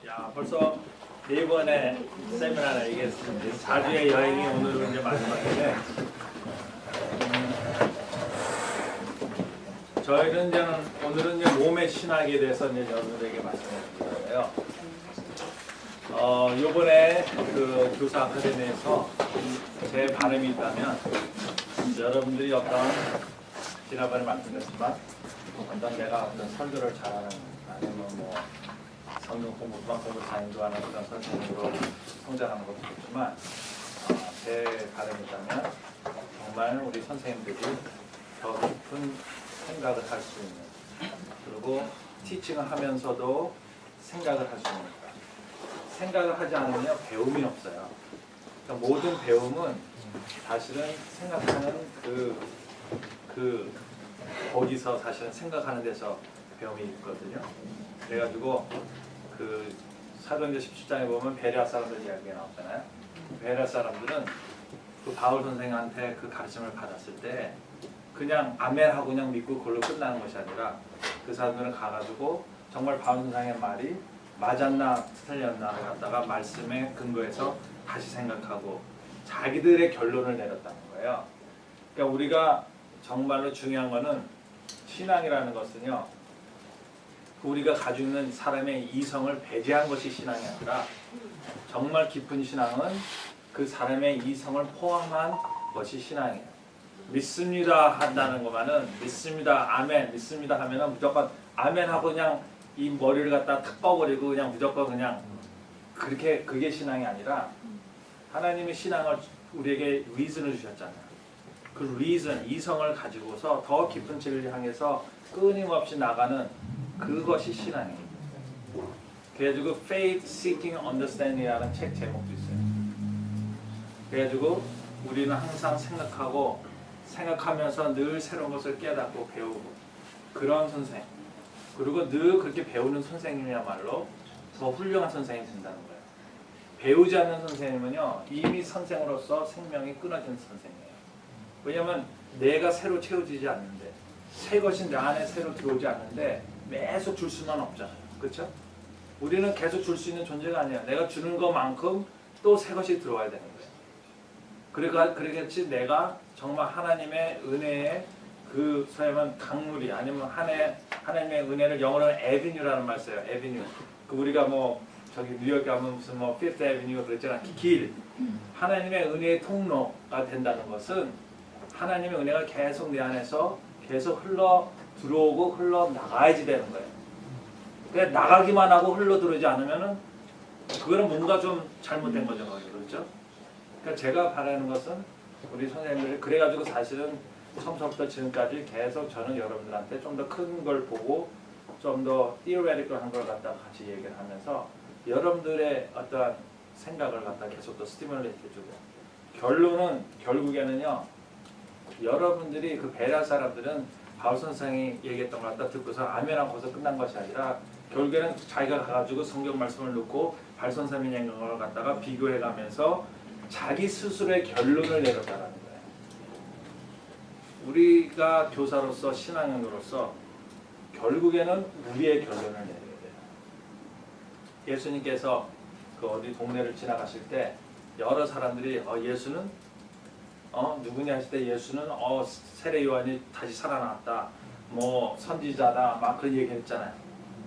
야, 벌써 네 번의 세미나를 이게 4주의 여행이 오늘은 이제 마지막인데, 저희는 이제 오늘은 이제 몸의 신학에 대해서 이제 여러분들에게 말씀해 드릴 거예요. 요번에 그 교사 아카데미에서 제 바람이 있다면 여러분들이 어떤 지난번에 말씀드렸지만 어떤 내가 어떤 설교를 잘하는 아니면 뭐 성경 공부만 공부 다니고 하는 그런 선생님으로 성장하는 것도 좋지만 제 바람이 있다면 정말 우리 선생님들이 더 깊은 생각을 할 수 있는, 그리고 티칭을 하면서도 생각을 할 수 있는 것. 생각을 하지 않으면 배움이 없어요. 그러니까 모든 배움은 사실은 생각하는 거기서 사실은 생각하는 데서 배움이 있거든요. 그래가지고 그 사도행전 17장에 보면 베레아 사람들 이야기가 나오잖아요. 베레아 사람들은 그 바울 선생한테 그 가르침을 받았을 때 그냥 아멘하고 그냥 믿고 그걸로 끝나는 것이 아니라 그 사람들은 가가지고 정말 바울 선생의 말이 맞았나 틀렸나를 갖다가 말씀에 근거해서 다시 생각하고 자기들의 결론을 내렸다는 거예요. 그러니까 우리가 정말로 중요한 거는 신앙이라는 것은요, 우리가 가지고 있는 사람의 이성을 배제한 것이 신앙이 아니라 정말 깊은 신앙은 그 사람의 이성을 포함한 것이 신앙이에요. 믿습니다 한다는 것만은 믿습니다 아멘 믿습니다 하면은 무조건 아멘 하고 그냥 이 머리를 갖다 탁 꺼버리고 그냥 무조건 그냥 그렇게, 그게 신앙이 아니라 하나님의 신앙을 우리에게 리즌을 주셨잖아요. 그 리즌, 이성을 가지고서 더 깊은 진리를 향해서 끊임없이 나가는 그것이 신앙이에요. 그래가지고 Faith Seeking Understanding이라는 책 제목도 있어요. 그래가지고 우리는 항상 생각하면서 늘 새로운 것을 깨닫고 배우고, 그런 선생, 그리고 늘 그렇게 배우는 선생님이야말로 더 훌륭한 선생님이 된다는 거예요. 배우지 않는 선생님은요, 이미 선생으로서 생명이 끊어진 선생이에요. 왜냐하면 내가 새로 채워지지 않는데, 새 것이 내 안에 새로 들어오지 않는데 계속 줄 수만 없잖아요. 그렇죠? 우리는 계속 줄 수 있는 존재가 아니에요. 내가 주는 것만큼 또 새 것이 들어와야 되는 거예요. 그러겠지, 내가 정말 하나님의 은혜의 그 소위 말하면 강물이, 아니면 하나님의 은혜를 영어로는 에비뉴라는 말 써요. 에비뉴. 그 우리가 뭐 저기 뉴욕 가면 무슨 뭐 피프트 에비뉴 그랬잖아. 길. 하나님의 은혜의 통로가 된다는 것은 하나님의 은혜가 계속 내 안에서 계속 흘러 들어오고 흘러 나가야지 되는 거예요. 그냥 나가기만 하고 흘러 들어오지 않으면은 그거는 뭔가 좀 잘못된 거죠, 그렇죠? 그러니까 제가 바라는 것은 우리 선생님들이 그래가지고 사실은 처음부터 지금까지 계속 저는 여러분들한테 좀 더 큰 걸 보고 좀 더 theoretical한 걸 갖다가 같이 얘기를 하면서 여러분들의 어떠한 생각을 갖다 계속 더 스티뮬레이트 해주고, 결국에는요, 여러분들이 그 베레아 사람들은 바울 선생이 얘기했던 걸 갖다 듣고서 아멘하고 거기서 끝난 것이 아니라 결국에는 자기가 가가지고 성경 말씀을 놓고 바울 선생의 얘기를 갖다가 비교해가면서 자기 스스로의 결론을 내렸다는 거예요. 우리가 교사로서 신앙인으로서 결국에는 우리의 결론을 내려야 돼요. 예수님께서 그 어디 동네를 지나가실 때 여러 사람들이 예수는 누구냐 하실 때 예수는 세례 요한이 다시 살아났다, 뭐 선지자다, 막 그런 얘기 했잖아요.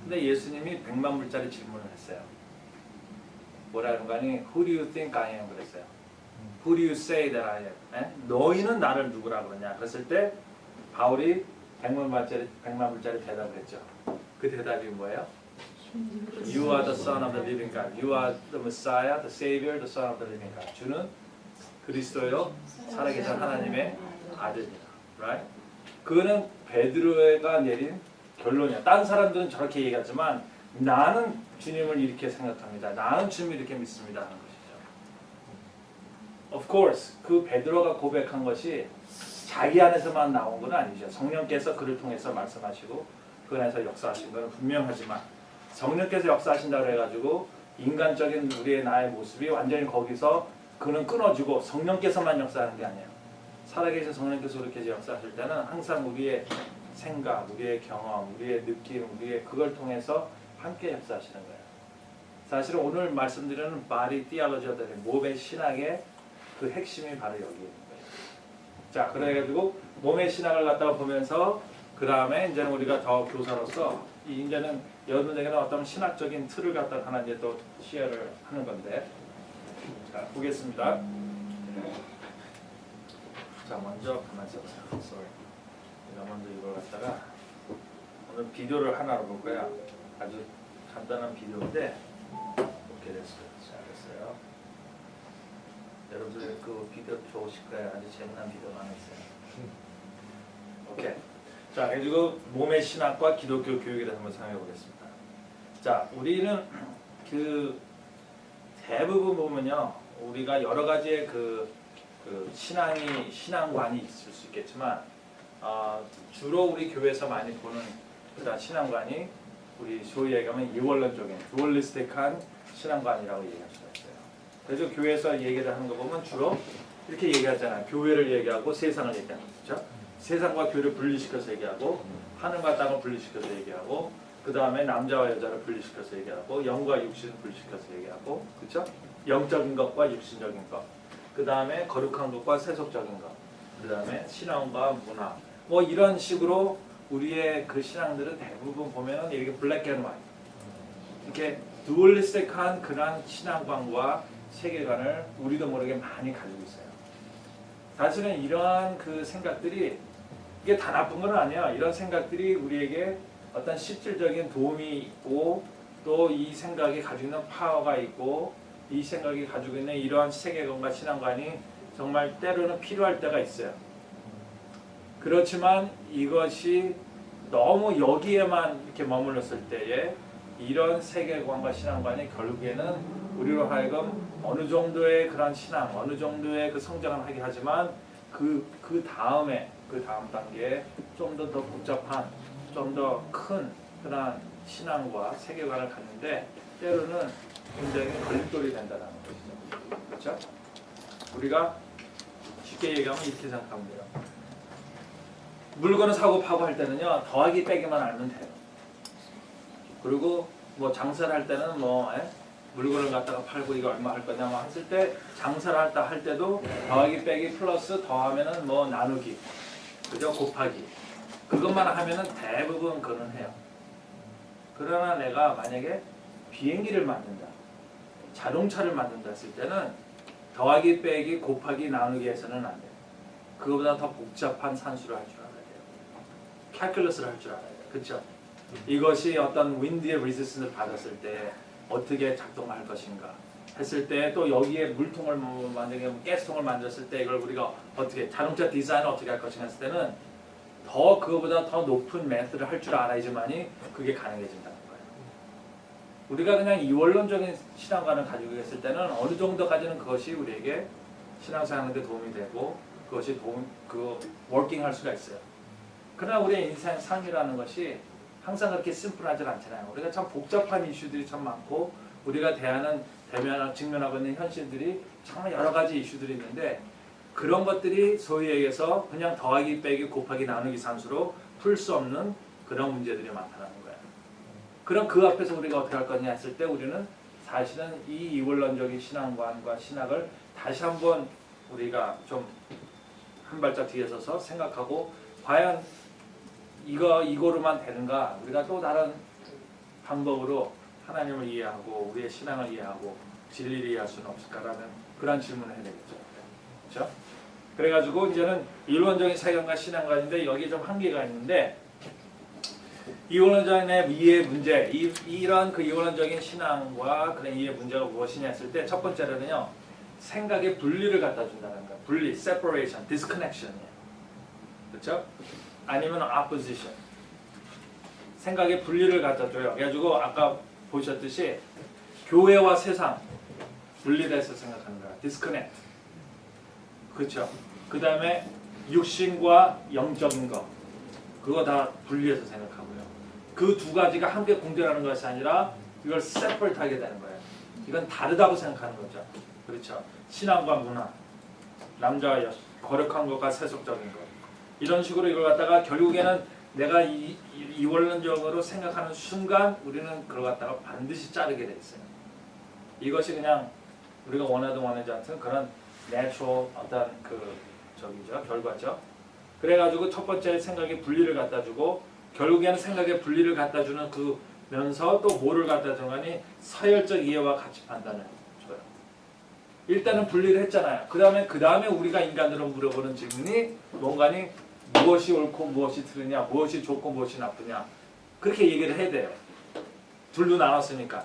근데 예수님이 100만 불짜리 질문을 했어요. 뭐라는 거니? Who do you think I am? 그랬어요. Who do you say that I am? 너희는 나를 누구라 그러냐? 그랬을 때 바울이 100만 불짜리 대답을 했죠. 그 대답이 뭐예요? You are the Son of the Living God. You are the Messiah, the Savior, the Son of the Living God. 주는 그리스도요, 살아계신 하나님의 아들이다. Right? 그거는 베드로가 내린 결론이야. 다른 사람들은 저렇게 얘기하지만 나는 주님을 이렇게 생각합니다. 나는 주님을 이렇게 믿습니다 하는 것이죠. Of course, 그 베드로가 고백한 것이 자기 안에서만 나온 건 아니죠. 성령께서 그를 통해서 말씀하시고 그 안에서 역사하신 건 분명하지만, 성령께서 역사하신다고 해가지고 인간적인 우리의 나의 모습이 완전히 거기서 그는 끊어지고 성령께서만 역사하는 게 아니에요. 살아계신 성령께서 그렇게 역사하실 때는 항상 우리의 생각, 우리의 경험, 우리의 느낌, 우리의 그걸 통해서 함께 역사하시는 거예요. 사실은 오늘 말씀드리는 body theology가 되는 몸의 신학의 그 핵심이 바로 여기에 있는 거예요. 자, 그래가지고 몸의 신학을 갖다가 보면서 그 다음에 이제는 우리가 더 교사로서 이제는 여러분에게는 어떤 신학적인 틀을 갖다가 하나 이제 또 시야를 하는 건데, 자 보겠습니다. 자 먼저 가만 있어보세요. Sorry. 제가 먼저 이걸 갖다가 오늘 비디오를 하나로 볼 거야. 아주 간단한 비디오인데 이렇게 됐어요. 자 됐어요. 여러분들 그 비디오 좋으실 거예요. 아주 재미난 비디오 많이 있어요. 오케이. 자, 그래서 몸의 신학과 기독교 교육에 대해서 한번 생각해 보겠습니다. 자, 우리는 그 대부분 보면요, 우리가 여러 가지의 그 신앙관이 있을 수 있겠지만, 주로 우리 교회에서 많이 보는 그런 신앙관이 우리 소위 얘기하면 이원론적인, 듀얼리스틱한 신앙관이라고 얘기할 수가 있어요. 그래서 교회에서 얘기를 하는 거 보면 주로 이렇게 얘기하잖아요. 교회를 얘기하고 세상을 얘기하는 거죠. 세상과 교회를 분리시켜서 얘기하고, 하늘과 땅을 분리시켜서 얘기하고, 그 다음에 남자와 여자를 분리시켜서 얘기하고, 영과 육신을 분리시켜서 얘기하고, 그렇죠? 영적인 것과 육신적인 것, 그 다음에 거룩한 것과 세속적인 것, 그 다음에 신앙과 문화, 뭐 이런 식으로 우리의 그 신앙들은 대부분 보면은 이렇게 블랙 앤 화이트, 이렇게 듀얼리스틱한 그런 신앙관과 세계관을 우리도 모르게 많이 가지고 있어요. 사실은 이러한 그 생각들이 이게 다 나쁜 건 아니야. 이런 생각들이 우리에게 어떤 실질적인 도움이 있고, 또 이 생각이 가지고 있는 파워가 있고, 이 생각이 가지고 있는 이러한 세계관과 신앙관이 정말 때로는 필요할 때가 있어요. 그렇지만 이것이 너무 여기에만 이렇게 머물렀을 때에 이런 세계관과 신앙관이 결국에는 우리로 하여금 어느 정도의 그런 신앙, 어느 정도의 그 성장을 하게 하지만 그 다음 단계에 좀 더 복잡한, 좀 더 큰 그런 신앙과 세계관을 갖는데 때로는 굉장히 걸림돌이 된다는 것이죠. 그렇죠? 우리가 쉽게 얘기하면 이렇게 생각하면 돼요. 물건을 사고 파고 할 때는요, 더하기 빼기만 알면 돼요. 그리고 뭐 장사를 할 때는 물건을 갖다가 팔고 이거 얼마 할 거냐 뭐 했을 때 장사를 할 때도 더하기 빼기 플러스 더하면은 뭐 나누기, 그죠? 곱하기, 그것만 하면은 대부분 그는 해요. 그러나 내가 만약에 비행기를 만든다, 자동차를 만든다 했을 때는 더하기 빼기 곱하기 나누기 해서는 안 돼요. 그거보다 더 복잡한 산수를 할 줄 알아야 돼요. 캘큘러스를 할 줄 알아야 돼요. 그렇죠? 이것이 어떤 윈드의 리지스턴을 받았을 때 어떻게 작동할 것인가 했을 때, 또 여기에 물통을 만약에 가스통을 만들었을 때 이걸 우리가 어떻게 자동차 디자인을 어떻게 할 것인가 했을 때는 더 그거보다 더 높은 매스를 할 줄 알아야지만이 그게 가능해진다는 거예요. 우리가 그냥 이원론적인 신앙관을 가지고 있을 때는 어느 정도까지는 그것이 우리에게 신앙생활하는 데 도움이 되고 그것이 워킹할 수가 있어요. 그러나 우리의 인생 삶이라는 것이 항상 그렇게 심플하지 않잖아요. 우리가 참 복잡한 이슈들이 참 많고, 우리가 직면하고 있는 현실들이 정말 여러 가지 이슈들이 있는데, 그런 것들이 소위 얘기해서 그냥 더하기 빼기 곱하기 나누기 산수로 풀 수 없는 그런 문제들이 많다는 거예요. 그럼 그 앞에서 우리가 어떻게 할 거냐 했을 때 우리는 사실은 이 이원론적인 신앙관과 신학을 다시 한번 우리가 좀 한 발짝 뒤에 서서 생각하고, 과연 이거로만 되는가? 우리가 또 다른 방법으로 하나님을 이해하고 우리의 신앙을 이해하고 진리를 이해할 수는 없을까라는 그런 질문을 해야 되겠죠. 그렇죠? 그래가지고 이제는 이론적인 세계관과 신앙관인데 여기에 좀 한계가 있는데, 이원론적인 이해 문제, 이런 그 이원론적인 신앙과 그런 이해 문제가 무엇이냐 했을 때 첫 번째로는요, 생각의 분리를 갖다 준다는 거예요. 분리, separation, disconnection이에요. 그렇죠? 아니면 opposition. 생각의 분리를 갖다 줘요. 그래가지고 아까 보셨듯이 교회와 세상 분리돼서 생각하는 거야. disconnect. 그렇죠? 그 다음에 육신과 영적인 것, 그거 다 분리해서 생각하고요. 그 두 가지가 함께 공존하는 것이 아니라 이걸 separate 하게 되는 거예요. 이건 다르다고 생각하는 거죠. 그렇죠? 신앙과 문화, 남자와 여자, 거룩한 것과 세속적인 것, 이런 식으로 이걸 갖다가 결국에는 내가 이원론적으로 생각하는 순간 우리는 그걸 갖다가 반드시 자르게 돼 있어요. 이것이 그냥 우리가 원하든 원하지 않든 그런 내추럴 어떤 결과죠. 그래가지고 첫 번째 생각에 분리를 갖다 주고 결국에는 생각에 분리를 갖다 주는 그면서 또 뭐를 갖다 주는 서열적 이해와 가치 판단을 줘요. 일단은 분리를 했잖아요. 그 다음에 우리가 인간으로 물어보는 질문이 뭔가니 무엇이 옳고 무엇이 틀리냐, 무엇이 좋고 무엇이 나쁘냐 그렇게 얘기를 해야 돼요. 둘로 나눴으니까.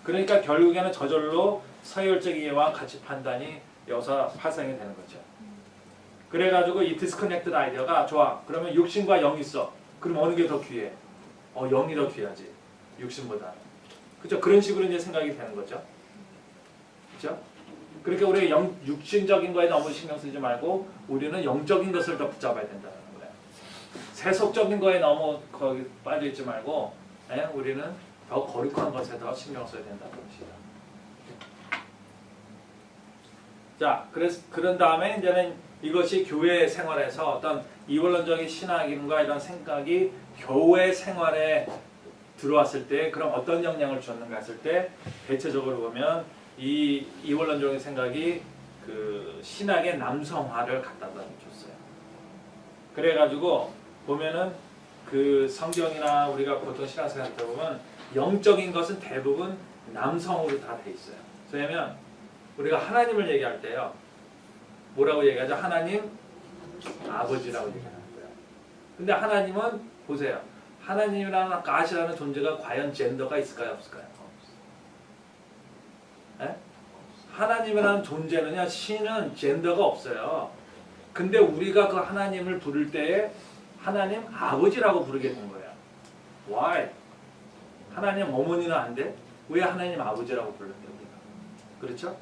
그러니까 결국에는 저절로 서열적 이해와 가치 판단이 여기서 발생이 되는 거죠. 그래가지고 이 디스커넥트드 아이디어가 좋아. 그러면 육신과 영이 있어. 그럼 어느 게 더 귀해? 영이 더 귀하지. 육신보다. 그죠? 그런 식으로 이제 생각이 되는 거죠. 그죠? 그러니까 우리가 육신적인 거에 너무 신경 쓰지 말고 우리는 영적인 것을 더 붙잡아야 된다는 거예요. 세속적인 거에 너무 거기 빠져 있지 말고 우리는 더 거룩한 것에 더 신경 써야 된다는 것이죠. 자, 그런 다음에 이제는 이것이 교회 생활에서 어떤 이원론적인 신학인과 이런 생각이 교회 생활에 들어왔을 때 그럼 어떤 영향을 줬는가 했을 때 대체적으로 보면 이 이원론적인 생각이 그 신학의 남성화를 갖다 줬어요. 그래가지고 보면은 그 성경이나 우리가 보통 신학생활 때 보면 영적인 것은 대부분 남성으로 다 돼 있어요. 왜냐면 우리가 하나님을 얘기할 때요. 뭐라고 얘기하죠? 하나님 아버지라고 얘기하는 거예요. 근데 하나님은 보세요. 하나님이라는 가시라는 존재가 과연 젠더가 있을까요? 없을까요? 네? 하나님이라는 존재는요. 신은 젠더가 없어요. 근데 우리가 그 하나님을 부를 때에 하나님 아버지라고 부르게 된 거예요. Why? 하나님 어머니는 안 돼? 왜 하나님 아버지라고 불렀대요? 그렇죠?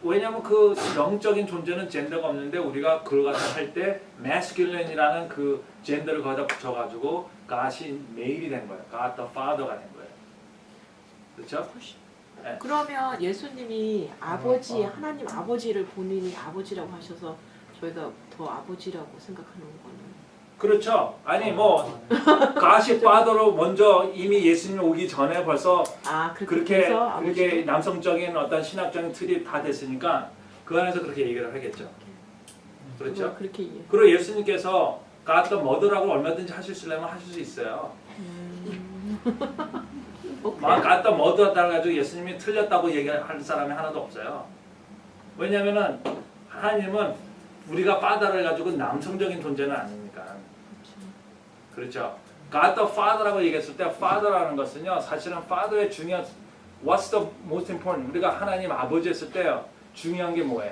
왜냐하면 그 영적인 존재는 젠더가 없는데 우리가 그걸 갖다 할 때 masculine이라는 그 젠더를 거기다 붙여가지고 God이 메일이 된 거예요. God the Father가 된 거예요. 그렇죠? 네. 그러면 예수님이 아버지, 하나님 아버지를 본인이 아버지라고 하셔서 저희가 더 아버지라고 생각하는 거는 그렇죠. 아니 뭐 가시 파더로 먼저 이미 예수님 오기 전에 벌써 그렇게 남성적인 어떤 신학적인 틀이 다 됐으니까 그 안에서 그렇게 얘기를 하겠죠. 그렇죠. 그리고 예수님께서 God the Mother라고 얼마든지 하실 수 있으면 하실 수 있어요. 막 God the Mother 따라가지고 예수님이 틀렸다고 얘기할 사람이 하나도 없어요. 왜냐하면은 하나님은 우리가 파더를 가지고 남성적인 존재는 아닙니까? 그렇죠. God the Father라고 얘기했을 때 Father라는 것은요. 사실은 Father의 중요한 What's the most important? 우리가 하나님 아버지 했을 때요. 중요한 게 뭐예요?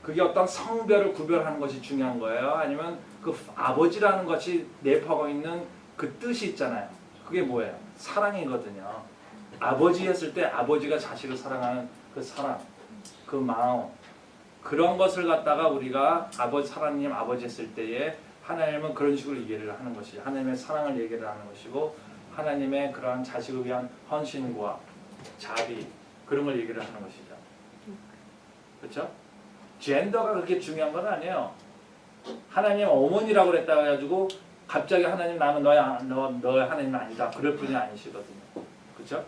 그게 어떤 성별을 구별하는 것이 중요한 거예요? 아니면 그 아버지라는 것이 내포하고 있는 그 뜻이 있잖아요. 그게 뭐예요? 사랑이거든요. 아버지 했을 때 아버지가 자식을 사랑하는 그 사랑, 그 마음 그런 것을 갖다가 우리가 하나님 아버지 했을 때에 하나님은 그런 식으로 얘기를 하는 것이죠. 하나님의 사랑을 얘기를 하는 것이고 하나님의 그러한 자식을 위한 헌신과 자비 그런 걸 얘기를 하는 것이죠. 그렇죠? 젠더가 그렇게 중요한 건 아니에요. 하나님 어머니라고 그랬다 가지고 갑자기 하나님 나는 너의 하나님은 아니다. 그럴 분이 아니시거든요. 그렇죠?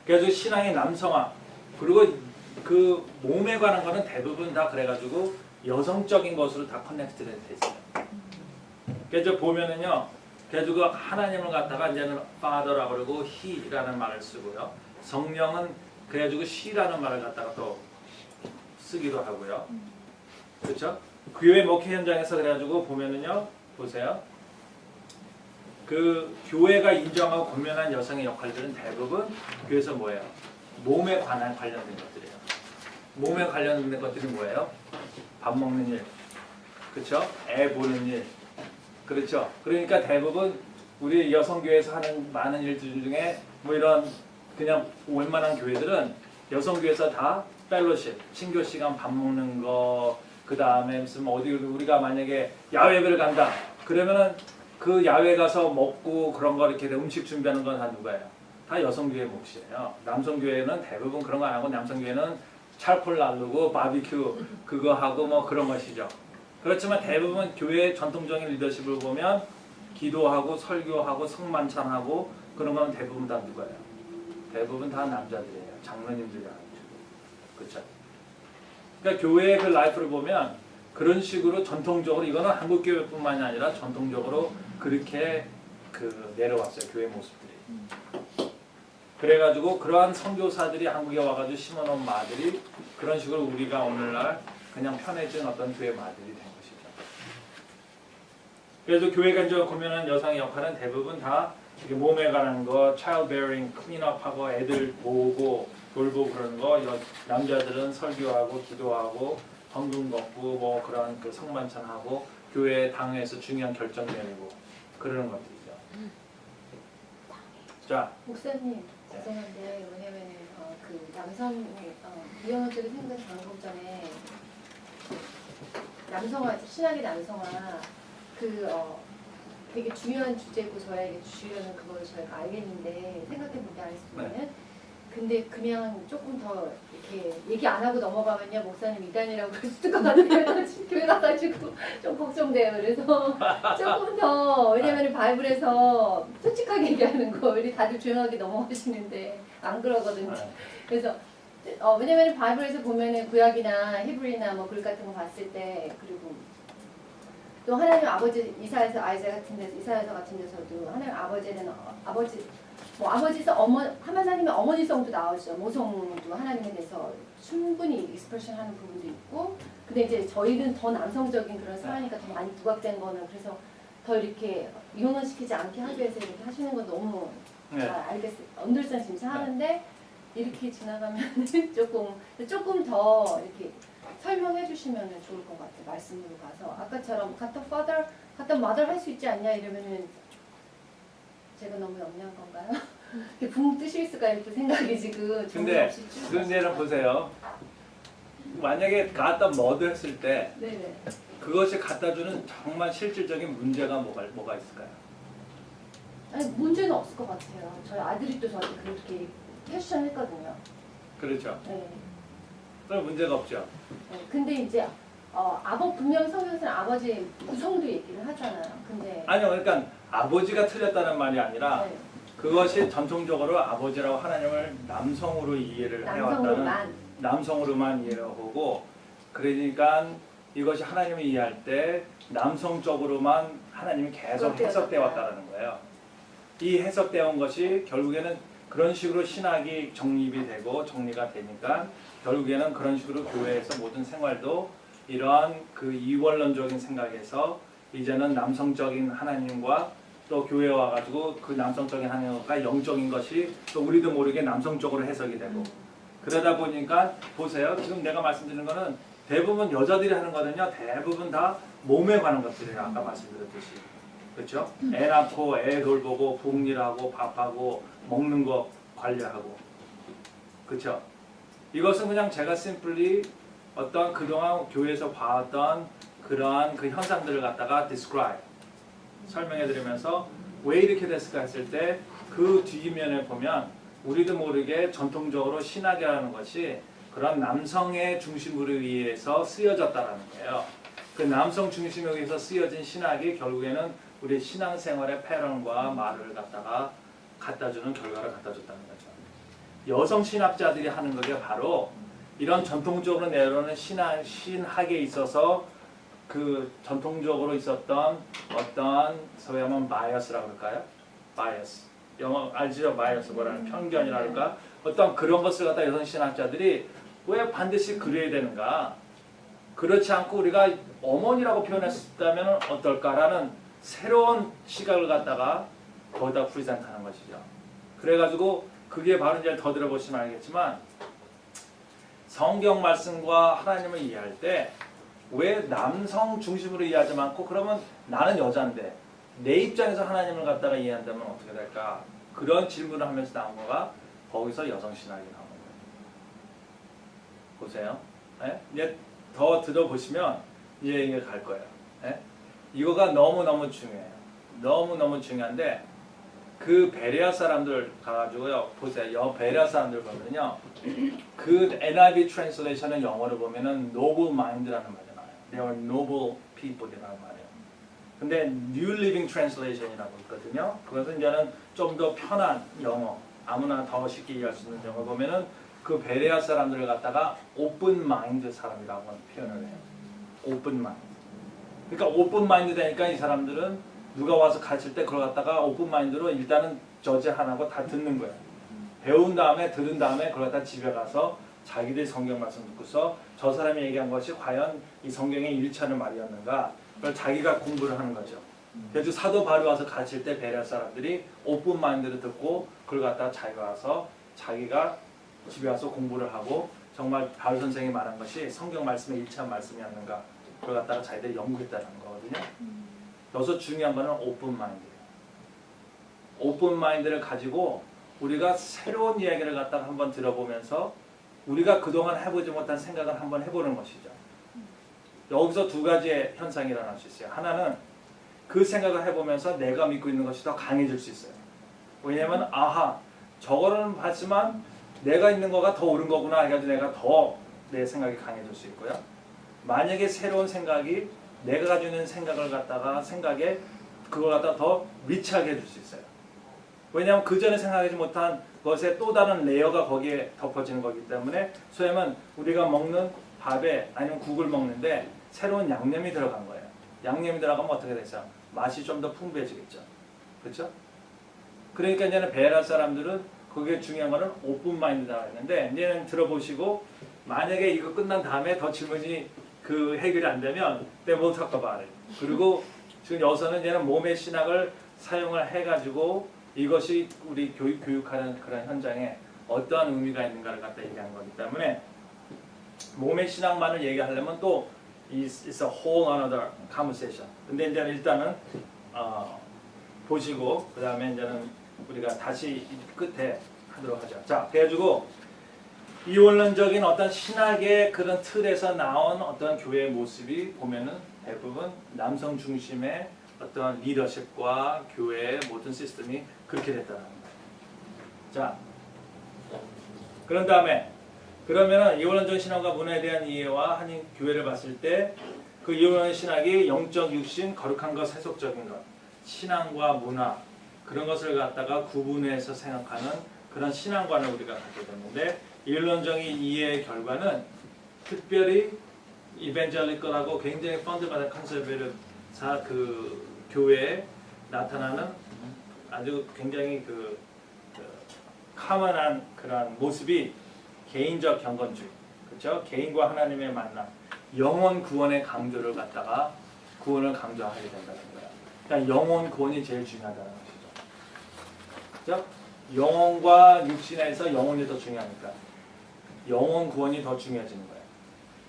그래서 신앙의 남성화 그리고 그 몸에 관한 거는 대부분 다 그래가지고 여성적인 것으로 다 커넥트돼 있어요. 그래서 보면은요, 그래가지고 하나님을 갖다가 이제는 Father라고 그러고 He라는 말을 쓰고요. 성령은 그래가지고 She라는 말을 갖다가 또 쓰기도 하고요. 그렇죠? 교회 목회 현장에서 그래가지고 보면은요, 보세요. 그 교회가 인정하고 권면한 여성의 역할들은 대부분 교회에서 뭐예요? 몸에 관련된 것들이에요. 몸에 관련된 것들이 뭐예요? 밥 먹는 일, 그렇죠? 애 보는 일, 그렇죠? 그러니까 대부분 우리 여성교회에서 하는 많은 일들 중에 뭐 이런 그냥 웬만한 교회들은 여성교회에서 다 펠로십, 친교 시간 밥 먹는 거, 그 다음에 무슨 어디 우리가 만약에 야외 예배를 간다, 그러면은 그 야외 가서 먹고 그런 거 이렇게 음식 준비하는 건 다 누가예요? 다 여성교회 몫이에요. 남성교회는 대부분 그런 거 안 하고 남성교회는 찰콜 나르고 바비큐 그거 하고 뭐 그런 것이죠. 그렇지만 대부분 교회의 전통적인 리더십을 보면 기도하고 설교하고 성만찬하고 그런 건 대부분 다 누가예요? 대부분 다 남자들이에요. 장로님들이라는 식으로. 그렇죠? 그러니까 교회의 그 라이프를 보면 그런 식으로 전통적으로 이거는 한국 교회뿐만이 아니라 전통적으로 그렇게 그 내려왔어요. 교회 모습들이. 그래가지고 그러한 선교사들이 한국에 와가지고 심어놓은 마들이 그런 식으로 우리가 오늘날 그냥 편해진 어떤 교회 마들이 된 것이죠. 그래서 교회가 이제 보면은 여성의 역할은 대부분 다 이렇게 몸에 관한 거, child bearing, 클린업하고 애들 모으고 돌보고 그러는 거. 남자들은 설교하고 기도하고 헌금 걷고 뭐 그런 그 성만찬하고 교회 당회에서 중요한 결정 내리고 그러는 것들이죠. 자, 목사님 죄송한데 뭐냐면은 그 남성 비영적인 생각 방금 전에 남성화 신학의 남성화 되게 중요한 주제고 저에게 주시려는 그걸 저희가 알겠는데 생각해보게 하겠습니다. 근데 그냥 조금 더 이렇게 얘기 안 하고 넘어가면요 목사님 이단이라고 그랬을 것 같아요. 지금 교회 가가지고 좀 걱정돼요. 그래서 조금 더 왜냐면 바이블에서 솔직하게 얘기하는 거 우리 다들 조용하게 넘어가시는데 안 그러거든요. 그래서 왜냐면 바이블에서 보면은 구약이나 히브리나 뭐 글 같은 거 봤을 때 그리고 또 하나님 아버지 이사야서 같은 데서 이사야서 같은 데서도 하나님 아버지는 아버지서 하나님의 어머니성도 나오죠. 모성도 하나님에 대해서 충분히 익스프레션 하는 부분도 있고 근데 이제 저희는 더 남성적인 그런 사안이니까 더 많이 부각된 거는 그래서 더 이렇게 이혼시키지 않게 하기 위해서 이렇게 하시는 건 너무 잘 알겠어요. 언더스탠 진짜 하는데 이렇게 지나가면 조금 더 이렇게 설명해 주시면 좋을 것 같아요. 말씀으로 가서 아까처럼 같은 father, 같은 mother 할 수 있지 않냐 이러면은 제가 너무 영리한 건가요? 붕 뜨실 있을까요? 그 생각이 지금 근데 그런데는 보세요. 만약에 갖다 머드 했을 때 네네. 그것이 갖다 주는 정말 실질적인 문제가 뭐가 있을까요? 아니 문제는 없을 것 같아요. 저희 아들이 또 저한테 그렇게 퀘스천 했거든요. 그렇죠. 네. 그럼 문제가 없죠. 네. 근데 이제 분명 성경에서는 아버지 구성도 얘기를 하잖아요. 근데 아니요, 그러니까 아버지가 틀렸다는 말이 아니라 네. 그것이 전통적으로 아버지라고 하나님을 남성으로 이해를 해왔다는 남성으로만 이해를 하고 그러니까 이것이 하나님을 이해할 때 남성적으로만 하나님이 계속 해석되어 왔다는 거예요. 이 해석되어 온 것이 결국에는 그런 식으로 신학이 정립이 되고 정리가 되니까 결국에는 그런 식으로 교회에서 모든 생활도 이러한 그 이원론적인 생각에서 이제는 남성적인 하나님과 또 교회에 와가지고 그 남성적인 하나님과 영적인 것이 또 우리도 모르게 남성적으로 해석이 되고 그러다 보니까 보세요. 지금 내가 말씀드리는 거는 대부분 여자들이 하는 거거든요. 대부분 다 몸에 관한 것들이에요. 아까 말씀드렸듯이. 그렇죠? 애 낳고 애 돌보고 부엌일하고 밥하고 먹는 거 관리하고 그렇죠? 이것은 그냥 제가 심플리 어떤 그동안 교회에서 봐왔던 그러한 그 현상들을 갖다가 describe 설명해드리면서 왜 이렇게 됐을까 했을 때 그 뒷면에 보면 우리도 모르게 전통적으로 신학이라는 것이 그런 남성의 중심으로 의해서 쓰여졌다는 거예요. 그 남성 중심에 의해서 쓰여진 신학이 결국에는 우리 신앙생활의 패런과 말을 갖다주는 결과를 갖다줬다는 거죠. 여성 신학자들이 하는 것이 바로 이런 전통적으로 내려오는 신학에 있어서 그 전통적으로 있었던 어떠한 소위 하면 바이어스라고 그럴까요? 바이어스. 영어 알죠? 바이어스 뭐라는 편견이라 할까? 어떤 그런 것을 갖다 여성 신학자들이 왜 반드시 그래야 되는가? 그렇지 않고 우리가 어머니라고 표현했다면 어떨까라는 새로운 시각을 갖다가 거기다 프리젠트하는 것이죠. 그래가지고 그게 바로 이제 더 들어보시면 알겠지만 성경 말씀과 하나님을 이해할 때 왜 남성 중심으로 이해하지 않고 그러면 나는 여자인데 내 입장에서 하나님을 갖다가 이해한다면 어떻게 될까? 그런 질문을 하면서 나온 거가 거기서 여성신학이 나오는 거예요. 보세요. 네? 이제 더 들어보시면 이해 갈 거예요. 네? 이거가 너무너무 중요해요. 너무너무 중요한데 그 베레아 사람들 가가지고요. 보세요. 베레아 사람들 보면요. 그 NIV 트랜슬레이션은 영어로 보면은 noble mind라는 말이 나와요. They are noble people이라는 말이에요. 근데 New Living Translation이라고 있거든요. 그것은 이제는 좀 더 편한 영어. 아무나 더 쉽게 이해할 수 있는 점을 보면은 그 베레아 사람들을 갖다가 오픈 마인드 사람이라고 표현을 해요. 오픈 마인드. 그러니까 오픈 마인드 되니까 이 사람들은 누가 와서 가르칠 때 그걸 갖다가 오픈 마인드로 일단은 저지 안 하고 다 듣는 거예요. 배운 다음에 들은 다음에 그걸 갖다 집에 가서 자기들 성경 말씀 듣고서 저 사람이 얘기한 것이 과연 이 성경에 일치하는 말이었는가 그걸 자기가 공부를 하는 거죠. 그래서 사도 바울이 와서 가르칠 때 베레아 사람들이 오픈 마인드를 듣고 그걸 갖다가 자기가 와서 자기가 집에 와서 공부를 하고 정말 바울 선생이 말한 것이 성경 말씀에 일치한 말씀이었는가 그걸 갖다가 자기들이 연구했다는 거거든요. 여기서 중요한 거는 오픈 마인드예요. 오픈 마인드를 가지고 우리가 새로운 이야기를 갖다가 한번 들어보면서 우리가 그동안 해보지 못한 생각을 한번 해보는 것이죠. 여기서 두 가지의 현상이 일어날 수 있어요. 하나는 그 생각을 해보면서 내가 믿고 있는 것이 더 강해질 수 있어요. 왜냐하면 아하 저거는 봤지만 내가 있는 거가 더 옳은 거구나 해가지고 내가 더 내 생각이 강해질 수 있고요. 만약에 새로운 생각이 내가 가지고 있는 생각을 갖다가 생각에 그걸 갖다가 더 리치하게 해줄 수 있어요. 왜냐하면 그 전에 생각하지 못한 것에 또 다른 레이어가 거기에 덮어지는 거기 때문에 소위 말하면 우리가 먹는 밥에 아니면 국을 먹는데 새로운 양념이 들어간 거예요. 양념이 들어가면 어떻게 되죠? 맛이 좀 더 풍부해지겠죠. 그렇죠? 그러니까 이제는 베라 사람들은 그게 중요한 거는 오픈 마인드다 했는데 이제는 들어보시고 만약에 이거 끝난 다음에 더 질문이 그 해결이 안 되면 they will talk about it. 그리고 지금 여기서는 이제는 몸의 신학을 사용을 해가지고 이것이 우리 교육하는 그런 현장에 어떠한 의미가 있는가를 갖다 얘기하는 거기 때문에 몸의 신학만을 얘기하려면 또 it's a whole another conversation. 근데 이제 일단은 보시고 그 다음에 이제는 우리가 다시 끝에 하도록 하죠. 자, 그래가지고 이원론적인 어떤 신학의 그런 틀에서 나온 어떤 교회의 모습이 보면은 대부분 남성 중심의 어떤 리더십과 교회의 모든 시스템이 그렇게 됐다는 거예요. 자, 그런 다음에 그러면은 이원론적 신학과 문화에 대한 이해와 한인 교회를 봤을 때 그 이원론 신학이 영적 육신 거룩한 것 세속적인 것 신앙과 문화 그런 것을 갖다가 구분해서 생각하는 그런 신앙관을 우리가 갖게 되는데 이원론적인 이해의 결과는 특별히 이벤젤리컬하고 굉장히 펀드받은 컨셉을 그 교회에 나타나는 아주 굉장히 그 카먼한 그런 모습이 개인적 경건주의, 그렇죠? 개인과 하나님의 만남, 영혼 구원의 강조를 갖다가 구원을 강조하게 된다는 거예요. 그러니까 영혼 구원이 제일 중요하다는 것이죠. 그렇죠? 영혼과 육신에서 영혼이 더 중요하니까 영혼 구원이 더 중요해지는 거예요.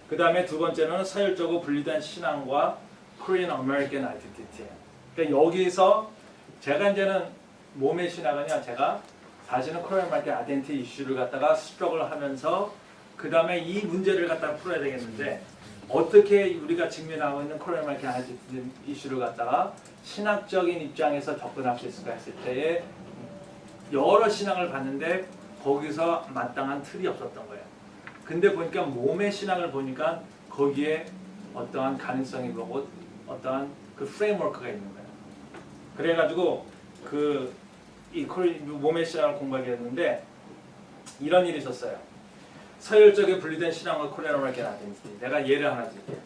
그 다음에 두 번째는 서열적으로 분리된 신앙과 Korean American Identity. 그러니까 여기서 제가 이제는 몸의 신학은요, 제가 사실은 Korean American Identity 이슈를 갖다가 스트럭을 하면서 그 다음에 이 문제를 갖다가 풀어야 되겠는데 어떻게 우리가 직면하고 있는 Korean American Identity 이슈를 갖다가 신학적인 입장에서 접근할 수 있을까 했을 때에 여러 신학을 봤는데 거기서 마땅한 틀이 없었던 거예요. 근데 보니까 몸의 신학을 보니까 거기에 어떠한 가능성이 보고 어떠한 그 프레임워크가 있는 거예요. 그래가지고 이 몸의 신학을 공부하게 됐는데 이런 일이 있었어요. 서열적에 분리된 신앙과 코리안 아메리칸 아이덴티티. 내가 예를 하나 드릴게요.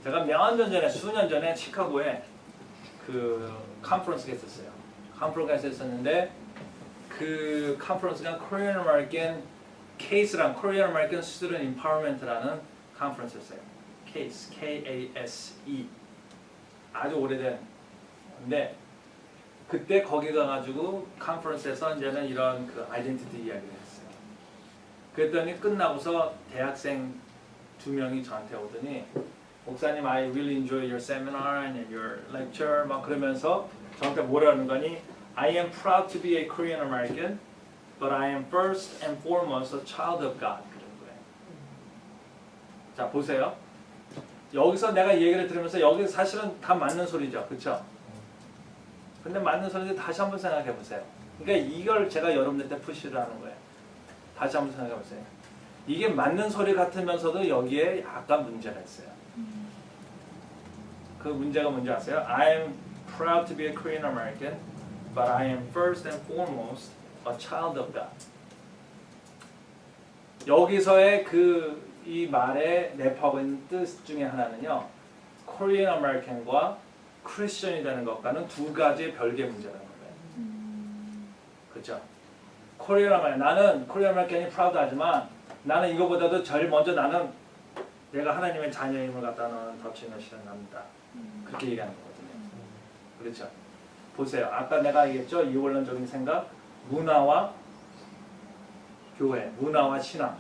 제가 몇 년 전에 수년 전에 시카고에 그 컨퍼런스가 있었어요. 컨퍼런스가 있었는데 그 컨퍼런스가 Korean American CASE랑 Korean American Student Empowerment라는 컨퍼런스였어요. CASE, K-A-S-E. 아주 오래된 건데 그때 거기 가가지고 컨퍼런스에서 이제는 이런 그 아이덴티티 이야기를 했어요. 그랬더니 끝나고서 대학생 2명이 저한테 오더니 목사님, I really enjoy your seminar and your lecture 막 그러면서 저한테 뭐라는 거니 I am proud to be a Korean American, but I am first and foremost a child of God. 그런 거예요. 자 보세요. 여기서 내가 얘기를 들으면서 여기 사실은 다 맞는 소리죠, 그렇죠? 근데 맞는 소리인데 다시 한번 생각해 보세요. 그러니까 이걸 제가 여러분들한테 푸시를 하는 거예요. 다시 한번 생각해 보세요. 이게 맞는 소리 같으면서도 여기에 약간 문제가 있어요. 그 문제가 뭔지 아세요? I am proud to be a Korean American, but I am first and foremost a child of God. 여기서의 이 말에 내포하고 있는 뜻 중에 하나는요, Korean American과 크리스천이 되는 것과는 두 가지의 별개의 문제라는 거예요. 그렇죠? Korean American, 나는 Korean American이 프라우드하지만 나는 이거보다도 제일 먼저 나는 내가 하나님의 자녀임을 갖다는 덧치는 실현합니다. 그렇게 얘기하는 거거든요. 그렇죠? 보세요. 아까 내가 얘기했죠. 이원론적인 생각, 문화와 교회, 문화와 신앙.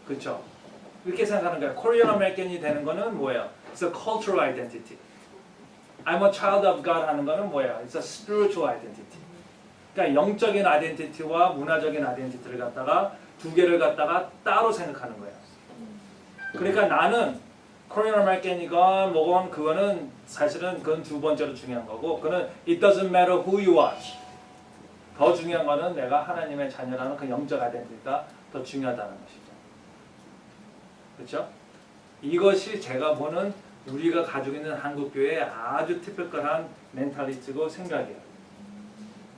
그렇죠? 이렇게 생각하는 거예요. Korean American이 되는 거는 뭐예요? It's a cultural identity. I'm a child of God 하는 거는 뭐예요? It's a spiritual identity. 그러니까 영적인 아이덴티티와 문화적인 아이덴티티를 갖다가 두 개를 갖다가 따로 생각하는 거예요. 그러니까 나는 Korean American이건 뭐건 그거는 사실은 그건 두 번째로 중요한 거고, 그거는 it doesn't matter who you are. 더 중요한 거는 내가 하나님의 자녀라는 그 영적 아이덴티티가 더 중요하다는 것이죠. 그렇죠? 이것이 제가 보는 우리가 가지고 있는 한국교회의 아주 티피컬한 멘탈리티고 생각이에요.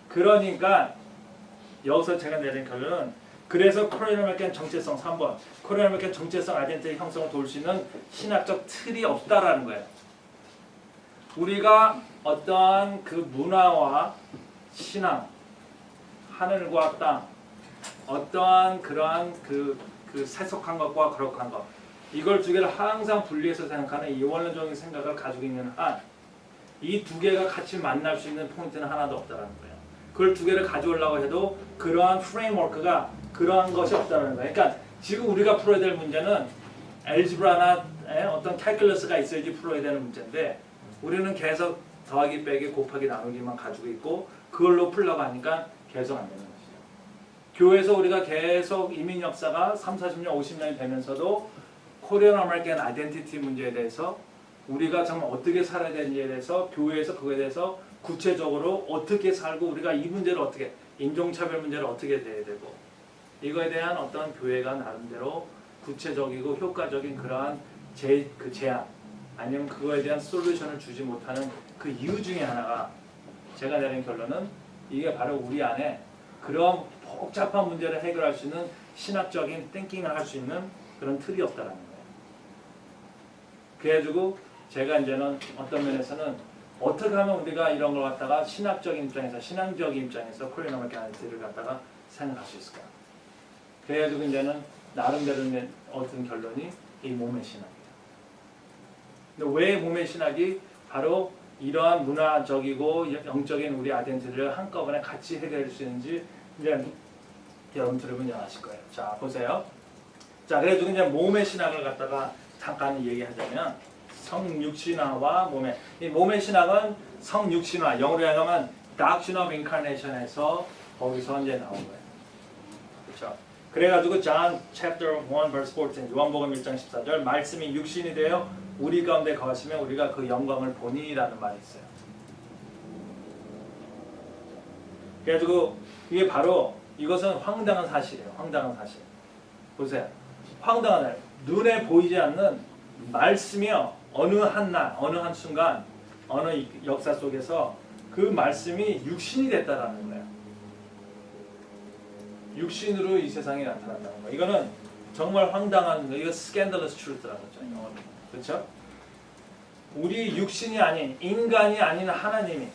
그러니까 여기서 제가 내린 결론은, 그래서 코리안 아메리칸 정체성 3번, 코리안 아메리칸 정체성 아이덴티티 형성을 도울 수 있는 신학적 틀이 없다라는 거예요. 우리가 어떠한 그 문화와 신앙, 하늘과 땅, 어떠한 그러한 그 세속한 것과 거룩한 것, 이걸 두 개를 항상 분리해서 생각하는 이원론적인 생각을 가지고 있는 한, 이 두 개가 같이 만날 수 있는 포인트는 하나도 없다라는 거예요. 그걸 두 개를 가져오려고 해도 그러한 프레임워크가 그러한 것이 없다는 거예요. 그러니까 지금 우리가 풀어야 될 문제는 알지브라나 어떤 캘큘러스가 있어야지 풀어야 되는 문제인데, 우리는 계속 더하기 빼기 곱하기 나누기만 가지고 있고 그걸로 풀려고 하니까 계속 안 되는 것이죠. 교회에서 우리가 계속 이민 역사가 3, 40년, 50년이 되면서도 코리안 아메리칸 아이덴티티 문제에 대해서 우리가 정말 어떻게 살아야 되는지에 대해서 교회에서 그거에 대해서 구체적으로 어떻게 살고 우리가 이 문제를 어떻게, 인종차별 문제를 어떻게 대해야 되고, 이거에 대한 어떤 교회가 나름대로 구체적이고 효과적인 그러한 제안, 아니면 그거에 대한 솔루션을 주지 못하는 그 이유 중에 하나가, 제가 내린 결론은 이게 바로 우리 안에 그런 복잡한 문제를 해결할 수 있는 신학적인 띵킹을 할 수 있는 그런 틀이 없다라는 거예요. 그래가지고 제가 이제는 어떤 면에서는 어떻게 하면 우리가 이런 걸 갖다가 신학적인 입장에서, 신앙적인 입장에서 코리안 아메리칸 아이덴티티를 갖다가 생각할 수 있을까? 그래가지고 이제는 나름대로 얻은 결론이 이 몸의 신학이에요. 근데 왜 몸의 신학이 바로 이러한 문화적이고 영적인 우리 아이덴티티를 한꺼번에 같이 해결할 수 있는지 이제 여러분 들으면 아실 거예요. 자, 보세요. 자, 그래가지고 이제 몸의 신학을 갖다가 잠깐 얘기하자면, 성육신화와 몸의, 이 몸의 신학은 성육신화, 영어로 하면 Doctrine of Incarnation에서 거기서 이제 나온 거예요. 그렇죠? 그래가지고 John chapter 1 verse 14, 요한복음 1장 14절, 말씀이 육신이 되어 우리 가운데 거하시면 우리가 그 영광을 보니라는 말이 있어요. 그래가지고 이게 바로, 이것은 황당한 사실이에요. 황당한 사실. 보세요. 황당한 날, 눈에 보이지 않는 말씀이요, 어느 한 날, 어느 한 순간, 어느 역사 속에서 그 말씀이 육신이 됐다라는 거예요. 육신으로 이 세상에 나타났다는 거예요. 이거는 정말 황당한, 이거 scandalous truth라고 하죠. 영어로. 그렇죠? 우리 육신이 아닌, 인간이 아닌 하나님이,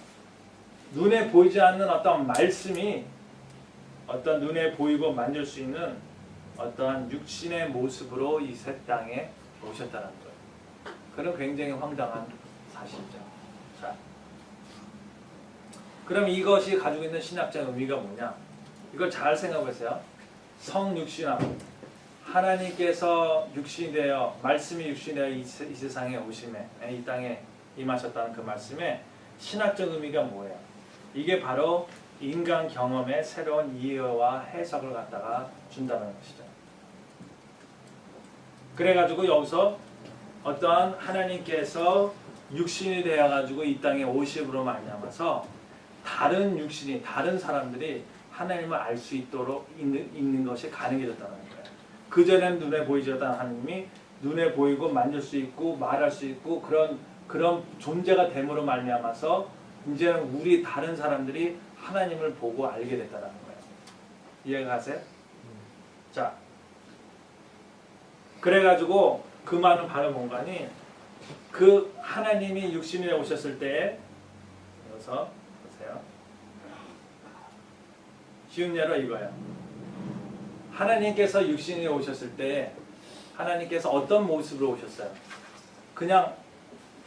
눈에 보이지 않는 어떤 말씀이 어떤 눈에 보이고 만질 수 있는 어떠한 육신의 모습으로 이 새 땅에 오셨다는 거예요. 그런 굉장히 황당한 사실이죠. 자, 그럼 이것이 가지고 있는 신학적 의미가 뭐냐? 이걸 잘 생각해 보세요. 성육신화, 하나님께서 육신이 되어, 말씀이 육신이 되어 이 세상에 오심에, 이 땅에 임하셨다는 그 말씀에 신학적 의미가 뭐예요? 이게 바로 인간 경험의 새로운 이해와 해석을 갖다가 준다는 것이죠. 그래가지고 여기서 어떠한 하나님께서 육신이 되어가지고 이 땅에 오심으로 말미암아서 다른 육신이, 다른 사람들이 하나님을 알 수 있도록 있는 것이 가능해졌다는 거예요. 그전에는 눈에 보이지 않던 하나님이 눈에 보이고 만질 수 있고 말할 수 있고 그런 존재가 됨으로 말미암아서 이제는 우리 다른 사람들이 하나님을 보고 알게 됐다는 거예요. 이해가 가세요? 자, 그래가지고 그 말은 바로 뭔가니 그 하나님이 육신에 오셨을 때 여기서 보세요. 쉬운 예로 이거예요. 하나님께서 육신에 오셨을 때 하나님께서 어떤 모습으로 오셨어요? 그냥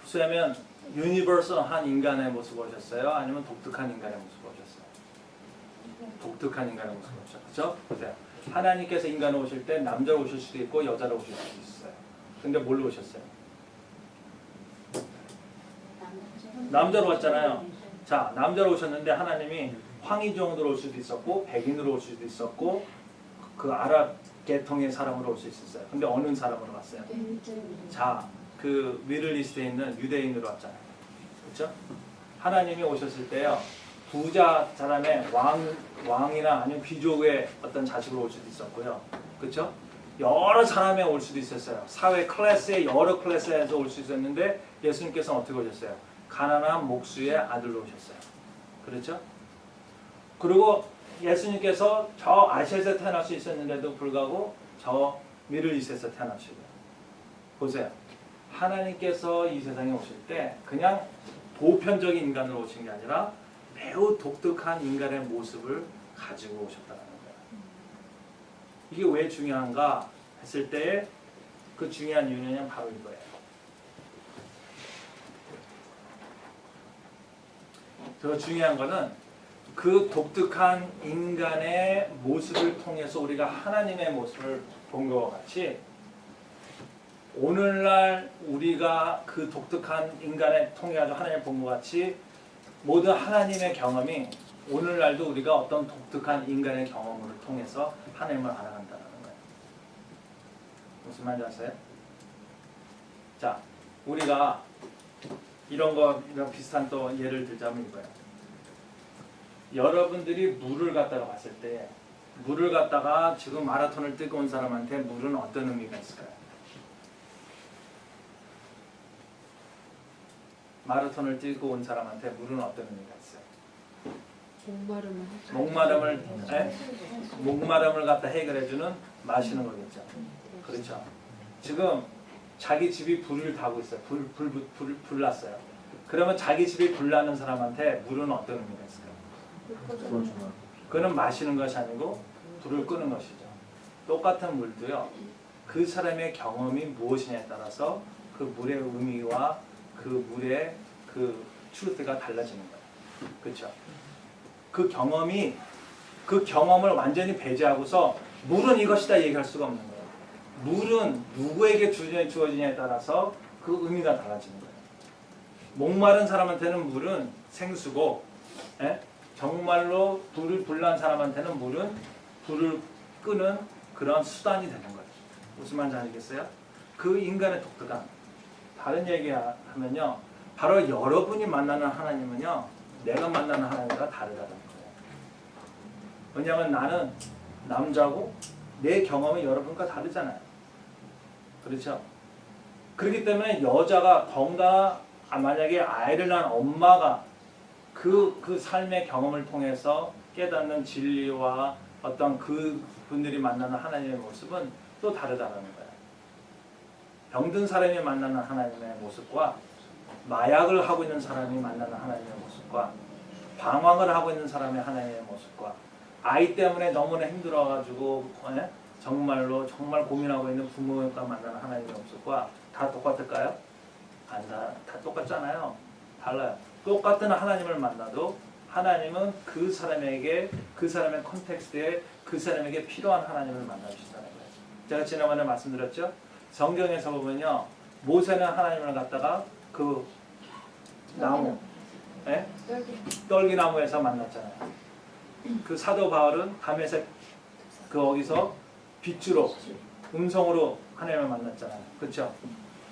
보자면 유니버설한 인간의 모습으로 오셨어요? 아니면 독특한 인간의 모습으로 오셨어요? 독특한 인간의 모습으로 오셨죠. 그렇죠? 보세요. 하나님께서 인간으로 오실 때 남자로 오실 수도 있고 여자로 오실 수도 있어요. 근데 뭘로 오셨어요? 남자로 왔잖아요. 자, 남자로 오셨는데 하나님이 황의종으로 올 수도 있었고 백인으로 올 수도 있었고 그 아랍 계통의 사람으로 올 수 있었어요. 근데 어느 사람으로 왔어요? 자, 그 미들리스트에 있는 유대인으로 왔잖아요. 그렇죠? 하나님이 오셨을 때요. 부자 사람의 왕이나 아니면 귀족의 어떤 자식으로 올 수도 있었고요. 그렇죠? 여러 사람이 올 수도 있었어요. 사회 클래스의 여러 클래스에서 올 수 있었는데 예수님께서는 어떻게 오셨어요? 가난한 목수의 아들로 오셨어요. 그렇죠? 그리고 예수님께서 저 아시아에서 태어날 수 있었는데도 불구하고 저 미들이스트에서 태어나시고요. 보세요. 하나님께서 이 세상에 오실 때 그냥 보편적인 인간으로 오신 게 아니라 매우 독특한 인간의 모습을 가지고 오셨다는 거예요. 이게 왜 중요한가 했을 때 그 중요한 이유는 바로 이거예요. 더 중요한 거는 그 독특한 인간의 모습을 통해서 우리가 하나님의 모습을 본 것과 같이 오늘날 우리가 그 독특한 인간을 통해 가지고 하나님을 본 것 같이 모든 하나님의 경험이 오늘날도 우리가 어떤 독특한 인간의 경험을 통해서 하나님을 알아간다는 거예요. 무슨 말인지 아세요? 자, 우리가 이런 비슷한 또 예를 들자면 이거예요. 여러분들이 물을 갖다가 봤을 때 물을 갖다가 지금 마라톤을 뛰고 온 사람한테 물은 어떤 의미가 있을까요? 마라톤을 뛰고 온 사람한테 물은 어떤 의미가 있어요? 목마름을 갖다 해결해주는 마시는 거겠죠. 그렇죠. 지금 자기 집이 불을 타고 있어요. 불 났어요. 그러면 자기 집이 불 나는 사람한테 물은 어떤 의미가 있을까요? 그는 마시는 것이 아니고 불을 끄는 것이죠. 똑같은 물도요. 그 사람의 경험이 무엇이냐에 따라서 그 물의 의미와 그 물의 그 트루트가 달라지는 거예요. 그렇죠? 그 경험을 완전히 배제하고서 물은 이것이다 얘기할 수가 없는 거예요. 물은 누구에게 주어지냐에 따라서 그 의미가 달라지는 거예요. 목마른 사람한테는 물은 생수고, 정말로 불난 사람한테는 물은 불을 끄는 그런 수단이 되는 거예요. 무슨 말인지 아시겠어요? 그 인간의 독특한, 다른 얘기하면요, 바로 여러분이 만나는 하나님은요, 내가 만나는 하나님과 다르다는 거예요. 왜냐하면 나는 남자고 내 경험이 여러분과 다르잖아요. 그렇죠? 그렇기 때문에 여자가 더군다나 만약에 아이를 낳은 엄마가 그 삶의 경험을 통해서 깨닫는 진리와 어떤 그 분들이 만나는 하나님의 모습은 또 다르다는 거예요. 병든 사람이 만나는 하나님의 모습과 마약을 하고 있는 사람이 만나는 하나님의 모습과 방황을 하고 있는 사람의 하나님의 모습과 아이 때문에 너무나 힘들어가지고 정말 고민하고 있는 부모가 만나는 하나님의 모습과 다 똑같을까요? 다 똑같잖아요. 달라요. 똑같은 하나님을 만나도 하나님은 그 사람에게 그 사람의 컨텍스트에 그 사람에게 필요한 하나님을 만나주신다는 거예요. 제가 지난번에 말씀드렸죠. 성경에서 보면요, 모세는 하나님을 갖다가 그 나무, 떨기나무에서 만났잖아요. 그 사도 바울은 다메섹 거기서 빛으로 음성으로 하나님을 만났잖아요. 그렇죠?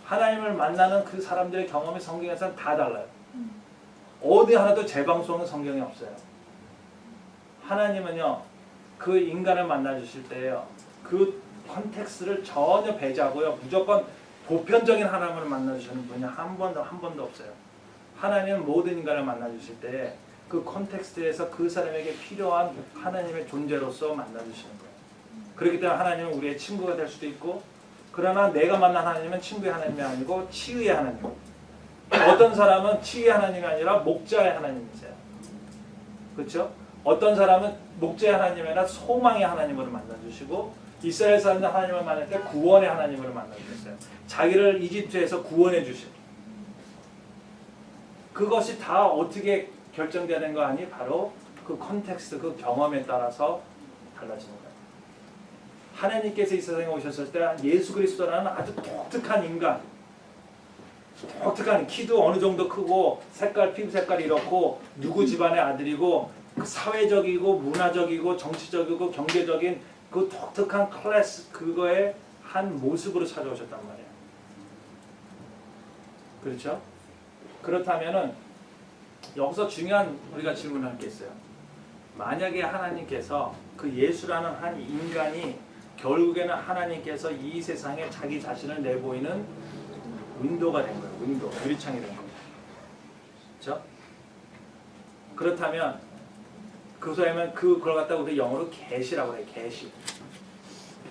하나님을 만나는 그 사람들의 경험이 성경에서는 다 달라요. 어디 하나도 재방송은 성경에 없어요. 하나님은요, 그 인간을 만나 주실 때요, 그 컨텍스트를 전혀 배제하고요, 무조건 보편적인 하나님을 만나 주시는 분이 한 번도 없어요. 하나님은 모든 인간을 만나 주실 때 그 컨텍스트에서 그 사람에게 필요한 하나님의 존재로서 만나주시는 거예요. 그렇기 때문에 하나님은 우리의 친구가 될 수도 있고, 그러나 내가 만난 하나님은 친구의 하나님이 아니고 치유의 하나님. 어떤 사람은 치유의 하나님이 아니라 목자의 하나님이세요. 그렇죠? 어떤 사람은 목자의 하나님이 아니라 소망의 하나님으로 만나주시고, 이스라엘 사람들 하나님을 만날 때 구원의 하나님으로 만나주셨어요. 자기를 이집트에서 구원해 주신. 그것이 다 어떻게 결정되는 거 아니? 바로 그 컨텍스트, 그 경험에 따라서 달라지는 거예요. 하나님께서 이 세상에 오셨을 때 예수 그리스도라는 아주 독특한 인간, 독특한, 키도 어느 정도 크고 피부 색깔이 이렇고 누구 집안의 아들이고 그 사회적이고 문화적이고 정치적이고 경제적인 그 독특한 클래스, 그거의 한 모습으로 찾아오셨단 말이에요. 그렇죠? 그렇다면은 여기서 중요한 우리가 질문할 게 있어요. 만약에 하나님께서 그 예수라는 한 인간이 결국에는 하나님께서 이 세상에 자기 자신을 내보이는 윈도가 된 거예요. 윈도, 유리창이 된 거예요. 그렇죠? 그렇다면 그소에는 그걸 갖다가 우리 영어로 계시라고 해요. 계시.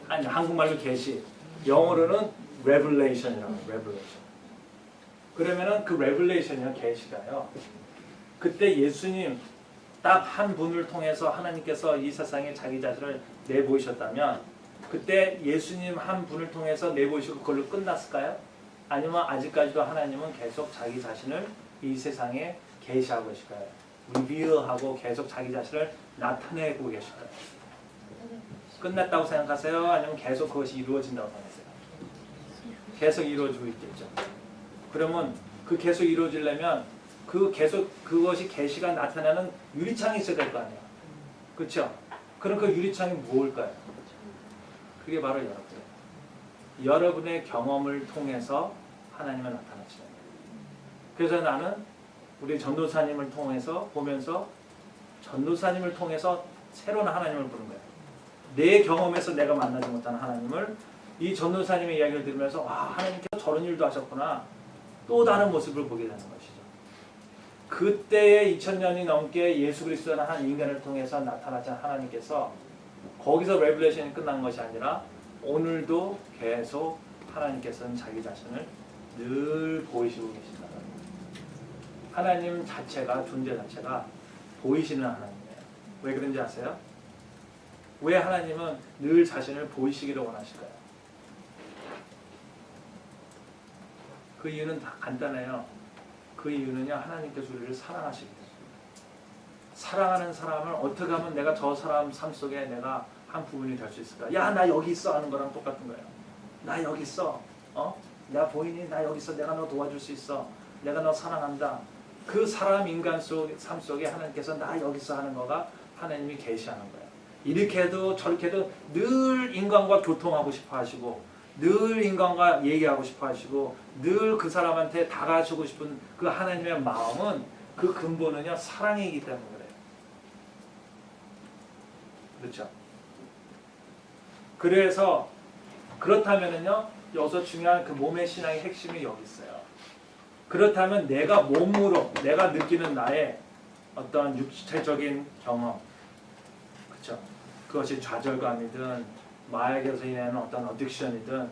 아니, 한국말로 계시. 영어로는 revelation이라고 해요. revelation. 그러면은 그 revelation이요, 계시가요. 그때 예수님 딱 한 분을 통해서 하나님께서 이 세상에 자기 자신을 내보이셨다면, 그때 예수님 한 분을 통해서 내보이시고 그걸로 끝났을까요? 아니면 아직까지도 하나님은 계속 자기 자신을 이 세상에 계시하고 계실까요? 리뷰하고 계속 자기 자신을 나타내고 계실까요? 끝났다고 생각하세요? 아니면 계속 그것이 이루어진다고 생각하세요? 계속 이루어지고 있겠죠. 그러면 그 계속 이루어지려면 그것이 계시가 나타나는 유리창이 있어야 될 거 아니에요. 그렇죠? 그럼 그 유리창이 뭘까요? 그게 바로 여러분이에요. 여러분의 경험을 통해서 하나님을 나타나시는 거예요. 그래서 나는 우리 전도사님을 통해서 보면서 전도사님을 통해서 새로운 하나님을 보는 거예요. 내 경험에서 내가 만나지 못한 하나님을 이 전도사님의 이야기를 들으면서 하나님께서 저런 일도 하셨구나. 또 다른 모습을 보게 되는 것이죠. 그때의 2000년이 넘게 예수 그리스도라는 한 인간을 통해서 나타나신 하나님께서 거기서 레벨레이션이 끝난 것이 아니라 오늘도 계속 하나님께서는 자기 자신을 늘 보이시고 계신다. 하나님 자체가, 존재 자체가 보이시는 하나님이에요. 왜 그런지 아세요? 왜 하나님은 늘 자신을 보이시기를 원하실까요? 그 이유는 다 간단해요. 그 이유는요, 하나님께서 우리를 사랑하시기 때문에. 사랑하는 사람을 어떻게 하면 내가 저 사람 삶 속에 내가 한 부분이 될 수 있을까? 야, 나 여기 있어 하는 거랑 똑같은 거예요. 나 여기 있어. 나 보이니? 나 여기 있어. 내가 너 도와줄 수 있어. 내가 너 사랑한다. 그 사람 인간 삶 속에 하나님께서 나 여기 있어 하는 거가 하나님이 계시하는 거예요. 이렇게 해도 저렇게 해도 늘 인간과 교통하고 싶어 하시고, 늘 인간과 얘기하고 싶어 하시고, 늘 그 사람한테 다가가시고 싶은 그 하나님의 마음은, 그 근본은요, 사랑이기 때문에 그래요. 그렇죠? 그래서 그렇다면은요, 여기서 중요한 그 몸의 신앙의 핵심이 여기 있어요. 그렇다면 내가 몸으로 내가 느끼는 나의 어떤 육체적인 경험, 그렇죠? 그것이 좌절감이든 마약에서 인하는 어떤 어딕션이든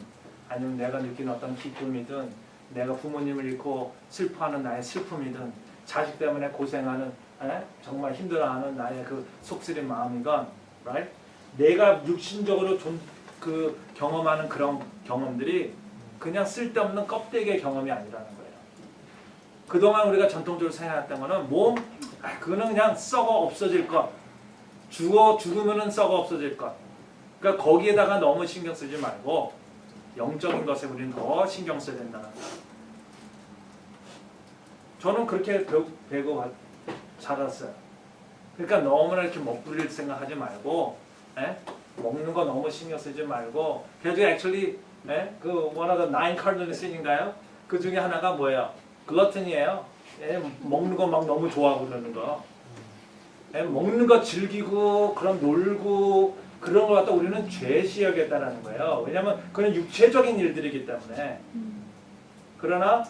아니면 내가 느끼는 어떤 기쁨이든 내가 부모님을 잃고 슬퍼하는 나의 슬픔이든 자식 때문에 고생하는 정말 힘들어하는 나의 그 속쓰린 마음이건, right? 내가 육신적으로 경험하는 그런 경험들이 그냥 쓸데없는 껍데기의 경험이 아니라는 거예요. 그동안 우리가 전통적으로 생각했던 거는 그거는 그냥 썩어 없어질 것, 죽으면은 썩어 없어질 것. 그러니까 거기에다가 너무 신경 쓰지 말고 영적인 것에 우리는 더 신경 써야 된다는 거예요. 저는 그렇게 배고 자랐어요. 그러니까 너무나 이렇게 먹부릴 생각하지 말고, 먹는 거 너무 신경 쓰지 말고, 그래도 actually 그 one of the 9 cardinal sin인가요? 그 중에 하나가 뭐예요? 글러튼이에요. 먹는 거 막 너무 좋아하고 그러는 거. 먹는 거 즐기고 그럼 놀고 그런 거 갖다 우리는 죄시 여겼다라는 거예요. 왜냐하면 그건 육체적인 일들이기 때문에. 그러나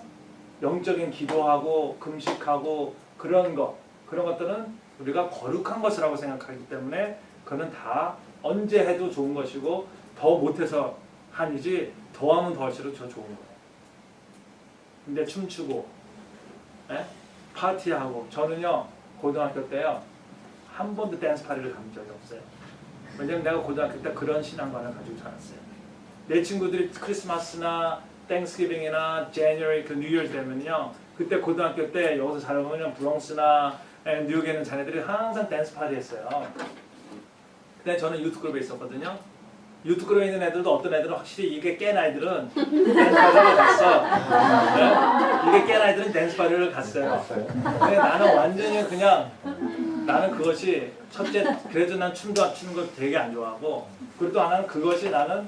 영적인 기도하고 금식하고 그런 거, 그런 것들은 우리가 거룩한 것이라고 생각하기 때문에 그는 다 언제 해도 좋은 것이고 더 못해서 한이지 더하면 더할수록 더 좋은 거예요. 근데 춤추고 예? 파티하고 저는요 고등학교 때요 한 번도 댄스 파티를 간 적이 없어요. 왜냐면 내가 고등학교 때 그런 신앙관을 가지고 자랐어요. 내 친구들이 크리스마스나 땡스기빙이나 제니어리 그 뉴이어 되면요 그때 고등학교 때 여기서 잘 보면 브롱스나 뉴욕에 있는 자네들이 항상 댄스 파티 했어요. 근데 저는 유튜브그룹에 있었거든요. 유튜브그룹에 있는 애들도 어떤 애들은 확실히 이게 깬 아이들은 댄스 파티를 갔어. 네? 이게 깬 아이들은 댄스 파티를 갔어요. 근데 나는 완전히 그냥 나는 그것이 첫째 그래도 난 춤도 추는 걸 되게 안 좋아하고 그리고 또 하나는 그것이 나는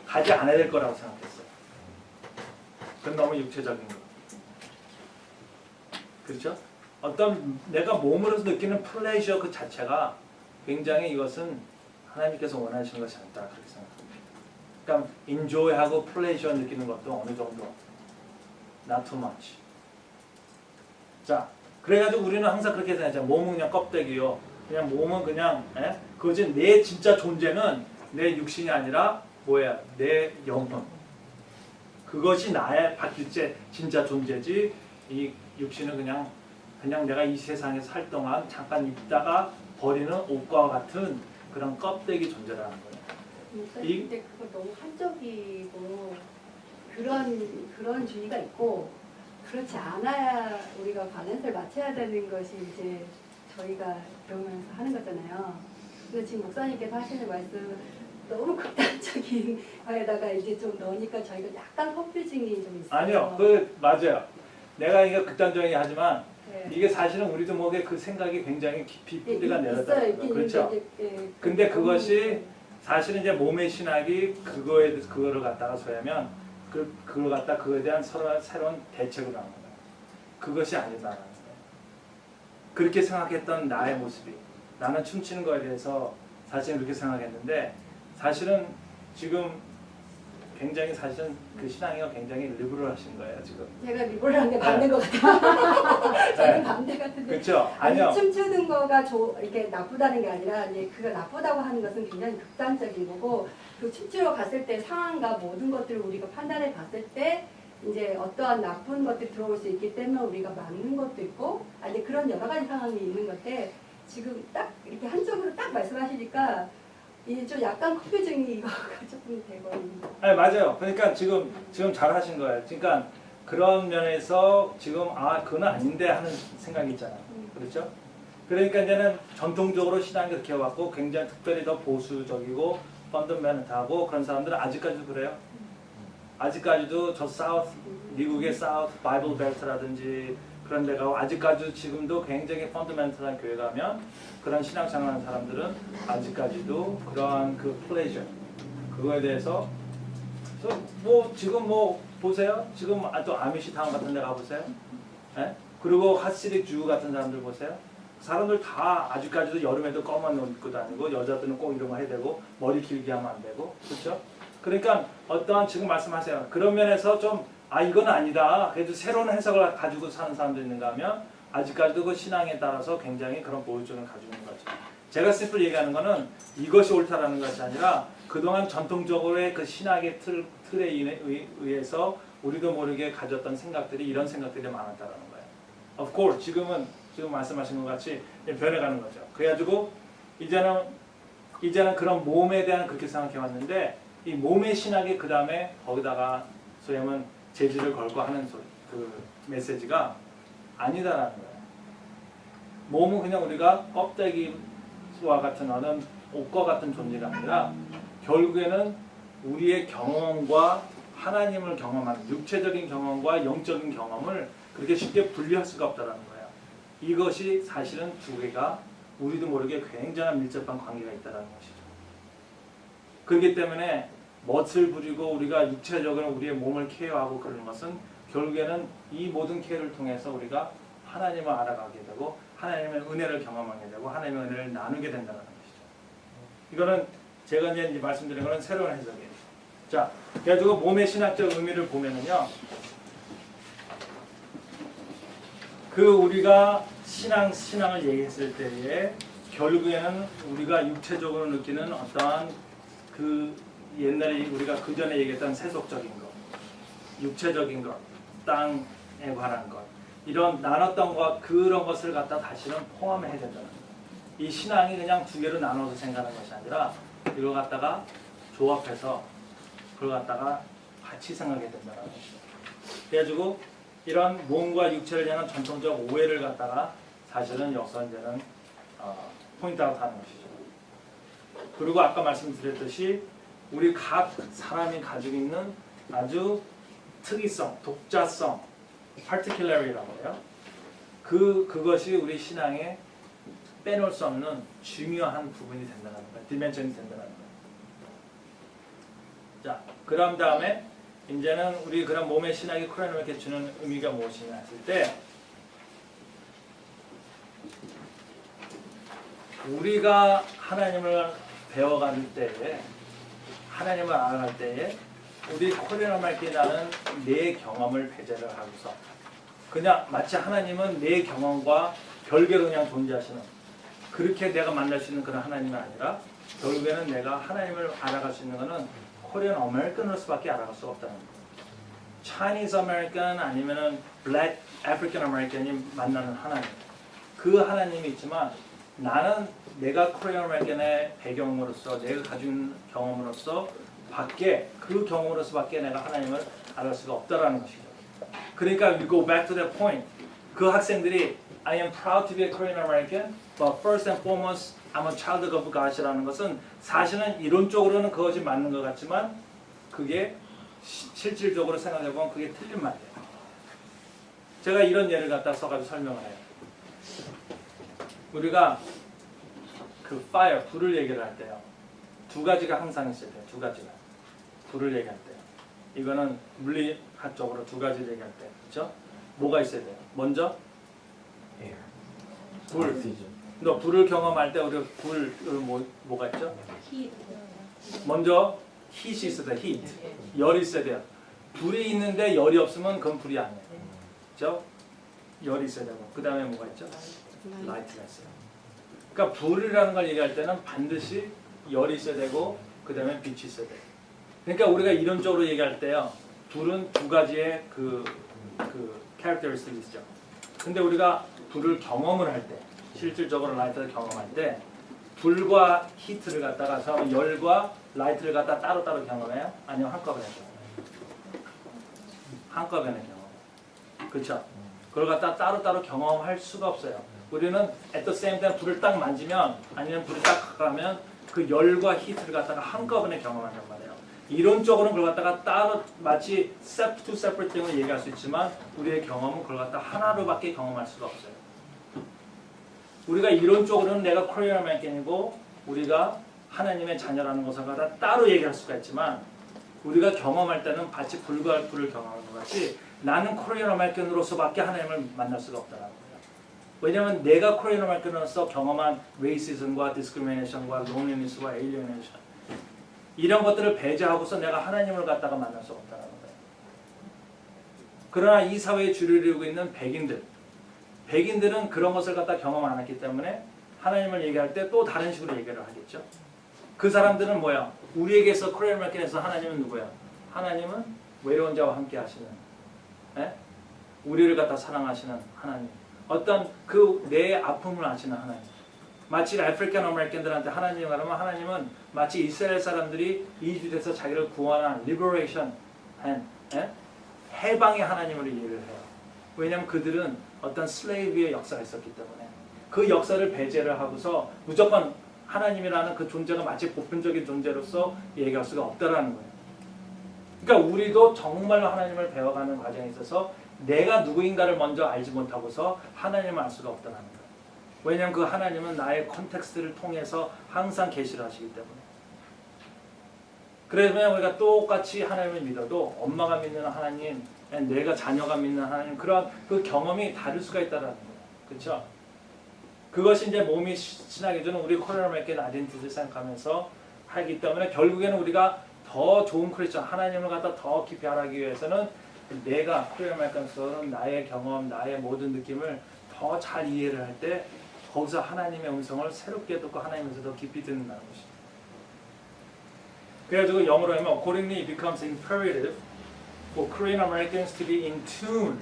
가지 않아야 될 거라고 생각했어요. 그건 너무 육체적인 거. 그렇죠? 어떤 내가 몸으로서 느끼는 플레이저 그 자체가 굉장히 이것은 하나님께서 원하시는 것이 않다 그렇게 생각합니다. 그러니까 enjoy하고 플레이저 느끼는 것도 어느 정도 not too much. 자, 그래가지고 우리는 항상 그렇게 생각하잖아요. 몸은 그냥 껍데기요. 그냥 몸은 그냥 그것이 내 진짜 존재는 내 육신이 아니라 뭐야? 내 영혼. 그것이 나의 바뀔 진짜 존재지. 이 육신은 그냥 내가 이 세상에 살 동안 잠깐 있다가 버리는 옷과 같은 그런 껍데기 존재라는 거예요. 근데 그거 너무 한적이고 그런 주의가 있고 그렇지 않아야 우리가 밸런스를 맞춰야 되는 것이 이제 저희가 배우면서 하는 거잖아요. 근데 지금 목사님께서 하시는 말씀 너무 극단적인 거에다가 이제 좀 넣으니까 저희가 약간 컨퓨징이 좀 있어요. 아니요, 그 맞아요. 내가 이게 극단적이긴 하지만 네. 이게 사실은 우리도 모르게 그 생각이 굉장히 깊이 뿌리가 내려가요. 그렇죠. 근데 네. 그것이 사실은 이제 몸의 신학이 그거를 갖다가 소야면 그걸 갖다 그거에 대한 새로운 대책을 하는 거예요. 그것이 아니다라는 거예요. 그렇게 생각했던 나의 모습이 나는 춤추는 거에 대해서 사실은 그렇게 생각했는데 사실은 지금 굉장히 사실은 그 신앙이가 굉장히 리버럴하신 거예요 지금. 제가 리버럴한 게 반대인 것 같아요. 저는 네. 반대 같은데. 그렇죠. 아니, 아니요. 춤추는 거가 이렇게 나쁘다는 게 아니라 이제 그가 나쁘다고 하는 것은 굉장히 극단적인 거고 그 춤추러 갔을 때 상황과 모든 것들을 우리가 판단해 봤을 때 이제 어떠한 나쁜 것들이 들어올 수 있기 때문에 우리가 막는 것도 있고 이제 그런 여러 가지 상황이 있는 건데 지금 딱 이렇게 한쪽으로 딱 말씀하시니까 이게 좀 약간 컨퓨징이 이거가 조금 되거든요. 네, 맞아요. 그러니까 지금 잘 하신 거예요. 그러니까 그런 면에서 지금 그건 아닌데 하는 생각이 있잖아요. 그렇죠? 그러니까 이제는 전통적으로 신앙이 그렇게 해왔고 굉장히 특별히 더 보수적이고 펀더멘탈하고 그런 사람들은 아직까지도 그래요. 아직까지도 저 사우스 미국의 사우스 바이블 벨트라든지 그런 데가 아직까지도 지금도 굉장히 펀더멘탈한 교회 가면 그런 신앙생활하는 사람들은 아직까지도 그러한 그 플레이저 그거에 대해서 뭐 지금 뭐 보세요. 지금 또 아미시 타운 같은 데 가보세요. 예? 그리고 하시릭 주 같은 사람들 보세요. 사람들 다 아직까지도 여름에도 검은 옷 입고 다니고 여자들은 꼭 이런 거 해야 되고 머리 길게 하면 안 되고 그렇죠? 그러니까 어떠한 지금 말씀하세요. 그런 면에서 좀 이건 아니다. 그래도 새로운 해석을 가지고 사는 사람들이 있는가 하면 아직까지도 그 신앙에 따라서 굉장히 그런 보호점을 가지고 있는 거죠. 제가 심플 얘기하는 거는 이것이 옳다라는 것이 아니라 그동안 전통적으로의 그 신학의 틀에 의해서 우리도 모르게 가졌던 생각들이 이런 생각들이 많았다라는 거예요. Of course 지금 말씀하신 것 같이 변해가는 거죠. 그래가지고 이제는 그런 몸에 대한 그렇게 생각해 왔는데 이 몸의 신학이 그 다음에 거기다가 소위 하면 재질을 걸고 하는 그 메시지가 아니다라는 거예요. 몸은 그냥 우리가 껍데기와 같은 어떤 옷과 같은 존재가 아니라 결국에는 우리의 경험과 하나님을 경험하는 육체적인 경험과 영적인 경험을 그렇게 쉽게 분리할 수가 없다라는 거예요. 이것이 사실은 두 개가 우리도 모르게 굉장한 밀접한 관계가 있다는 것이죠. 그렇기 때문에 멋을 부리고 우리가 육체적으로 우리의 몸을 케어하고 그러는 것은 결국에는 이 모든 케어를 통해서 우리가 하나님을 알아가게 되고 하나님의 은혜를 경험하게 되고 하나님의 은혜를 나누게 된다는 것이죠. 이거는 제가 이제 말씀드린 거는 새로운 해석이에요. 자, 그래가지고 몸의 신학적 의미를 보면은요, 그 우리가 신앙을 얘기했을 때에 결국에는 우리가 육체적으로 느끼는 어떠한 그 옛날에 우리가 그 전에 얘기했던 세속적인 것, 육체적인 것, 땅에 관한 것, 이런 나눴던 것, 그런 것을 갖다 다시는 포함해야 된다는 거예요. 이 신앙이 그냥 두 개로 나눠서 생각하는 것이 아니라 이걸 갖다가 조합해서 그걸 갖다가 같이 생각해야 된다는 것이죠. 그래가지고 이런 몸과 육체를 향한 전통적 오해를 갖다가 사실은 역선제는 포인트아웃 하는 것이죠. 그리고 아까 말씀드렸듯이 우리 각 사람이 가지고 있는 아주 특이성, 독자성, particularity라고 해요. 그것이 우리 신앙에 빼놓을 수 없는 중요한 부분이 된다는 거예요. 디멘션이 된다는 거예요. 자, 그런 다음에 이제는 우리 그런 몸의 신학이 코리아노에게 주는 의미가 무엇이냐 했을 때 우리가 하나님을 배워갈 때에 하나님을 알아갈 때에 우리 코리아노에게 나는 내 경험을 배제를 하고서 그냥 마치 하나님은 내 경험과 별개로 그냥 존재하시는 그렇게 내가 만날 수 있는 그런 하나님이 아니라 결국에는 내가 하나님을 알아갈 수 있는 것은 코리안 아메리칸으로서밖에 알아갈 수가 없다는 거예요. Chinese American 아니면은 Black African American이 만나는 하나님. 그 하나님이 있지만 나는 내가 코리안 아메리칸의 배경으로서 내가 가지고 있는 경험으로서 밖에 그 경험으로서밖에 내가 하나님을 알아갈 수가 없다라는 것이죠. 그러니까 we go back to that point. 그 학생들이 I am proud to be a Korean American, but first and foremost I'm a child of God이라는 것은 사실은 이론적으로는 그것이 맞는 것 같지만 그게 실질적으로 생각해보면 그게 틀린 말이에요. 제가 이런 예를 갖다 써가지고 설명을 해요. 우리가 그 fire, 불을 얘기를 할 때요. 두 가지가 항상 있어야 돼요. 두 가지가. 불을 얘기할 때요. 이거는 물리학적으로 두 가지를 얘기할 때. 그렇죠? 뭐가 있어야 돼요? 먼저 불. 너 불을 경험할 때 우리 불 뭐가 있죠? 먼저 heat이 있어야 돼요. heat. 열이 있어야 돼요. 불이 있는데 열이 없으면 그건 불이 아니에요. 그렇죠? 열이 있어야 되고 그 다음에 뭐가 있죠? light가 있어요. 그러니까 불이라는 걸 얘기할 때는 반드시 열이 있어야 되고 그 다음에 빛이 있어야 돼요. 그러니까 우리가 이론적으로 얘기할 때요. 불은 두 가지의 그 characteristics이 있죠. 근데 우리가 불을 경험을 할 때 실질적으로 라이트를 경험할 때 불과 히트를 갖다가 열과 라이트를 갖다 따로따로 경험해요? 아니면 한꺼번에 경험해요? 한꺼번에 경험해요. 그렇죠? 그걸 갖다 따로따로 경험할 수가 없어요. 우리는 at the same time 불을 딱 만지면 아니면 불이 딱 가까우면 그 열과 히트를 갖다가 한꺼번에 경험한단 말이에요. 이론적으로는 그걸 갖다가 따로 마치 two separate thing을 얘기할 수 있지만 우리의 경험은 그걸 갖다 하나로밖에 경험할 수가 없어요. 우리가 이론적으로는 내가 코리안 아메리칸이고 우리가 하나님의 자녀라는 것을 갖다 따로 얘기할 수가 있지만 우리가 경험할 때는 마치 불과 불을 경험하는 것 같이 나는 코리안 아메리칸으로서밖에 하나님을 만날 수가 없다는 거예요. 왜냐하면 내가 코리안 아메리칸으로서 경험한 레이시즘과 디스크리미네이션과 론리니스와 에일리네이션 이런 것들을 배제하고서 내가 하나님을 갖다가 만날 수 없다는 거예요. 그러나 이 사회에 주를 이루고 있는 백인들은 그런 것을 갖다 경험 안 했기 때문에 하나님을 얘기할 때 또 다른 식으로 얘기를 하겠죠. 그 사람들은 뭐야? 우리에게서 코리안 아메리칸에서 하나님은 누구야? 하나님은 외로운 자와 함께 하시는 우리를 갖다 사랑하시는 하나님. 어떤 그 내 아픔을 아시는 하나님. 마치 아프리칸 아메리칸들한테 하나님 말하면 하나님은 마치 이스라엘 사람들이 이주돼서 자기를 구원한 리버레이션 해방의 하나님으로 이해를 해요. 왜냐하면 그들은 어떤 슬레이브의 역사가 있었기 때문에 그 역사를 배제를 하고서 무조건 하나님이라는 그 존재가 마치 보편적인 존재로서 얘기할 수가 없다라는 거예요. 그러니까 우리도 정말로 하나님을 배워가는 과정에 있어서 내가 누구인가를 먼저 알지 못하고서 하나님을 알 수가 없다는 거예요. 왜냐하면 그 하나님은 나의 컨텍스트를 통해서 항상 계시를 하시기 때문에. 그러면 우리가 똑같이 하나님을 믿어도 엄마가 믿는 하나님, 내가 자녀가 믿는 하나님 그런 그 경험이 다를 수가 있다는 거예요. 그렇죠? 그것이 이제 몸이 신학에 주는 우리 코리안 아메리칸 아이덴티티를 생각하면서 하기 때문에 결국에는 우리가 더 좋은 크리스천 하나님을 갖다 더 깊이 알아가기 위해서는 내가 코리안 아메리칸에서는 나의 경험, 나의 모든 느낌을 더 잘 이해를 할 때 거기서 하나님의 음성을 새롭게 듣고 하나님에서 더 깊이 듣는다는 것이죠. 그래가지고 영어로 하면 accordingly it becomes imperative for Korean Americans to be in tune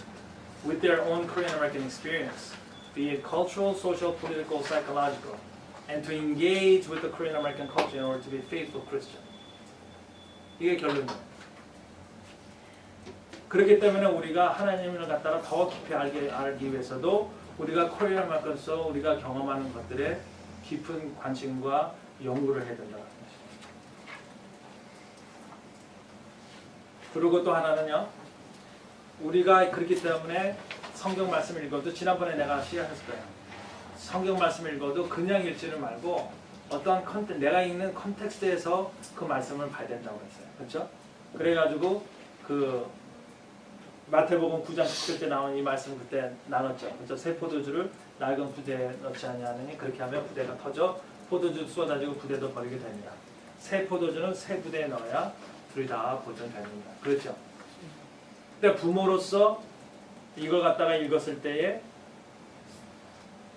with their own Korean American experience, be it cultural, social, political, psychological, and to engage with the Korean American culture in order to be faithful Christian. 이게 결론이에요. 그렇기 때문에 우리가 하나님을 갖다가 더 깊이 알기 위해서도 우리가 코리안 마켓에서 우리가 경험하는 것들에 깊은 관심과 연구를 해야 된다는 것입니다. 그리고 또 하나는요. 우리가 그렇기 때문에 성경 말씀을 읽어도 지난번에 내가 시작했을 거예요. 성경 말씀을 읽어도 그냥 읽지는 말고 어떠한 내가 읽는 컨텍스트에서 그 말씀을 봐야 된다고 했어요. 그렇죠? 그래가지고 그 마태복음 9장 17절 나온 이 말씀 그때 나눴죠. 그렇죠? 새 포도주를 낡은 부대에 넣지 아니하느니 그렇게 하면 부대가 터져 포도주 쏟아지고 부대도 버리게 됩니다. 새 포도주는 새 부대에 넣어야 둘이 다 보존됩니다. 그렇죠? 근데 부모로서 이걸 갖다가 읽었을 때에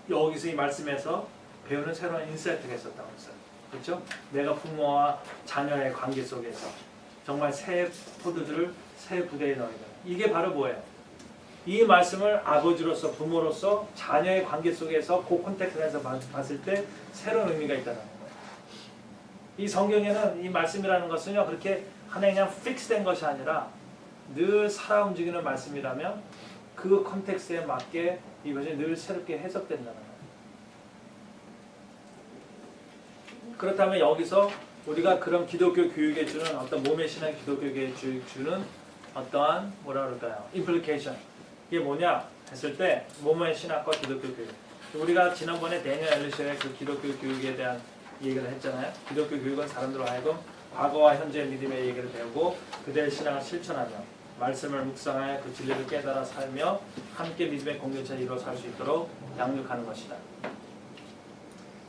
여기서 이 말씀에서 배우는 새로운 인사이트가 있었다고 했어요. 그렇죠? 내가 부모와 자녀의 관계 속에서 정말 새 포도주를 새 부대에 넣어야 돼요. 이게 바로 뭐예요? 이 말씀을 아버지로서 부모로서 자녀의 관계 속에서 그 콘텍스트에서 봤을 때 새로운 의미가 있다는 거예요. 이 성경에는 이 말씀이라는 것은요 그렇게 하나의 그냥 픽스된 것이 아니라 늘 살아 움직이는 말씀이라면 그 콘텍스트에 맞게 이것이 늘 새롭게 해석된다는 거예요. 그렇다면 여기서 우리가 그런 기독교 교육에 주는 어떤 몸의 신앙 기독교 교육에 주는 어떠한 뭐라 그럴까요? 임플리케이션 이게 뭐냐 했을 때 몸의 신학과 기독교 교육 우리가 지난번에 데니엘 엘리셔의 그 기독교 교육에 대한 얘기를 했잖아요. 기독교 교육은 사람들로 하여금 과거와 현재의 믿음의 얘기를 배우고 그들의 신앙을 실천하며 말씀을 묵상하여 그 진리를 깨달아 살며 함께 믿음의 공동체를 이루어 살 수 있도록 양육하는 것이다.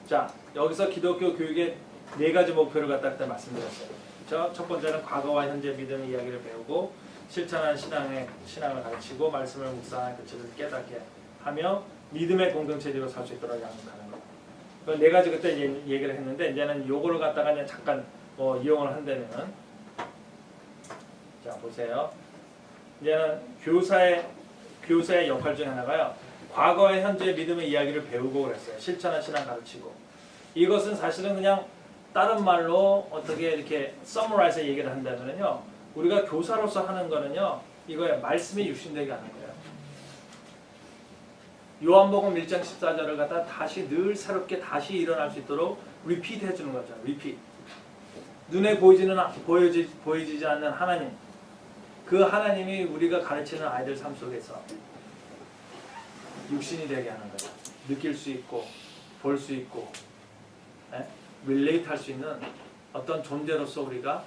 자 여기서 기독교 교육의 4가지 목표를 갖다 그때 말씀드렸어요. 첫 번째는 과거와 현재 믿음의 이야기를 배우고 실천하는 신앙을 가르치고 말씀을 묵상하여 그 진리를 깨닫게 하며 믿음의 공동체로 살 수 있도록 양육하는 것. 그 4가지 그때 얘기를 했는데 이제는 요거를 갖다가 그냥 잠깐 이용을 한다면은 자 보세요. 이제는 교사의 역할 중에 하나가요. 과거의 현재 믿음의 이야기를 배우고 그랬어요. 실천한 신앙 가르치고. 이것은 사실은 그냥 다른 말로 어떻게 이렇게 서머라이즈 얘기를 한다면요. 우리가 교사로서 하는 거는요. 이거에 말씀이 육신되게 하는 거예요. 요한복음 1장 14절을 갖다 다시 늘 새롭게 다시 일어날 수 있도록 리피트 해주는 거죠. 리피트. 눈에 보여지지 않는 하나님. 그 하나님이 우리가 가르치는 아이들 삶 속에서 육신이 되게 하는 거죠. 느낄 수 있고 볼 수 있고 릴레이트 할 수 있는 어떤 존재로서 우리가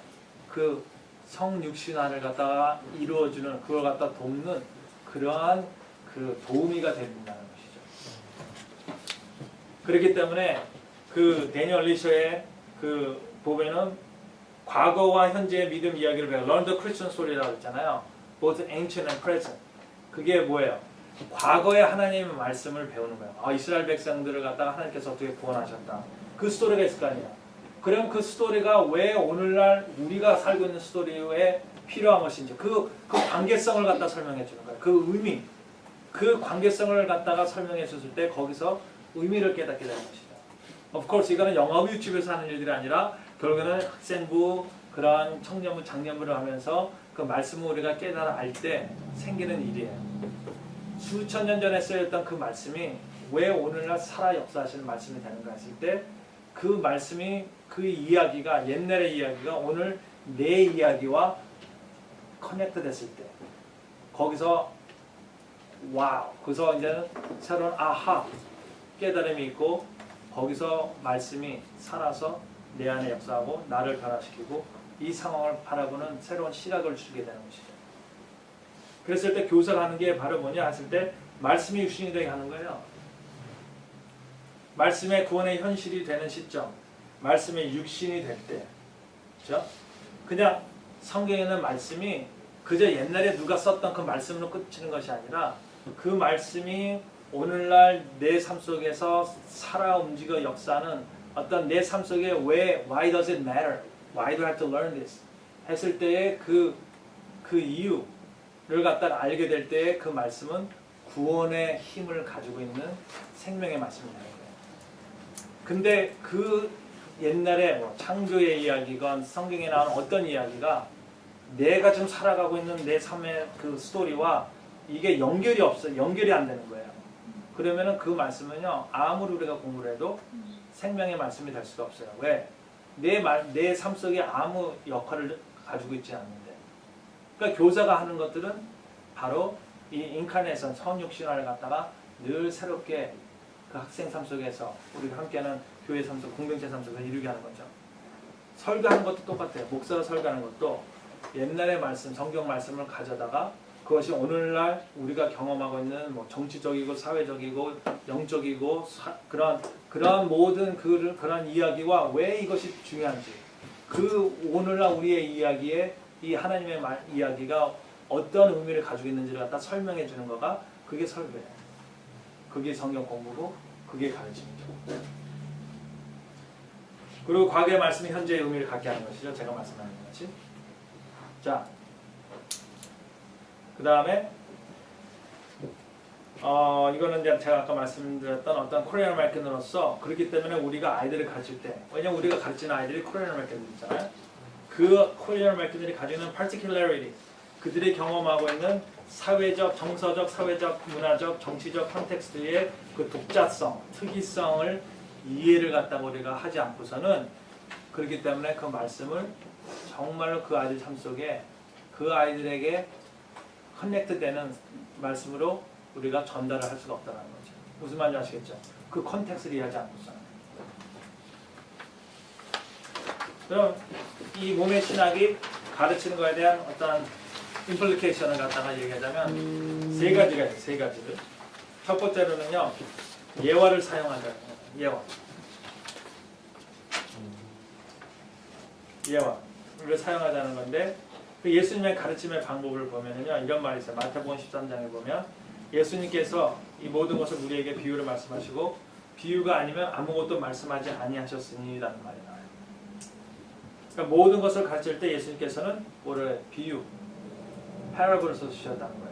그 성육신화를 갖다가 이루어주는 그걸 갖다 돕는 그러한 그 도우미가 된다는 것이죠. 그렇기 때문에 그 데니엘 리셔의 그 보면은 과거와 현재의 믿음 이야기를 배워 Learn the Christian Story라고 했잖아요. Both ancient and present. 그게 뭐예요? 과거의 하나님의 말씀을 배우는 거예요. 이스라엘 백성들을 갖다가 하나님께서 어떻게 구원하셨다. 그 스토리가 있을 거 아니에요. 그럼 그 스토리가 왜 오늘날 우리가 살고 있는 스토리에 필요한 것인지 그 관계성을 갖다 설명해 주는 거예요. 그 의미, 그 관계성을 갖다가 설명해 줬을 때 거기서 의미를 깨닫게 되는 것이죠. Of course 이거는 영어 유치부에서 하는 일들이 아니라 결국에는 학생부, 그러한 청년부, 장년부를 하면서 그 말씀을 우리가 깨달아 알 때 생기는 일이에요. 수천 년 전에 쓰였던 그 말씀이 왜 오늘날 살아 역사하시는 말씀이 되는가 했을 때 그 말씀이 그 이야기가 옛날의 이야기가 오늘 내 이야기와 커넥트 됐을 때 거기서 와우 거기서 이제는 새로운 아하 깨달음이 있고 거기서 말씀이 살아서 내 안에 역사하고 나를 변화시키고 이 상황을 바라보는 새로운 시각을 주게 되는 것이죠. 그랬을 때 교사가 하는 게 바로 뭐냐 했을 때 말씀이 육신이 되게 하는 거예요. 말씀의 구원의 현실이 되는 시점, 말씀의 육신이 될 때, 그렇죠? 그냥 성경에 있는 말씀이 그저 옛날에 누가 썼던 그 말씀으로 끝이는 것이 아니라 그 말씀이 오늘날 내 삶 속에서 살아 움직여 역사는 어떤 내 삶 속에 왜 why does it matter? Why do I have to learn this? 했을 때의 그 이유를 갖다 알게 될 때의 그 말씀은 구원의 힘을 가지고 있는 생명의 말씀이라는 거예요. 근데 그 옛날에 뭐 창조의 이야기건 성경에 나오는 어떤 이야기가 내가 지금 살아가고 있는 내 삶의 그 스토리와 이게 연결이 없어요. 연결이 안 되는 거예요. 그러면은 그 말씀은요, 아무리 우리가 공부를 해도 생명의 말씀이 될 수가 없어요. 왜? 내 삶 속에 아무 역할을 가지고 있지 않는데. 그러니까 교사가 하는 것들은 바로 이 인카네이션, 성육신화를 갖다가 늘 새롭게 그 학생 삶 속에서 우리가 함께하는 교회 삶 속, 공동체 삶 속에서 이루게 하는 거죠. 설교하는 것도 똑같아요. 목사가 설교하는 것도 옛날의 말씀, 성경 말씀을 가져다가 그것이 오늘날 우리가 경험하고 있는 뭐 정치적이고 사회적이고 영적이고 그런 모든 그런 이야기와 왜 이것이 중요한지 그 오늘날 우리의 이야기에 이 하나님의 이야기가 어떤 의미를 가지고 있는지를 갖다 설명해 주는 거가 그게 설교예요. 그게 성경 공부고 그게 가르침이죠. 그리고 과거의 말씀이 현재의 의미를 갖게 하는 것이죠. 제가 말씀하는 것이. 자, 그 다음에 이거는 이제 제가 아까 말씀드렸던 어떤 코리안 아메리칸으로서 그렇기 때문에 우리가 아이들을 가르칠 때 왜냐면 우리가 가르치는 아이들이 코리안 아메리칸들 있잖아요. 그 코리안 아메리칸들이 가지고 있는 particularity 그들이 경험하고 있는 사회적, 정서적, 사회적, 문화적, 정치적 컨텍스트의 그 독자성, 특이성을 이해를 갖다가 우리가 하지 않고서는 그렇기 때문에 그 말씀을 정말로 그 아이들 삶 속에 그 아이들에게 커넥트되는 말씀으로 우리가 전달을 할 수가 없다는 거죠. 무슨 말인지 아시겠죠? 그 컨텍스트를 이해하지 않고서는. 그럼 이 몸의 신학이 가르치는 거에 대한 어떤 임플리케이션을 갖다가 얘기하자면 세 가지가 있어요. 세 가지를. 첫 번째로는요. 예화를 사용하자는 거예요. 예화를 사용하자는 건데 그 예수님의 가르침의 방법을 보면은요. 이런 말이 있어요. 마태복음 13장에 보면 예수님께서 이 모든 것을 우리에게 비유를 말씀하시고 비유가 아니면 아무것도 말씀하지 아니하셨으니 라는 말이 나와요. 그러니까 모든 것을 가르칠 때 예수님께서는 뭐를 비유 패러블을 써주셨다는 거예요.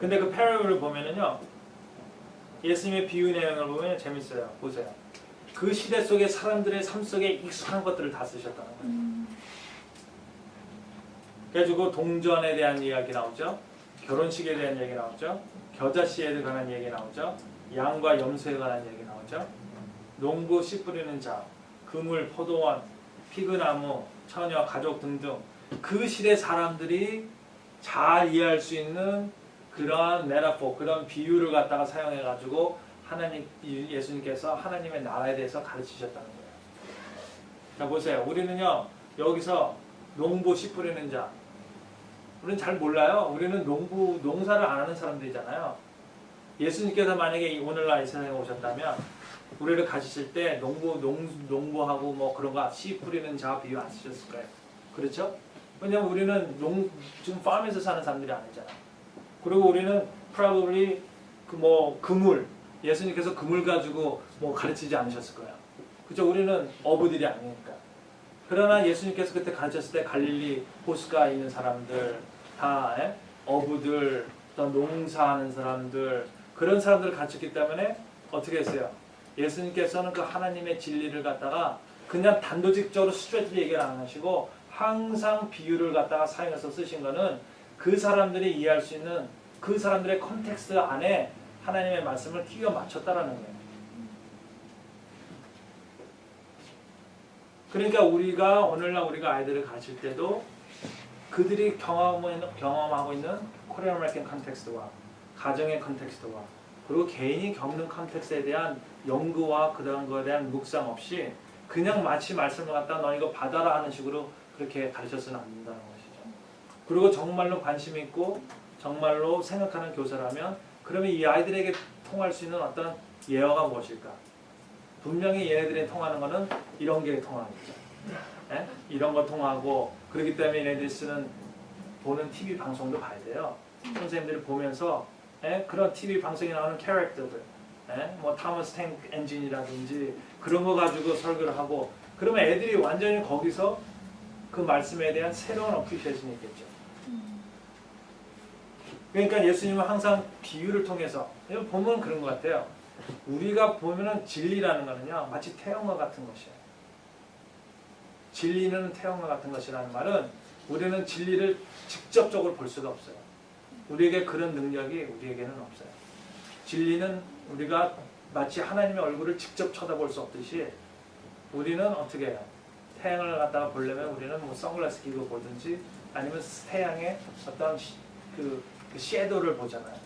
근데 그 패러블을 보면은요, 예수님의 비유 내용을 보면 재밌어요. 보세요. 그 시대 속의 사람들의 삶 속에 익숙한 것들을 다 쓰셨다는 거예요. 그래가지고 동전에 대한 이야기 나오죠. 결혼식에 대한 얘기 나오죠. 겨자씨에 관한 얘기 나오죠. 양과 염소에 관한 얘기 나오죠. 농부 씨 뿌리는 자, 그물, 포도원, 피그나무, 처녀, 가족 등등 그 시대 사람들이 잘 이해할 수 있는 그런 메타포, 그런 비유를 갖다가 사용해가지고 예수님께서 하나님의 나라에 대해서 가르치셨다는 거예요. 자 보세요. 우리는요 여기서 농부 씨 뿌리는 자, 우리는 잘 몰라요. 우리는 농사를 안 하는 사람들이잖아요. 예수님께서 만약에 오늘날 이 세상에 오셨다면 우리를 가르치실 때 농부하고 뭐 그런 거 씨 뿌리는 자 비유 안 쓰셨을 거예요. 그렇죠? 왜냐면 우리는 지금 farm에서 사는 사람들이 아니잖아요. 그리고 우리는 probably 그물 예수님께서 그물 가지고 뭐 가르치지 않으셨을 거예요. 그죠? 우리는 어부들이 아니니까. 그러나 예수님께서 그때 가르쳤을 때 갈릴리 호수가 있는 사람들 다 어부들 또 농사하는 사람들 그런 사람들을 가르쳤기 때문에 어떻게 했어요? 예수님께서는 그 하나님의 진리를 갖다가 그냥 단도직적으로 스트레이트 얘기를 안 하시고 항상 비유를 갖다가 사용해서 쓰신 거는 그 사람들이 이해할 수 있는 그 사람들의 컨텍스트 안에 하나님의 말씀을 끼워 맞췄다라는 거예요. 그러니까 오늘날 우리가 아이들을 가르칠 때도 그들이 경험하고 있는 코리안 아메리칸 컨텍스트와 가정의 컨텍스트와 그리고 개인이 겪는 컨텍스트에 대한 연구와 그런 거에 대한 묵상 없이 그냥 마치 말씀을 갖다 너 이거 받아라 하는 식으로 그렇게 가르쳐서는 안 된다는 것이죠. 그리고 정말로 관심 있고 정말로 생각하는 교사라면 그러면 이 아이들에게 통할 수 있는 어떤 예화가 무엇일까? 분명히 얘네들이 통하는 거는 이런 게 통하겠죠. 예? 이런 거 통하고 그렇기 때문에 얘네들이 보는 TV 방송도 봐야 돼요. 선생님들이 보면서 그런 TV 방송에 나오는 캐릭터들, 뭐 타머스 탱크 엔진이라든지 그런 거 가지고 설교를 하고 그러면 애들이 완전히 거기서 그 말씀에 대한 새로운 어프리시에이션이 있겠죠. 그러니까 예수님은 항상 비유를 통해서 보면 그런 것 같아요. 우리가 보면은 진리라는 거는요 마치 태양과 같은 것이에요. 진리는 태양과 같은 것이라는 말은 우리는 진리를 직접적으로 볼 수가 없어요. 우리에게 그런 능력이 우리에게는 없어요. 진리는 우리가 마치 하나님의 얼굴을 직접 쳐다볼 수 없듯이 우리는 어떻게 해요? 태양을 갖다가 보려면 우리는 뭐 선글라스 끼고 보든지 아니면 태양의 어떤 그 섀도우를 보잖아요.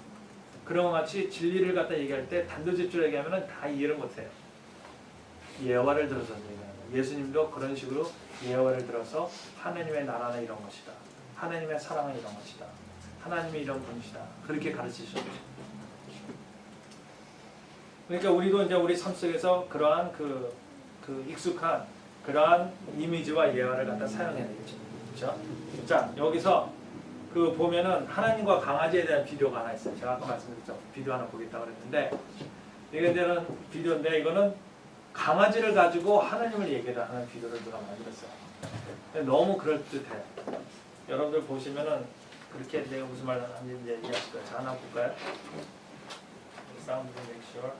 그런 것 같이 진리를 갖다 얘기할 때 단도직입적으로 얘기하면 다 이해를 못해요. 예화를 들어서 얘기하는 거예요. 예수님도 그런 식으로 예화를 들어서 하나님의 나라는 이런 것이다. 하나님의 사랑은 이런 것이다. 하나님이 이런 분이시다. 그렇게 가르치셨죠. 그러니까 우리도 이제 우리 삶 속에서 그러한 그 익숙한 그러한 이미지와 예화를 갖다 사용해야 되겠죠. 그렇죠? 자, 여기서 그 보면은 하나님과 강아지에 대한 비디오가 하나 있어요. 제가 아까 말씀드렸죠. 비디오 하나 보겠다고 그랬는데 이거는 비디오인데 이거는 강아지를 가지고 하나님을 얘기를 하는 비디오를 누가 만들었어요. 너무 그럴듯해요. 여러분들 보시면은 그렇게 내가 무슨 말 하는지 이제 이해하실 거예요. 자, 하나 볼까요? 사운드 make sure.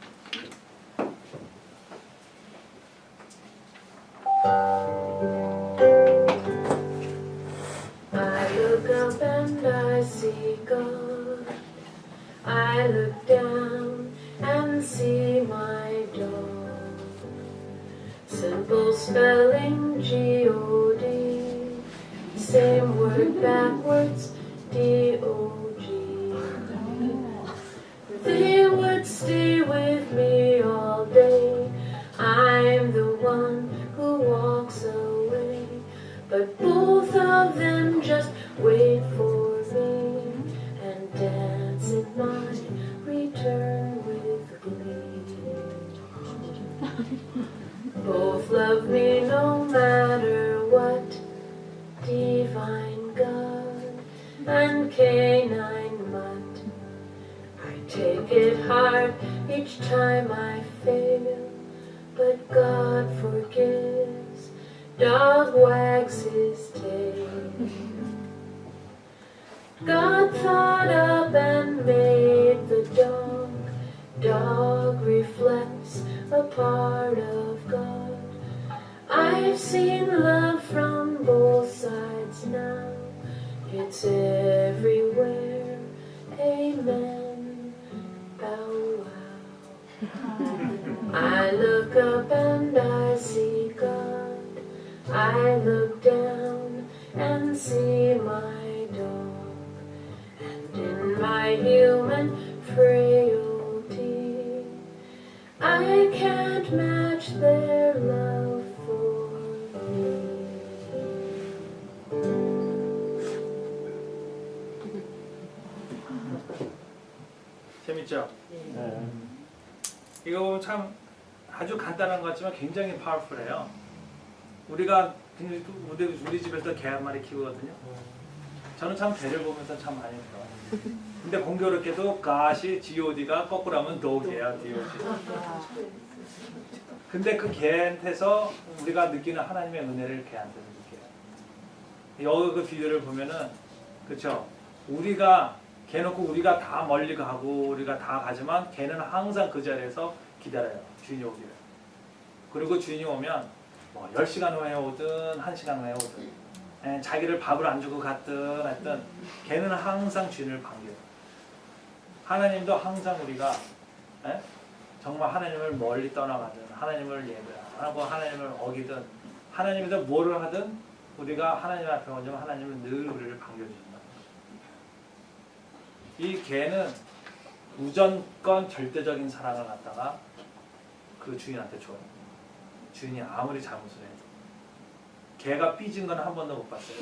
I look up and I see God. I look down and see my dog. Simple spelling G-O-D. Same word backwards D-O-G. They would stay with me all day. I'm the one who walks away. But both of them just wait for me and dance in my return with glee. Both love me no matter what, divine God and canine mutt. I take it hard each time I fail, but God forgives. Dog wags his tail. God thought up and made the dog. Dog reflects a part of God. I've seen love from both sides now. It's everywhere. Amen. Bow wow. I look up and I see God. I look down and see my dog, and in my human frailty, I can't match their love for me. 재밌죠? 이거 보면 참 아주 간단한 것 같지만 굉장히 파워풀해요. 우리가 우리 집에서 개 한 마리 키우거든요. 저는 참 개를 보면서 참 많이 좋아요. 근데 공교롭게도 가시 G-O-D가 거꾸로 하면 dog이에요. D-O-G. 근데 그 개한테서 우리가 느끼는 하나님의 은혜를 개한테 느껴요. 여기 그 비디오를 보면은 그렇죠. 우리가 개 놓고 우리가 다 멀리 가고 우리가 다 가지만 개는 항상 그 자리에서 기다려요. 주인이 오기를. 그리고 주인이 오면 뭐 10시간 후에 오든 1시간 후에 오든 자기를 밥을 안 주고 갔든 했든 걔는 항상 주인을 반겨요. 하나님도 항상 우리가 정말 하나님을 멀리 떠나가든 하나님을 예배하고 하나님을 어기든 하나님도 뭐를 하든 우리가 하나님 앞에 오면 하나님은 늘 우리를 반겨주신다. 이 개는 무조건 절대적인 사랑을 갖다가 그 주인한테 줘요. 주인이 아무리 잘못을 해도. 개가 삐진 건 한 번도 못 봤어요.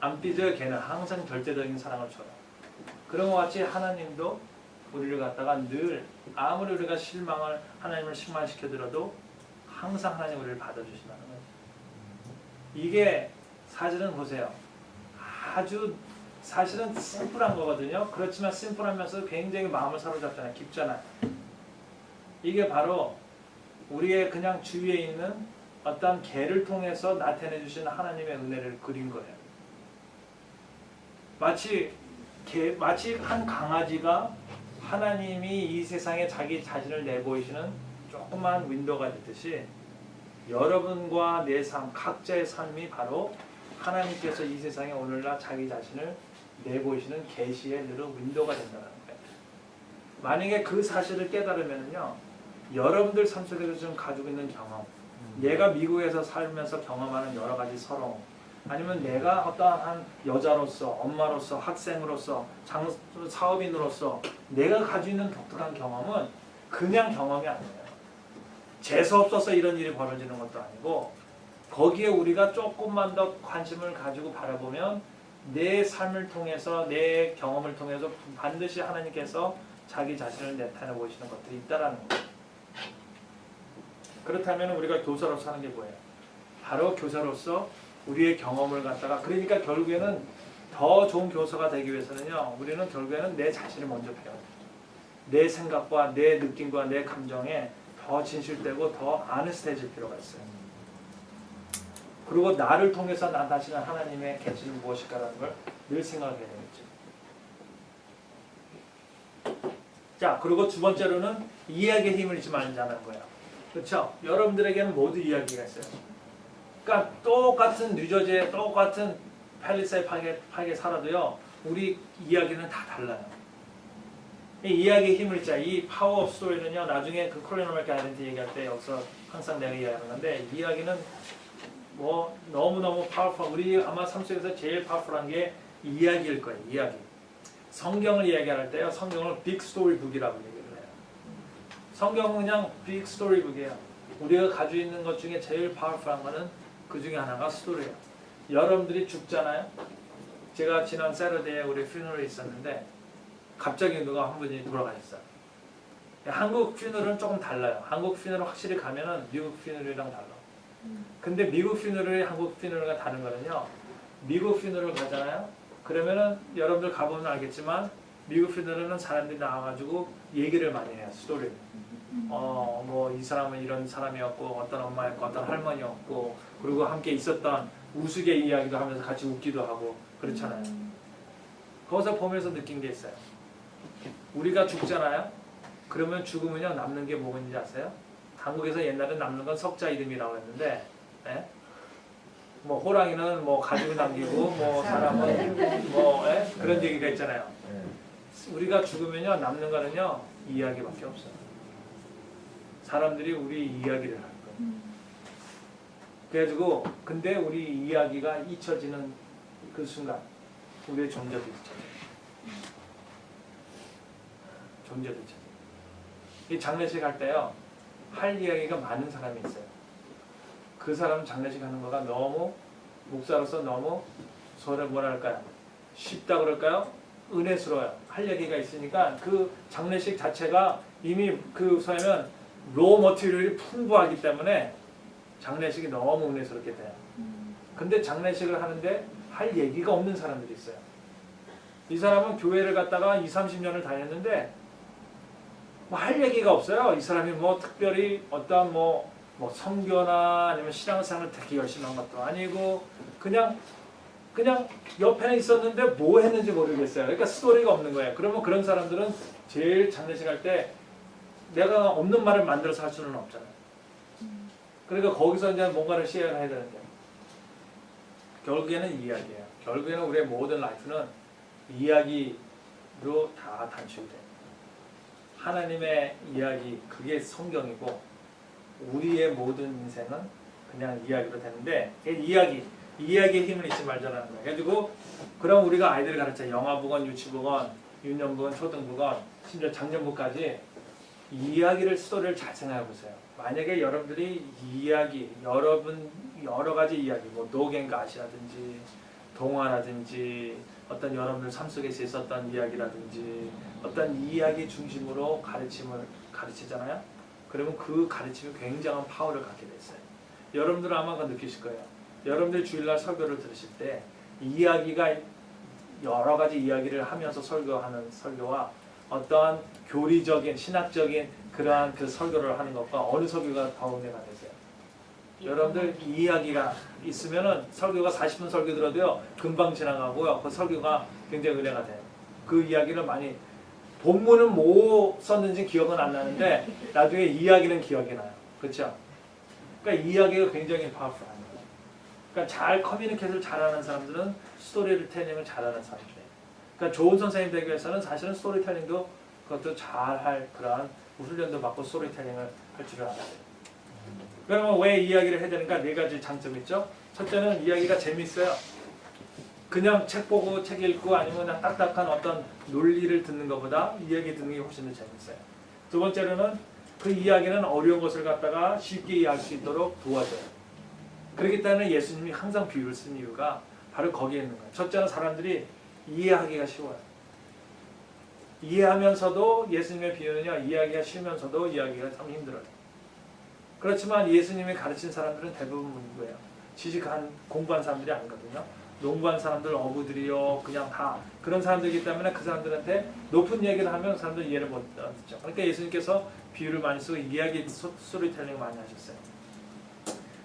안 삐져요. 개는 항상 절대적인 사랑을 줘요. 그런 것 같이 하나님도 우리를 갖다가 늘 아무리 우리가 하나님을 실망시켜들어도 항상 하나님 우리를 받아주신다는 거예요. 이게 사실은 보세요. 아주 사실은 심플한 거거든요. 그렇지만 심플하면서 굉장히 마음을 사로잡잖아요. 깊잖아요. 이게 바로 우리의 그냥 주위에 있는 어떤 개를 통해서 나타내 주시는 하나님의 은혜를 그린 거예요. 마치 한 강아지가 하나님이 이 세상에 자기 자신을 내보이시는 조그만 윈도우가 되듯이 여러분과 내 삶, 각자의 삶이 바로 하나님께서 이 세상에 오늘날 자기 자신을 내보이시는 계시의 윈도우가 된다는 거예요. 만약에 그 사실을 깨달으면요, 여러분들 삶 속에서 지금 가지고 있는 경험, 내가 미국에서 살면서 경험하는 여러 가지 서러움, 아니면 내가 어떠한 여자로서, 엄마로서, 학생으로서, 사업인으로서 내가 가지고 있는 독특한 경험은 그냥 경험이 아니에요. 재수 없어서 이런 일이 벌어지는 것도 아니고 거기에 우리가 조금만 더 관심을 가지고 바라보면 내 삶을 통해서, 내 경험을 통해서 반드시 하나님께서 자기 자신을 나타내 보이시는 것들이 있다라는 거예요. 그렇다면 우리가 교사로서 하는 게 뭐예요? 바로 교사로서 우리의 경험을 갖다가, 그러니까 결국에는 더 좋은 교사가 되기 위해서는요, 우리는 결국에는 내 자신을 먼저 배워야 돼요. 내 생각과 내 느낌과 내 감정에 더 진실되고 더 아네스테해질 필요가 있어요. 그리고 나를 통해서 나타나시는 하나님의 계시는 무엇일까라는 걸 늘 생각해야 되겠죠. 자, 그리고 두 번째로는 이야기의 힘을 잊지 말자는 거예요. 그렇죠? 여러분들에게는 모두 이야기가 있어요. 그러니까 똑같은 뉴저지에 똑같은 팰리세이 파게 살아도요, 우리 이야기는 다 달라요. 이 이야기의 힘을 있자. 이 파워 오브 스토리는요, 나중에 그 콜린 어메리칸 아이덴티티 얘기할 때 여기서 항상 내가 이야기하는 건데, 이야기는 뭐 너무너무 파워풀, 우리 아마 삶 속에서 제일 파워풀한 게 이야기일 거예요. 이야기. 성경을 이야기할 때요, 성경을 빅 스토리 북이라고 얘기를 해요. 성경은 그냥 빅 스토리 북이에요. 우리가 가지고 있는 것 중에 제일 파워풀한 거는 그 중에 하나가 스토리예요. 여러분들이 죽잖아요. 제가 지난 세러데이에 우리 퓨너럴이 있었는데 갑자기 누가 한 분이 돌아가셨어요. 한국 퓨너럴은 조금 달라요. 한국 퓨너럴 확실히 가면은 미국 퓨너럴이랑 달라. 근데 미국 퓨너럴이 한국 퓨너럴과 다른 거는요, 미국 퓨너럴 가잖아요. 그러면은 여러분들 가보면 알겠지만 미국 퓨너럴은 사람들이 나와가지고 얘기를 많이 해요. 스토리를. 뭐 이 사람은 이런 사람이었고, 어떤 엄마였고, 어떤 할머니였고, 그리고 함께 있었던 우스개 이야기도 하면서 같이 웃기도 하고 그렇잖아요. 거기서 보면서 느낀 게 있어요. 우리가 죽잖아요. 그러면 죽으면요, 남는 게 뭐인지 아세요? 한국에서 옛날에 남는 건 석자 이름이라고 했는데, 예? 뭐 호랑이는 뭐 가죽을 남기고, 뭐 사람은 뭐 그런 얘기가 있잖아요. 우리가 죽으면요, 남는 거는요, 이야기밖에 없어요. 사람들이 우리 이야기를 할 거예요. 그래가지고 근데 우리 이야기가 잊혀지는 그 순간 우리의 존재도 잊혀져요. 존재도 잊혀져요. 이 장례식 할 때요, 할 이야기가 많은 사람이 있어요. 그 사람 장례식 하는 거가 너무, 목사로서 너무 서로 뭐랄까요, 쉽다 그럴까요? 은혜스러워요. 할 얘기가 있으니까 그 장례식 자체가 이미 그 소위면 로 머티리얼이 풍부하기 때문에 장례식이 너무 은혜스럽게 돼요. 근데 장례식을 하는데 할 얘기가 없는 사람들이 있어요. 이 사람은 교회를 갔다가 20-30년을 다녔는데 뭐 할 얘기가 없어요. 이 사람이 뭐 특별히 어떤 뭐 선교나 아니면 신앙생활을 되게 열심히 한 것도 아니고 그냥 옆에 있었는데 뭐 했는지 모르겠어요. 그러니까 스토리가 없는 거예요. 그러면 그런 사람들은 제일 장례식 할 때 내가 없는 말을 만들어서 할 수는 없잖아요. 그러니까 거기서 이제 뭔가를 시행을 해야 되는데, 결국에는 이야기예요. 결국에는 우리의 모든 라이프는 이야기로 다 단축이 돼요. 하나님의 이야기, 그게 성경이고, 우리의 모든 인생은 그냥 이야기로 되는데, 이야기의 힘을 잊지 말자는 거예요. 그래가지고 그럼 우리가 아이들을 가르쳐, 영아부건, 유치부건, 유년부건, 초등부건, 심지어 장년부까지 이야기를, 스토리를 잘 생각해 보세요. 만약에 여러분들이 이야기, 여러 가지 이야기, 뭐 노겐가시라든지 동화라든지 어떤 여러분들 삶 속에서 있었던 이야기라든지 어떤 이야기 중심으로 가르침을 가르치잖아요. 그러면 그 가르침이 굉장한 파워를 갖게 됐어요. 여러분들은 아마 그거 느끼실 거예요. 여러분들 주일날 설교를 들으실 때 이야기가 여러 가지 이야기를 하면서 설교하는 설교와 어떠한 교리적인 신학적인 그러한 그 설교를 하는 것과 어느 설교가 더 은혜가 되세요? 여러분들 이 이야기가 있으면은 설교가 40분 설교 들어도요 금방 지나가고요 그 설교가 굉장히 은혜가 돼요. 그 이야기를 많이 본문은 뭐 썼는지 기억은 안 나는데 나중에 이야기는 기억이 나요. 그렇죠? 그러니까 이야기가 굉장히 파워풀한 거예요. 그러니까 잘 커뮤니케이션을 잘하는 사람들은 스토리텔링을 잘하는 사람들이에요. 그러니까 좋은 선생님 되기 위해서는 사실은 스토리텔링도 그것도 잘할 그러한 훈련도 받고 스토리텔링을 할 줄을 알아야 돼요. 그러면 왜 이야기를 해야 되는가? 네 가지 장점이 있죠. 첫째는 이야기가 재밌어요. 그냥 책 보고 책 읽고 아니면 그냥 딱딱한 어떤 논리를 듣는 것보다 이야기 듣는 게 훨씬 더 재밌어요. 두 번째로는 그 이야기는 어려운 것을 갖다가 쉽게 이해할 수 있도록 도와줘요. 그렇기 때문에 예수님이 항상 비유를 쓴 이유가 바로 거기에 있는 거예요. 첫째는 사람들이 이해하기가 쉬워요. 이해하면서도 예수님의 비유는요. 이해하기가 쉬우면서도 이해하기가 참 힘들어요. 그렇지만 예수님이 가르친 사람들은 대부분 문구예요. 지식한 공부한 사람들이 아니거든요. 농부한 사람들, 어부들이요, 그냥 다 그런 사람들이기 때문에 그 사람들한테 높은 얘기를 하면 사람들 이해를 못 듣죠. 그러니까 예수님께서 비유를 많이 쓰고 이야기 스토리텔링 많이 하셨어요.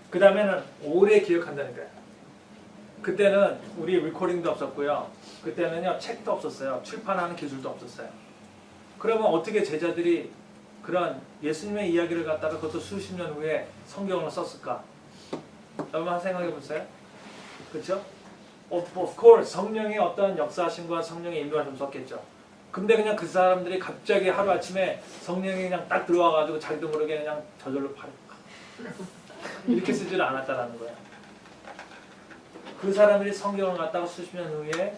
그 다음에는 오래 기억한다는 거예요. 그때는 우리 리코딩도 없었고요. 그때는요 책도 없었어요. 출판하는 기술도 없었어요. 그러면 어떻게 제자들이 그런 예수님의 이야기를 갖다가 그것도 수십 년 후에 성경을 썼을까? 여러분 한번 생각해 보세요. 그렇죠? Of course 성령의 어떤 역사하심과 성령의 인도하심 썼겠죠. 근데 그냥 그 사람들이 갑자기 하루아침에 성령이 그냥 딱 들어와가지고 자기도 모르게 그냥 저절로 이렇게 쓰지를 않았다라는 거예요. 그 사람들이 성경을 갖다가 수십 년 후에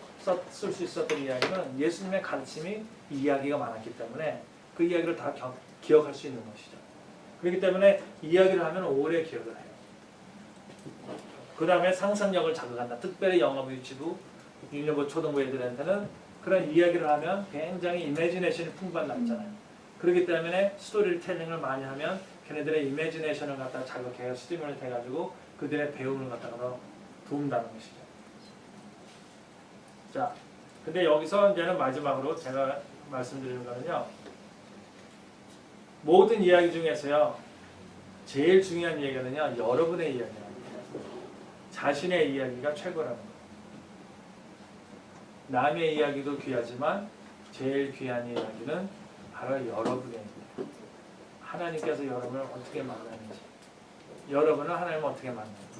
쓸 수 있었던 이야기는 예수님의 가르침이 이야기가 많았기 때문에 그 이야기를 다 기억할 수 있는 것이죠. 그렇기 때문에 이야기를 하면 오래 기억을 해요. 그 다음에 상상력을 자극한다. 특별히 영어부, 유치부, 유년부, 초등부 애들한테는 그런 이야기를 하면 굉장히 이미지네이션이 풍부한 있잖아요. 그렇기 때문에 스토리텔링을 많이 하면 걔네들의 이미지네이션을 갖다가 자극해서 스티뮬을 해가지고 그들의 배움을 갖다가 도운다는 것이죠. 자, 근데 여기서 이제는 마지막으로 제가 말씀드리는 거는요. 모든 이야기 중에서요. 제일 중요한 이야기는요. 여러분의 이야기입니다. 자신의 이야기가 최고라는 거예요. 남의 이야기도 귀하지만 제일 귀한 이야기는 바로 여러분의 이야기. 하나님께서 여러분을 어떻게 만나는지, 여러분을 하나님을 어떻게 만나는지,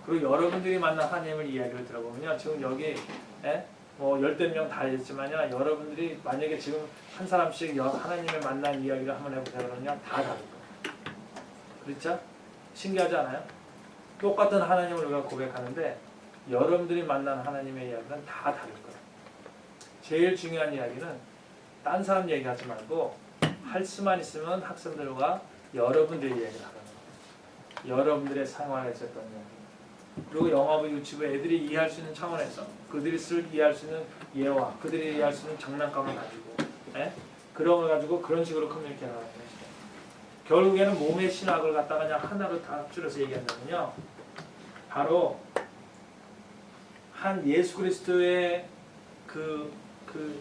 그리고 여러분들이 만난 하나님을 이야기를 들어보면요. 지금 여기 뭐 열댓 명 다 있지만요. 여러분들이 만약에 지금 한 사람씩 하나님을 만난 이야기를 한번 해보세요. 그러면요. 다 다를 거예요. 그렇죠? 신기하지 않아요? 똑같은 하나님을 우리가 고백하는데 여러분들이 만난 하나님의 이야기는 다 다를 거예요. 제일 중요한 이야기는 딴 사람 얘기하지 말고 할 수만 있으면 학생들과 여러분들의 이야기를 하는 거예요. 여러분들의 생활에 있었던 이야기. 그리고 영어부, 유치부 애들이 이해할 수 있는 차원에서 그들이 이해할 수 있는 예화, 그들이 이해할 수 있는 장난감을 가지고 그런 걸 가지고 그런 식으로 커뮤니케이션 하는 거예요. 결국에는 몸의 신학을 갖다가 그냥 하나로 다 줄여서 얘기한다면요. 바로 한 예수 그리스도의 그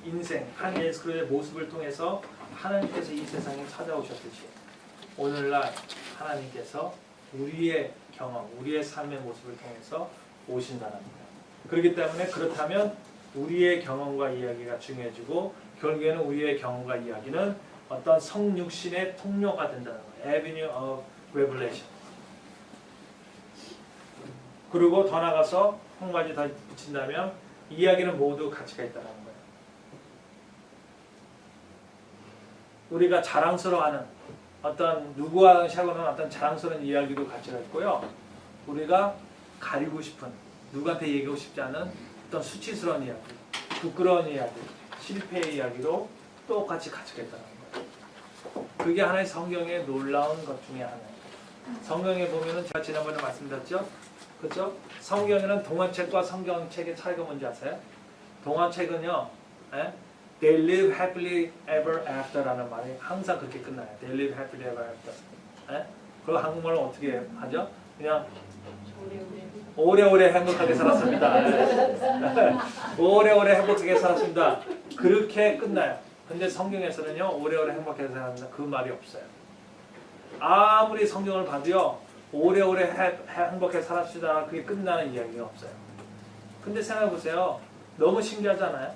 인생, 한 예수 그리스도의 모습을 통해서 하나님께서 이 세상에 찾아오셨듯이 오늘날 하나님께서 우리의 경험, 우리의 삶의 모습을 통해서 오신다는 거예요. 그렇기 때문에 그렇다면 우리의 경험과 이야기가 중요해지고 결국에는 우리의 경험과 이야기는 어떤 성육신의 통로가 된다는 거예요. Avenue of Revelation. 그리고 더 나가서 한 가지 더 붙인다면 이야기는 모두 가치가 있다는 거예요. 우리가 자랑스러워하는 어떤 누구와 하고는 어떤 자랑스러운 이야기도 가치가 있고요. 우리가 가리고 싶은 누구한테 얘기하고 싶지 않은 어떤 수치스러운 이야기, 부끄러운 이야기, 실패의 이야기도 똑같이 가치가 있다는 거예요. 그게 하나의 성경의 놀라운 것 중에 하나예요. 성경에 보면은 제가 지난번에 말씀드렸죠? 그렇죠? 성경에는 동화책과 성경책의 차이가 뭔지 아세요? 동화책은요, They live happily ever after라는 말이 항상 그렇게 끝나요. They live happily ever after. 그리고 한국말로 어떻게 하죠? 그냥 오래오래 행복하게 살았습니다. 오래오래 행복하게 살았습니다. 그렇게 끝나요. 근데 성경에서는요, 오래오래 행복하게 살았습니다. 그 말이 없어요. 아무리 성경을 봐도요, 오래오래 행복하게 살았습니다. 그게 끝나는 이야기가 없어요. 근데 생각해보세요. 너무 신기하잖아요.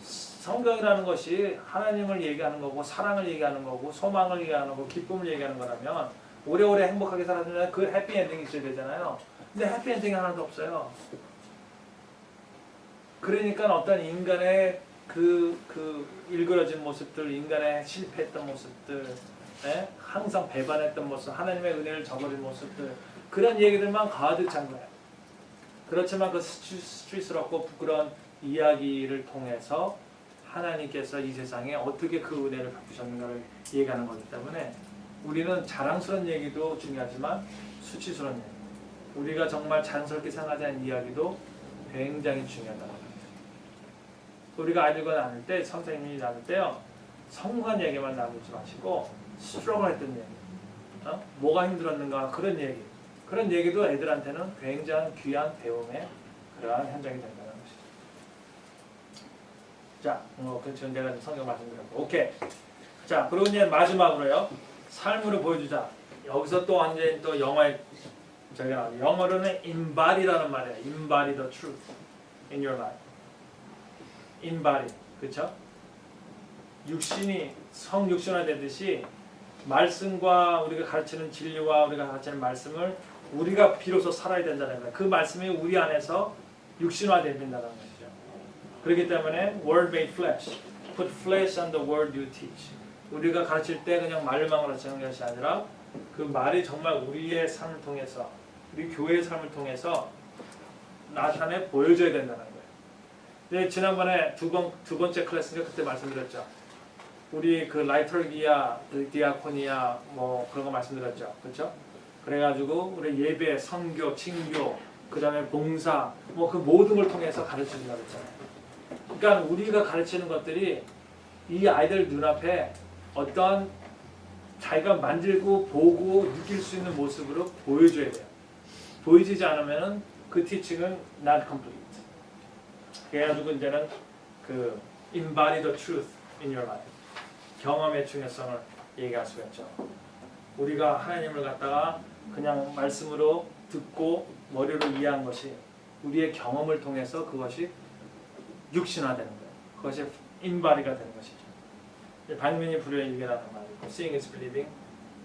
성경이라는 것이 하나님을 얘기하는 거고, 사랑을 얘기하는 거고, 소망을 얘기하는 거고, 기쁨을 얘기하는 거라면 오래오래 행복하게 살았으면 그 해피엔딩이 있어야 되잖아요. 근데 해피엔딩이 하나도 없어요. 그러니까 어떤 인간의 그 일그러진 모습들, 인간의 실패했던 모습들, 항상 배반했던 모습, 하나님의 은혜를 저버린 모습들, 그런 얘기들만 가득 찬 거예요. 그렇지만 그 스트레스럽고 부끄러운 이야기를 통해서 하나님께서 이 세상에 어떻게 그 은혜를 베푸셨는가를 얘기하는 거기 때문에 우리는 자랑스러운 얘기도 중요하지만 수치스러운 얘기, 우리가 정말 자연스럽게 생각하는 이야기도 굉장히 중요하다는 거예요. 우리가 알고 나눌 때, 선생님이 나눌 때요, 성공한 얘기만 나누지 마시고 스트러글 했던 얘기, 뭐가 힘들었는가, 그런 얘기도 애들한테는 굉장히 귀한 배움의 그러한 현장이 된다는 것이죠. 자, 그건 내가 성경 말씀드렸고, 오케이. 자, 그리고 이제 마지막으로요, 삶으로 보여주자. 여기서 또 완전히 또 영어에 영어로는 embodi라는 말이에요. embody the truth in your life. embody, 그렇죠? 육신이 성육신화 되듯이 말씀과 우리가 가르치는 진리와 우리가 가르치는 말씀을 우리가 비로소 살아야 된다는 거예요. 그 말씀이 우리 안에서 육신화되어야 된다는 것이죠. 그렇기 때문에 word made flesh, put flesh on the word you teach. 우리가 가르칠 때 그냥 말만 가르치는 것이 아니라 그 말이 정말 우리의 삶을 통해서, 우리 교회의 삶을 통해서 나타내 보여줘야 된다는 거예요. 네, 지난번에 두 번째 클래스인가 그때 말씀드렸죠. 우리 그 라이터기야, 디아코니아 뭐 그런 거 말씀드렸죠. 그렇죠? 그래가지고 우리 예배, 선교, 칭교, 그 다음에 봉사, 뭐 그 모든 걸 통해서 가르치는다고 했잖아요. 그러니까 우리가 가르치는 것들이 이 아이들 눈앞에 어떤 자기가 만들고 보고 느낄 수 있는 모습으로 보여줘야 돼요. 보여지지 않으면 그 티칭은 not complete. 그래가지고 이제는 그 embody the truth in your life. 경험의 중요성을 얘기할 수가 있죠. 우리가 하나님을 갖다가 그냥 말씀으로 듣고 머리로 이해한 것이 우리의 경험을 통해서 그것이 육신화되는 거예요. 그것이 embodi가 되는 것이죠. 박민이 불효의 일개라는 말이고 Seeing is believing,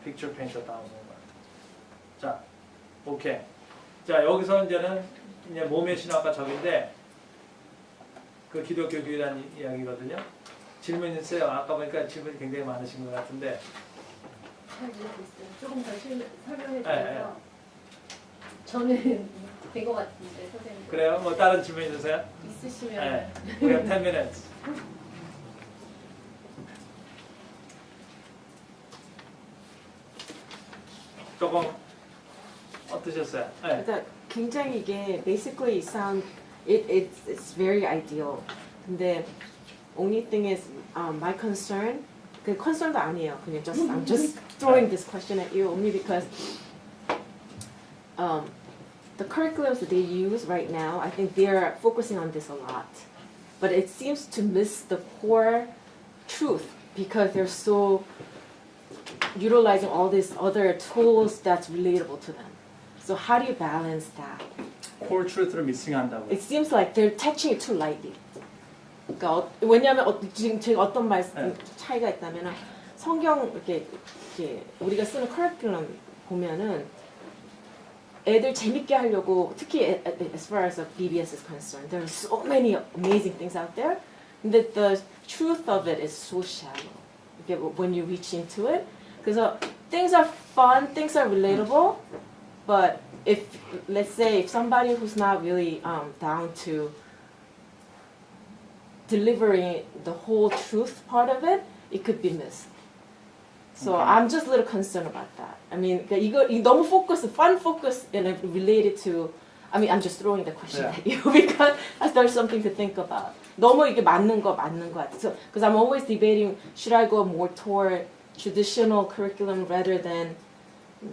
picture paint a thousand words. 자, 오케이. 자, 여기서 이제는 이제 몸의 신화가 적인데 그 기독교 교회에 대한 이야기거든요. 질문 있어요? 아까 보니까 질문이 굉장히 많으신 것 같은데. 잘 모르겠어요. 조금 더 설명해 주셔서. 네. 저는 된 것 같은데 선생님. 그래요? 뭐 다른 질문 있으세요? 있으시면. 네. We have 10 minutes. 조금 어떠셨어요? 네. 그러니까 굉장히 이게 basically it's very ideal. 근데 only thing is my concern. 그 concern도 아니에요. 그냥 I'm just throwing this question at you only because the curriculums that they use right now, I think they're focusing on this a lot. But it seems to miss the core truth because they're so utilizing all these other tools that's relatable to them. So how do you balance that? core truth를 미싱한다고. It seems like they're touching it too lightly. 그러니까 왜냐하면 지금 제가 어떤 말씀 차이가 있다면은 성경 이렇게 우리가 쓰는 커리큘럼 보면은 애들 재밌게 하려고 특히 as far as BBS is concerned, there are so many amazing things out there. 근데 the truth of it is so shallow. Okay, when you reach into it, 그래서 things are fun, things are relatable, but if let's say if somebody who's not really down to delivering the whole truth part of it, it could be missed. So Okay. I'm just a little concerned about that. I mean, 이거 너무 fun focus and related to. I mean, I'm just throwing the question Yeah. at you because there's something to think about. 너무 이게 맞는 거 같아. So, because I'm always debating, should I go more toward traditional curriculum rather than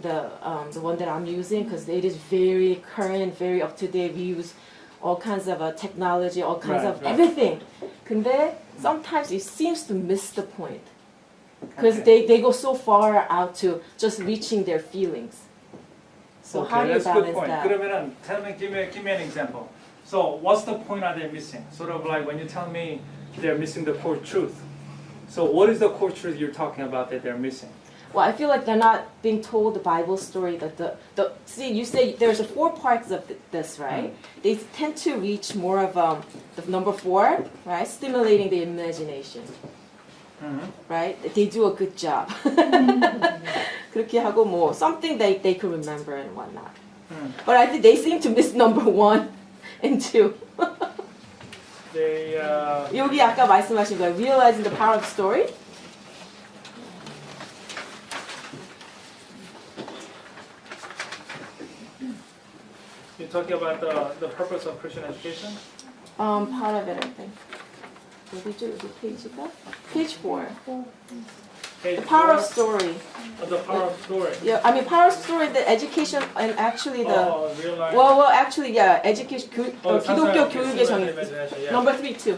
the one that I'm using because it is very current, very up to date. We use all kinds of technology, all kinds Right, of right. everything. 근데 sometimes it seems to miss the point because Okay. they go so far out to just reaching their feelings. So how do you that's a good balance point. that? 그러면은 give me an example. So what's the point are they missing? Sort of like when you tell me they're missing the core truth. So what is the core truth you're talking about that they're missing? Well, I feel like they're not being told the Bible story that the see you say there's 4 parts of this, right? They tend to reach more of the number 4, right? Stimulating the imagination, right? They do a good job. 그렇게 하고 뭐 something they can remember and whatnot. But I think they seem to miss number 1 and 2. They 여기 아까 말씀하신 거예요. Realizing the power of story. you're talking about the purpose of Christian education. Part of it, I think. 어디죠? 여기 페이지가? Page 4. Page The power of 4, story. the power of story. Yeah, I mean power of story, the education and actually the realize. well actually yeah, education 기독교 상상력, 교육의 정의. imagination, yeah. Number 3 too.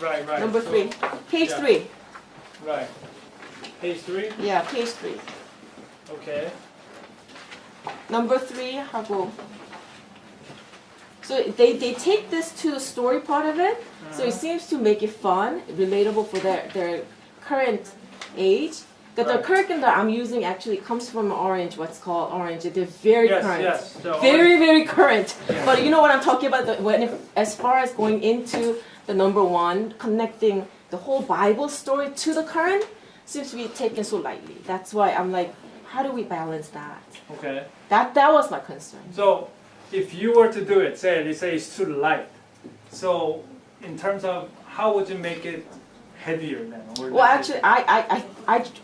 Right. Number So, 3. Page yeah. 3. Right. Page 3. Yeah, page 3. Okay. Number 3 하고. So they take this to the story part of it. So it seems to make it fun, relatable for their current age. But the Right. curriculum that I'm using actually comes from Orange, what's called Orange. They're very Yes, current. yes. So Very current. But you know what I'm talking about? As far as going into the number 1, connecting the whole Bible story to the current, seems to be taken so lightly. That's why I'm like, how do we balance that? Okay. That was my concern. So if you were to do it, say it's too light. So in terms of how would you make it heavier then? Or Well, less actually,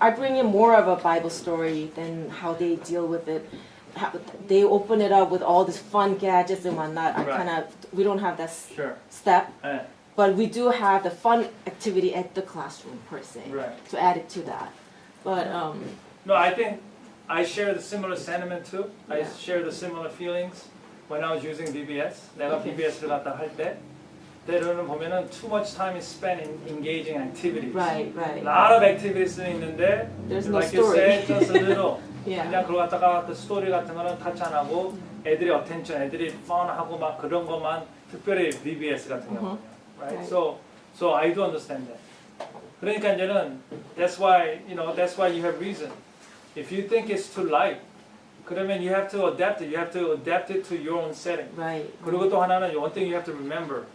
I bring in more of a Bible story than how they deal with it. How they open it up with all these fun gadgets and whatnot. Right. We don't have that Sure. step, Eh, but we do have the fun activity at the classroom per se right. to add it to that. But No, I think I share the similar sentiment too. I Yeah. share the similar feelings when I was using VBS. 내가 Okay. VBS를 갖다 할 때, 때로는 보면은 too much time is spent in engaging activities. right. A lot of activities 있는데, There's no like you story. said, just a little. Yeah. 그냥 그거 갖다가 그 스토리 같은 거는 타치 안 하고 애들이 어텐션, 애들이 펀하고 막 그런 것만 특별히 VBS 같은 경우는, right? Right. So I do understand that. 그러니까 이제는 that's why you have reason. If you think it's too light, 그러면 you have to adapt it. You have to adapt it to your own setting. Right. 그리고 또 하나는 one thing you have to remember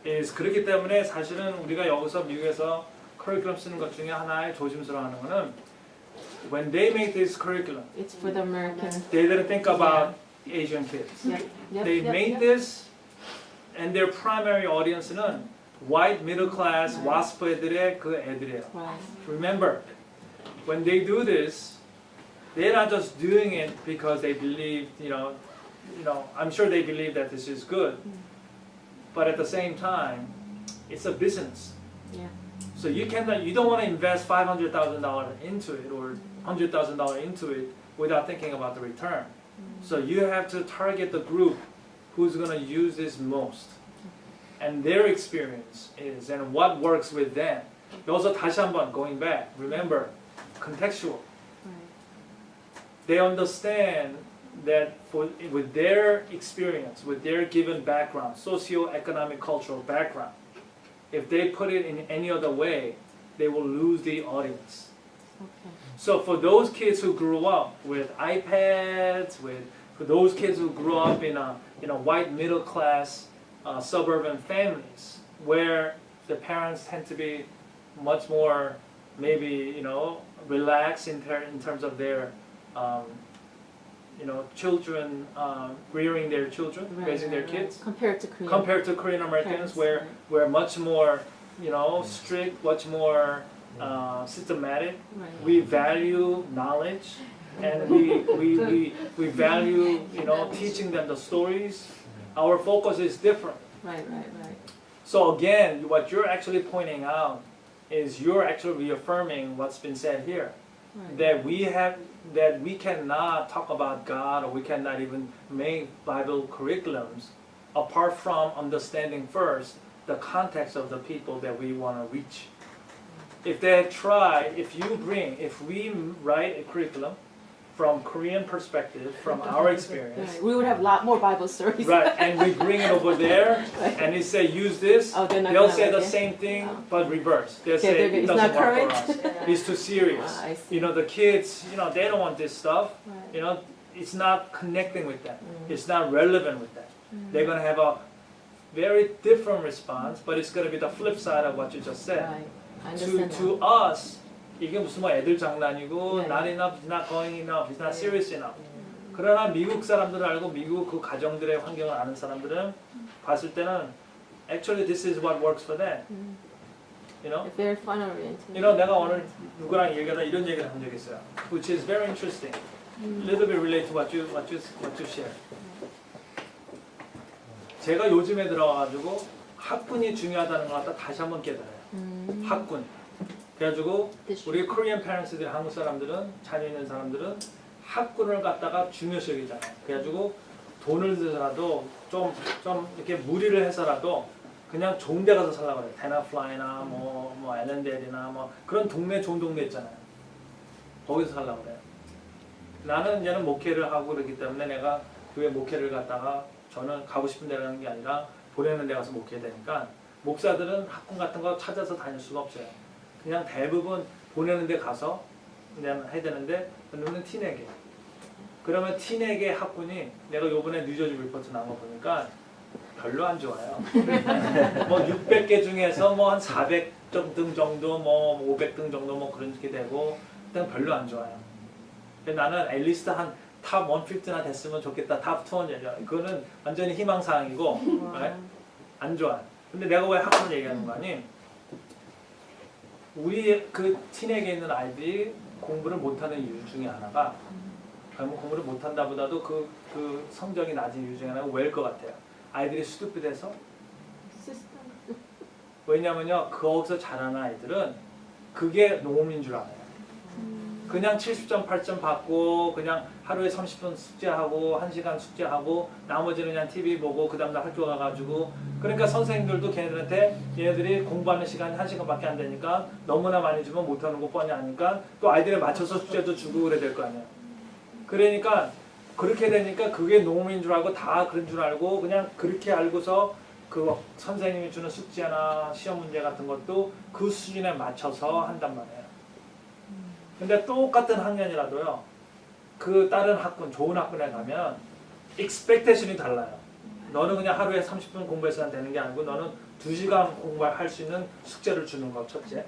is 그렇기 때문에 사실은 우리가 여기서 미국에서 커리큘럼 쓰는 것 중에 하나의 조심스러워하는 거는 when they make this curriculum, It's for the American. they didn't think about Asian kids. Yep. Yep. They yep, made yep. this, and their primary audience는 white middle class WASP 애들의 그 애들이에요. Right. Remember, when they do this, they're not just doing it because they believe, I'm sure they believe that this is good, but at the same time, it's a business. Yeah. So you don't want to invest $500,000 into it or $100,000 into it without thinking about the return. So you have to target the group who's going to use this most, and their experience is, and what works with them. 여기서 다시 한번 going back, remember, contextual. Right. They understand that with their experience, with their given background, socio-economic, cultural background, if they put it in any other way, they will lose the audience. Okay. So for those kids who grew up with iPads, for those kids who grew up in white middle class suburban families, where the parents tend to be much more maybe relaxed in terms of their children rearing their children, Right, raising their right, kids, right. Compared to Korean. compared to Korean Americans, parents, where right. we're much more strict, much more systematic. Right. We value knowledge, and we value teaching them the stories. Our focus is different. Right. So again, what you're actually pointing out is you're actually reaffirming what's been said here. that we cannot talk about God or we cannot even make Bible curriculums apart from understanding first the context of the people that we want to reach. If we write a curriculum from Korean perspective, from our experience, Right. We would have a lot more Bible stories. right, and we bring it over there, Right. and they say use this, Oh, they're not they'll gonna say the like it? same thing, Oh. but reverse. They'll Okay, say it it's doesn't not work current. for us. It's too serious. I see. You know, the kids, you know, they don't want this stuff. Right. You know, it's not connecting with them. Mm. It's not relevant with them. They're going to have a very different response, but it's going to be the flip side of what you just said. Right. I understand To now. us, 이게 무슨 뭐 애들 장난이고 네. not enough, not going enough, it's not 네. serious enough. 그러나 미국 사람들을 알고 미국 그 가정들의 환경을 아는 사람들은 봤을 때는 actually this is what works for them. You know? Very fun oriented. You know, 내가 오늘 누구랑 얘기하다 이런 얘기를 한 적이 있어요. Which is very interesting. Little bit related to what you share. 제가 요즘에 들어와가지고 학군이 중요하다는 걸 갖다 다시 한번 깨달아요. 학군. 그래가지고 우리 코리안 페런츠들, 한국 사람들은 자녀 있는 사람들은 학군을 갖다가 중요시 여기잖아요. 그래가지고 돈을 들여서라도 좀 이렇게 무리를 해서라도 그냥 좋은 데 가서 살라고 그래요. 테나플라이나 뭐 엘렌델이나 뭐 그런 동네 좋은 동네 있잖아요. 거기서 살라고 그래요. 나는 얘는 목회를 하고 그러기 때문에 내가 교회 목회를 갖다가 저는 가고 싶은 데 가는 게 아니라 보내는 데 가서 목회해야 되니까 목사들은 학군 같은 거 찾아서 다닐 수가 없어요. 그냥 대부분 보내는 데 가서 그냥 해야 되는데 너는 티네게. 그러면 티네게 학군이 내가 요번에 뉴저지 리포트 나온 거 보니까 별로 안 좋아요. 뭐 600개 중에서 뭐 한 400등 정도, 뭐 500등 정도 뭐 그런 게 되고 일단 별로 안 좋아요. 근데 나는 앨리스트 한 탑 150나 됐으면 좋겠다. 탑 200. 그거는 완전히 희망사항이고 right? 안 좋아. 근데 내가 왜 학군을 얘기하는 거 아니? 우리 그 티네게 있는 아이들이 공부를 못하는 이유 중에 하나가 공부를 못한다 보다도 그 성적이 낮은 이유 중에 하나가 왜일 것 같아요. 아이들이 스투피드해서. 왜냐면요, 거기서 자라는 아이들은 그게 농업인 줄 알아요. 그냥 70점, 8점 받고 그냥 하루에 30분 숙제하고 1시간 숙제하고 나머지는 그냥 TV 보고 그 다음날 학교 가가지고 그러니까 선생님들도 걔네들한테 얘네들이 공부하는 시간이 1시간밖에 안 되니까 너무나 많이 주면 못하는 거 뻔히 아니까 또 아이들에 맞춰서 숙제도 주고 그래야 될 거 아니에요. 그러니까 그렇게 되니까 그게 농업인 줄 알고 다 그런 줄 알고 그냥 그렇게 알고서 그 선생님이 주는 숙제나 시험 문제 같은 것도 그 수준에 맞춰서 한단 말이에요. 근데 똑같은 학년이라도요, 그 다른 학군, 좋은 학군에 가면 expectation이 달라요. 너는 그냥 하루에 30분 공부해서 되는 게 아니고 너는 2시간 공부할 수 있는 숙제를 주는 거 첫째.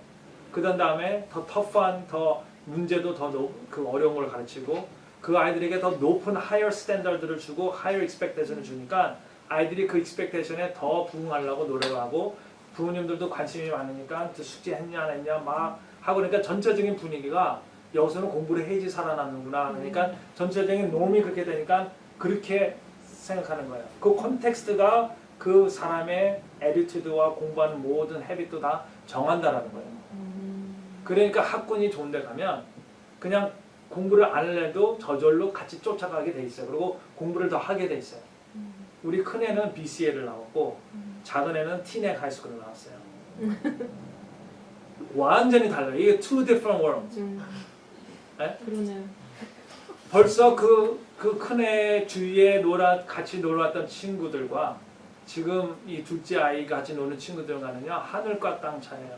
그 다음에 더 터프한, 더 문제도 더 그 어려운 걸 가르치고 그 아이들에게 더 높은 higher standard를 주고 higher expectation을 주니까 아이들이 그 expectation에 더 부응하려고 노력을 하고 부모님들도 관심이 많으니까 숙제 했냐 안 했냐 막 하고 그러니까 전체적인 분위기가 여기서는 공부를 해야지 살아남는구나. 그러니까 전체적인 놈이 그렇게 되니까 그렇게 생각하는 거예요. 그 콘텍스트가 그 사람의 애티튜드와 공부하는 모든 헤빗도 다 정한다라는 거예요. 그러니까 학군이 좋은 데 가면 그냥 공부를 안 해도 저절로 같이 쫓아가게 돼 있어요. 그리고 공부를 더 하게 돼 있어요. 우리 큰애는 BCA를 나왔고 작은 애는 티넥 하이스쿨을 나왔어요. 완전히 달라요. 이게 two different worlds. 네? 그러네요. 벌써 그 큰애 주위에 같이 놀았던 친구들과 지금 이 둘째 아이가 같이 노는 친구들과는요 하늘과 땅 차이예요.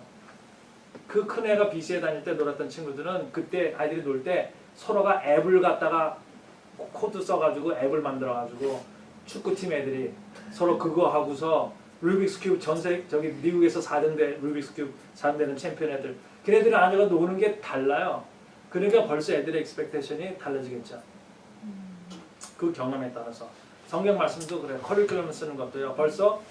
그 큰애가 BC에 다닐 때 놀았던 친구들은 그때 아이들이 놀 때 서로가 앱을 갖다가 코드 써가지고 앱을 만들어가지고 축구팀 애들이 서로 그거 하고서 루빅스 큐브 저기 미국에서 4등대 루빅스 큐브 4등대는 챔피언 애들 걔네들은 앉아가 노는 게 달라요. 그러니까 벌써 애들의 expectation이 달라지겠죠. 그 경험에 따라서 성경 말씀도 그래요. 커리큘럼 쓰는 것도요. 벌써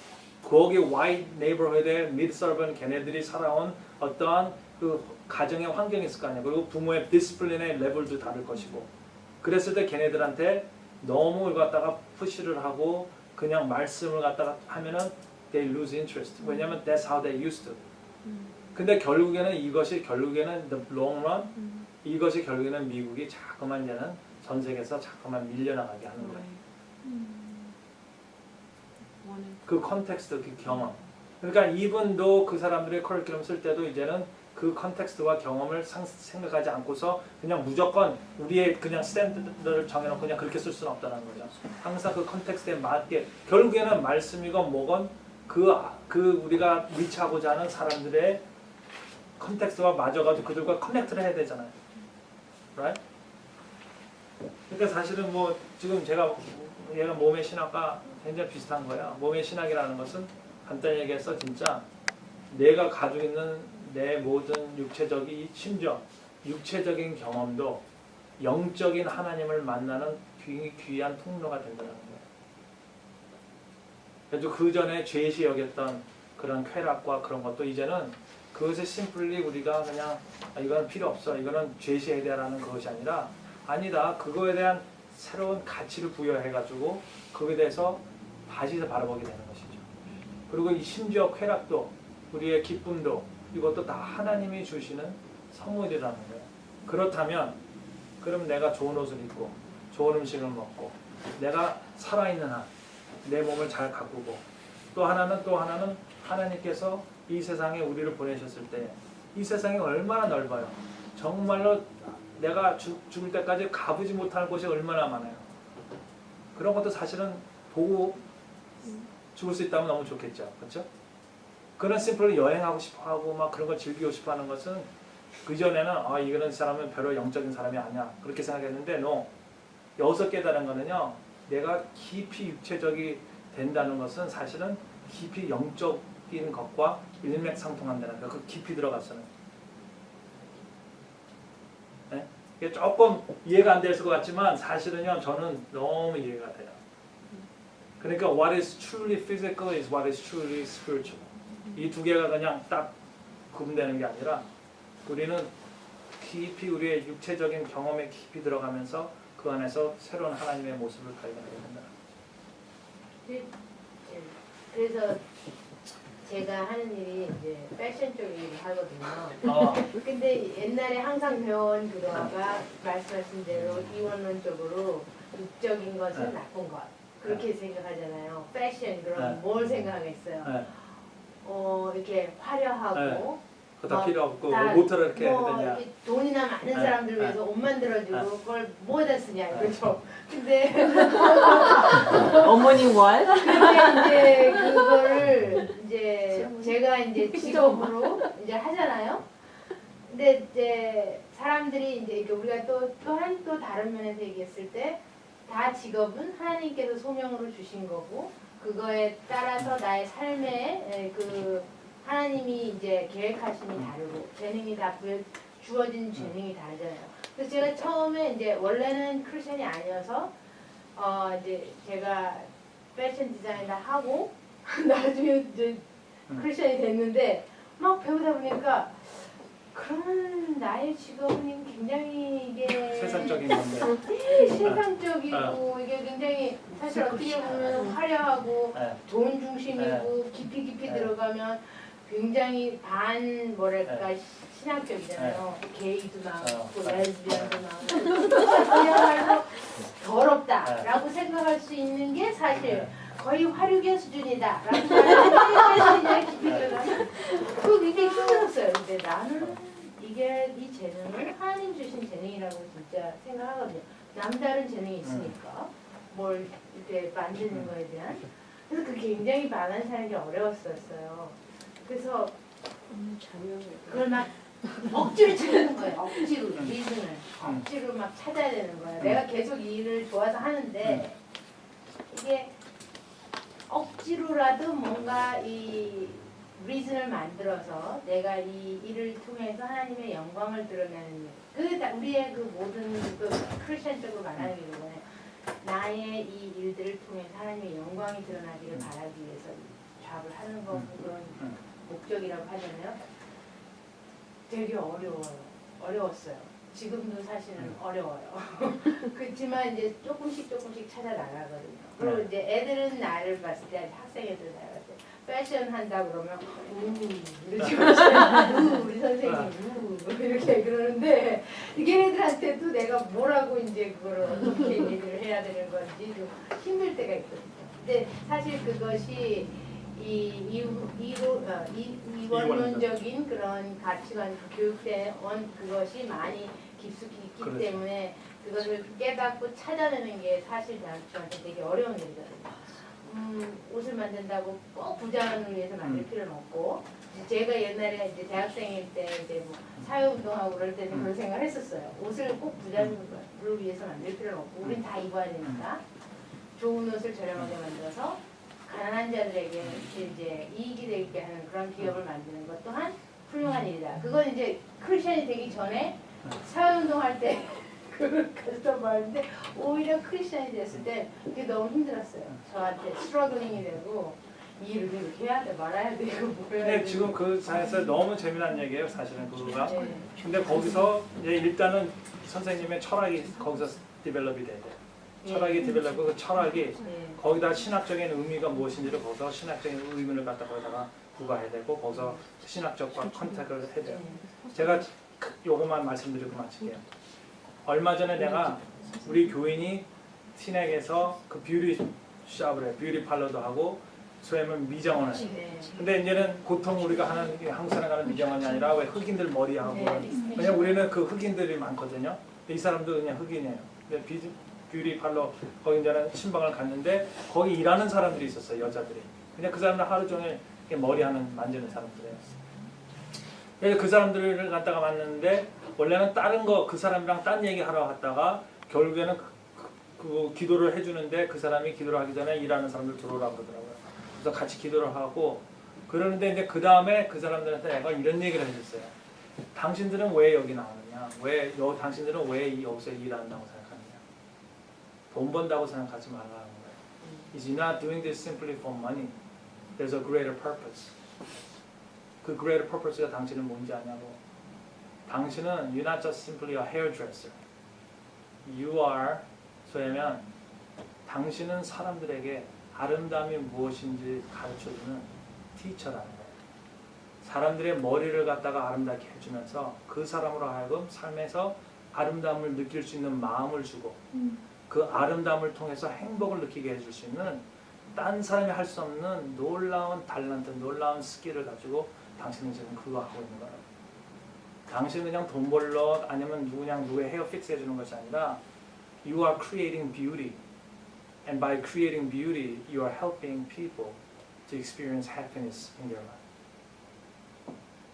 거기 white neighborhood에 mid suburban 걔네들이 살아온 어떠한 그 가정의 환경이 있을 거 아니에요. 그리고 부모의 디스플린의 레벨도 다를 것이고 그랬을 때 걔네들한테 너무 이거 갖다가 푸시를 하고 그냥 말씀을 갖다가 하면은 they lose interest. 왜냐면 that's how they used to. 근데 결국에는 이것이 the long run 이것이 결국에는 미국이 자꾸만 이제는 전 세계에서 자꾸만 밀려나가게 하는 거예요. 그 컨텍스트, 그 경험. 그러니까 이분도 그 사람들의 커리큘럼 쓸 때도 이제는 그 컨텍스트와 경험을 생각하지 않고서 그냥 무조건 우리의 그냥 스탠드를 정해놓고 그냥 그렇게 쓸 수는 없다는 거죠. 항상 그 컨텍스트에 맞게 결국에는 말씀이건 뭐건 그 우리가 리치하고자 하는 사람들의 컨텍스트와 맞아가지고 그들과 커넥트를 해야 되잖아요. right? 그러니까 사실은 뭐 지금 제가 얘가 몸의 신학과 굉장히 비슷한 거예요. 몸의 신학이라는 것은 간단히 얘기해서 진짜 내가 가지고 있는 내 모든 육체적인 심지어 육체적인 경험도 영적인 하나님을 만나는 귀한 통로가 된다는 거예요. 그래도 그 전에 죄시 여겼던 그런 쾌락과 그런 것도 이제는 그것을 심플리 우리가 그냥 이건 필요 없어, 이거는 죄시해야 되라는 것이 아니라 아니다, 그거에 대한 새로운 가치를 부여해가지고 거기에 대해서 다시 바라보게 되는 것이죠. 그리고 이 심지어 쾌락도 우리의 기쁨도 이것도 다 하나님이 주시는 선물이라는 거예요. 그렇다면 그럼 내가 좋은 옷을 입고 좋은 음식을 먹고 내가 살아있는 한 내 몸을 잘 가꾸고 또 하나는 하나님께서 이 세상에 우리를 보내셨을 때 이 세상이 얼마나 넓어요. 정말로 내가 죽을 때까지 가보지 못할 곳이 얼마나 많아요. 그런 것도 사실은 보고 죽을 수 있다면 너무 좋겠죠. 그렇죠? 그런 심플로 여행하고 싶어하고 막 그런 걸 즐기고 싶어하는 것은 그전에는 이거는 사람은 별로 영적인 사람이 아니야 그렇게 생각했는데 여기서 깨달은 거는요, 내가 깊이 육체적이 된다는 것은 사실은 깊이 영적인 것과 일맥상통한다는 거, 그 깊이 들어갔어요. 네? 이게 조금 이해가 안 될 것 같지만 사실은요, 저는 너무 이해가 돼요. 그러니까 what is truly physical is what is truly spiritual. 이 두 개가 그냥 딱 구분되는 게 아니라 우리는 깊이 우리의 육체적인 경험에 깊이 들어가면서 그 안에서 새로운 하나님의 모습을 발견하게 된다. 그래서 제가 하는 일이 이제 패션 쪽 일을 하거든요. 근데 옛날에 항상 배워온 그거가 말씀하신 대로 이원론적으로 육적인 것은 나쁜 것 그렇게 생각하잖아요. 패션 그럼 뭘 생각하겠어요? 이렇게 화려하고 그거 다 필요 없고 다 모터를 이렇게 해야 되냐. 이렇게 돈이나 많은 사람들 위해서 옷 만들어주고 그걸 뭐에다 쓰냐 이거죠. 근데 어머니 월? 근데 이제 그거를 이제 제가 이제 직업으로 이제 하잖아요. 근데 이제 사람들이 이제 이렇게 우리가 또 다른 면에서 얘기했을 때 다 직업은 하나님께서 소명으로 주신 거고 그거에 따라서 나의 삶에 그 하나님이 이제 계획하심이 다르고 재능이 다 주어진 재능이 다르잖아요. 그래서 제가 처음에 이제 원래는 크리스천이 아니어서 이제 제가 패션 디자인을 하고 나중에 이제 크리스천이 됐는데 막 배우다 보니까 그러면 나의 직업은 굉장히 이게 세상적인 건데. 세상적이고 이게 굉장히 사실 어떻게 보면 화려하고 돈 중심이고 깊이 들어가면 굉장히 뭐랄까 신학적이잖아요. 게이도 나오고 레즈비언도 나오고 그야말로 더럽다라고 생각할 수 있는 게 사실 거의 화류계 수준이다라고 말하는 깊이 들어가면 그거 굉장히 힘들었어요. 근데 나는 이게 이 재능을 하나님 주신 재능이라고 진짜 생각하거든요. 남다른 재능이 있으니까 뭘 이렇게 만드는 거에 대한 그래서 그게 굉장히 많은 사람이 어려웠었어요. 그래서 그걸 막 억지로 찾는 거예요. 억지로 리듬을 억지로 막 찾아야 되는 거예요. 내가 계속 이 일을 좋아서 하는데 이게 억지로라도 뭔가 이 리즌을 만들어서 내가 이 일을 통해서 하나님의 영광을 드러내는 우리의 그 모든 그 크리스천적으로 말하는 게 이거예요. 나의 이 일들을 통해서 하나님의 영광이 드러나기를 바라기 위해서 작업을 하는 거고 그런 목적이라고 하잖아요. 되게 어려웠어요. 지금도 사실은 어려워요. 그렇지만 이제 조금씩 찾아 나가거든요. 그리고 이제 애들은 나를 봤을 때 학생 애들 나를 봤을 때 패션 한다 그러면 이러지 우리 선생님 이렇게 그러는데 걔네들한테도 내가 뭐라고 이제 그걸 어떻게 얘기를 해야 되는 건지 좀 힘들 때가 있거든요. 근데 사실 그것이 이원론적인 그런 가치관 교육된 그것이 많이 깊숙이 있기 그렇죠. 때문에 그것을 깨닫고 찾아내는 게 사실 저한테 되게 어려운 일이거든요. 옷을 만든다고 꼭 부자를 위해서 만들 필요는 없고 제가 옛날에 이제 대학생일 때 이제 뭐 사회운동하고 그럴 때는 그런 생각을 했었어요. 옷을 꼭 부자를 위해서 만들 필요는 없고 우린 다 입어야 되니까 좋은 옷을 저렴하게 만들어서 가난한 자들에게 이제 이익이 되게 하는 그런 기업을 만드는 것 또한 훌륭한 일이다. 그건 이제 크리스천이 되기 전에 사회운동할 때 그걸 가졌단 말인데 오히려 크리스천이 됐을 때 그게 너무 힘들었어요. 저한테 스트러글링이 되고 이 일을 이렇게 해야 돼 말아야 돼 이거 뭐 해야 근데 돼. 지금 그 사에서 너무 재미난 얘기예요, 사실은 그거가. 네. 근데 거기서 이제 일단은 선생님의 철학이 거기서 디벨롭이 돼야 돼. 철학이 디벨롭, 그 철학이 네. 거기다 신학적인 의미가 무엇인지를 거기서 신학적인 의미를 갖다 거기다가 부과해야 되고 거기서 신학적과 컨택을 해야 돼요. 제가 요것만 말씀드리고 마칠게요. 얼마 전에 내가 우리 교인이 티넥에서 그 뷰티 샵을 해, 뷰티 팔러도 하고 소위면 미장원을 해. 네. 근데 이제는 보통 우리가 하는 한국 사람 가는 미장원이 아니라 왜 흑인들 머리하고 네. 왜냐면 우리는 그 흑인들이 많거든요. 근데 이 사람도 그냥 흑인이에요. 근데 뷰티 팔러 거기 이제는 신방을 갔는데 거기 일하는 사람들이 있었어요, 여자들이. 그냥 그 사람들 하루 종일 이렇게 만지는 사람들이에요. 그래서 그 사람들을 갖다가 만났는데 원래는 다른 거 그 사람이랑 딴 얘기 하러 갔다가 결국에는 그 기도를 해주는데 그 사람이 기도를 하기 전에 일하는 사람들 들어오라고 그러더라고요. 그래서 같이 기도를 하고 그러는데 이제 그 다음에 그 사람들한테 내가 이런 얘기를 해줬어요. 당신들은 왜 여기 나오느냐? 당신들은 왜 여기서 일한다고 생각하느냐? 돈 번다고 생각하지 말라는 거예요. Is you not doing this simply for money? There's a greater purpose. 그 greater purpose가 당신은 뭔지 아냐고. 당신은 you're not just simply a hairdresser. You are, 소위면 당신은 사람들에게 아름다움이 무엇인지 가르쳐주는 티처라는 거예요. 사람들의 머리를 갖다가 아름답게 해주면서 그 사람으로 하여금 삶에서 아름다움을 느낄 수 있는 마음을 주고 그 아름다움을 통해서 행복을 느끼게 해줄 수 있는 딴 사람이 할 수 없는 놀라운 탤런트, 놀라운 스킬을 가지고 당신은 지금 그거 하고 있는 거라고. 당신은 그냥 돈 벌러 아니면 누구의 헤어 픽스 해주는 것이 아니라 You are creating beauty. And by creating beauty, you are helping people to experience happiness in their life.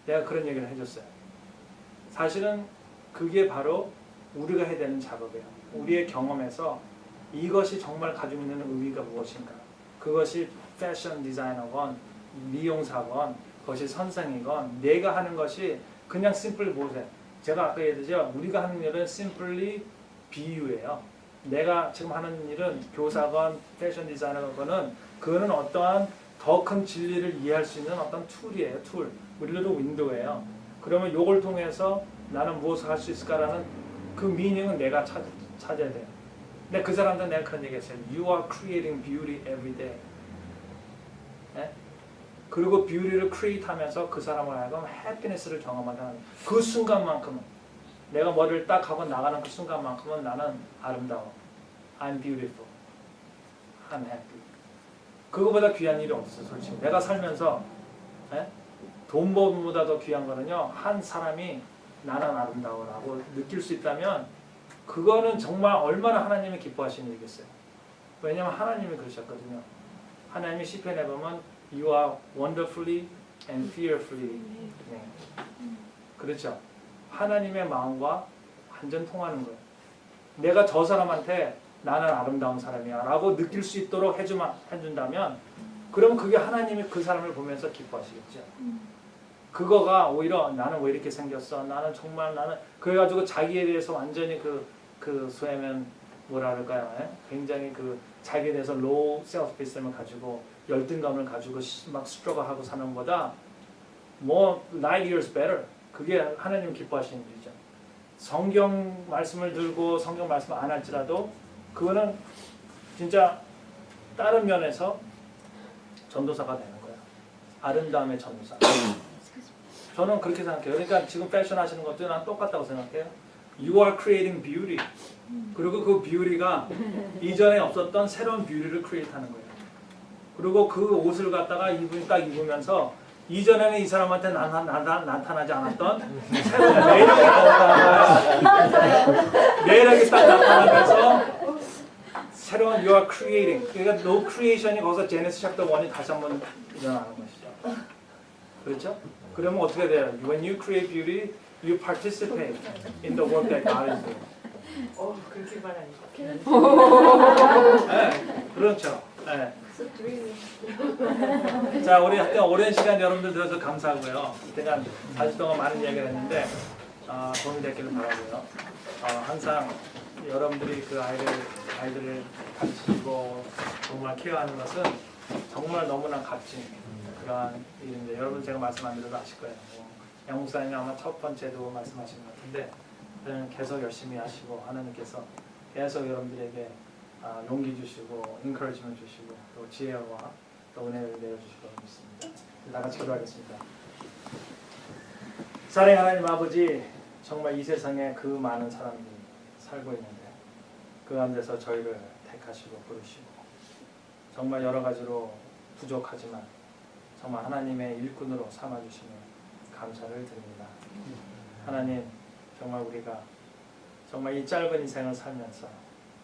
내가 그런 얘기를 해줬어요. 사실은 그게 바로 우리가 해야 되는 작업이에요. 우리의 경험에서 이것이 정말 가지고 있는 의미가 무엇인가. 그것이 패션 디자이너건 미용사건 그것이 선생이건 내가 하는 것이 그냥 심플리 보세요. 제가 아까 얘기했죠. 우리가 하는 일은 심플리 비유예요. 내가 지금 하는 일은 교사건 패션 디자이너건 그거는 어떠한 더 큰 진리를 이해할 수 있는 어떤 툴이에요. 툴. 우리들도 윈도우예요. 그러면 이걸 통해서 나는 무엇을 할 수 있을까라는 그 미닝은 내가 찾아야 돼요. 근데 그 사람들은 내가 그런 얘기 했어요. You are creating beauty every day. 네? 그리고 뷰티를 크리에이트 하면서 그 사람을 하여금 해피니스를 경험하게 하는 그 순간만큼은 내가 머리를 딱 하고 나가는 그 순간만큼은 나는 아름다워. I'm beautiful. I'm happy. 그거보다 귀한 일이 없어, 솔직히. 내가 살면서 돈 버는보다 더 귀한 거는요. 한 사람이 나는 아름다워라고 느낄 수 있다면 그거는 정말 얼마나 하나님이 기뻐하시는 일이겠어요. 왜냐하면 하나님이 그러셨거든요. 하나님이 시편에 보면 You are wonderfully and fearfully made. 그렇죠. 하나님의 마음과 완전 통하는 거예요. 내가 저 사람한테 나는 아름다운 사람이야 라고 느낄 수 있도록 해준다면 그러면 그게 하나님이 그 사람을 보면서 기뻐하시겠죠. 그거가 오히려 나는 왜 이렇게 생겼어? 나는 정말 나는 그래가지고 자기에 대해서 완전히 그 소위면 뭐라 그럴까요? 굉장히 그 자기에 대해서 low self-esteem을 가지고 열등감을 가지고 막 스트러글하고 사는 것보다 more light years better. 그게 하나님 기뻐하시는 일이죠. 성경 말씀을 들고 성경 말씀 안 할지라도 그거는 진짜 다른 면에서 전도사가 되는 거예요. 아름다움의 전도사. 저는 그렇게 생각해요. 그러니까 지금 패션 하시는 것도 난 똑같다고 생각해요. You are creating beauty. 그리고 그 beauty가 이전에 없었던 새로운 beauty를 create 하는 거예요. 그리고 그 옷을 갖다가 딱 입으면서 이전에는 이 사람한테 나타나지 않았던 새로운 매력이 나타나는 거예요. 매력이 딱 나타나면서 새로운 You are creating. 그러니까 no creation이 거기서 제네시스 챕터 1이 다시 한번 일어나는 것이죠. 그렇죠? 그러면 어떻게 돼요? When you create beauty, you participate in the work that God is doing. 그렇게 말하니까. 네, 그렇죠. 네. 자, 우리 하여튼 오랜 시간 여러분들 들어서 감사하고요. 제가 4주 동안 많은 이야기를 했는데 도움이 됐기를 바라고요. 항상 여러분들이 그 아이들을 가르치고 정말 케어하는 것은 정말 너무나 값진 그러한 일인데 여러분 제가 말씀 안 드려도 아실 거예요. 양 목사님이 아마 첫 번째도 말씀하신 것 같은데 계속 열심히 하시고 하나님께서 계속 여러분들에게 용기 주시고 encouragement 주시고 또 지혜와 또 은혜를 내려주실 거라고 믿습니다. 다 같이 기도하겠습니다. 사랑의 하나님 아버지, 정말 이 세상에 그 많은 사람들이 살고 있는데 그 가운데서 저희를 택하시고 부르시고 정말 여러 가지로 부족하지만 정말 하나님의 일꾼으로 삼아주시며 감사를 드립니다. 하나님, 정말 우리가 정말 이 짧은 인생을 살면서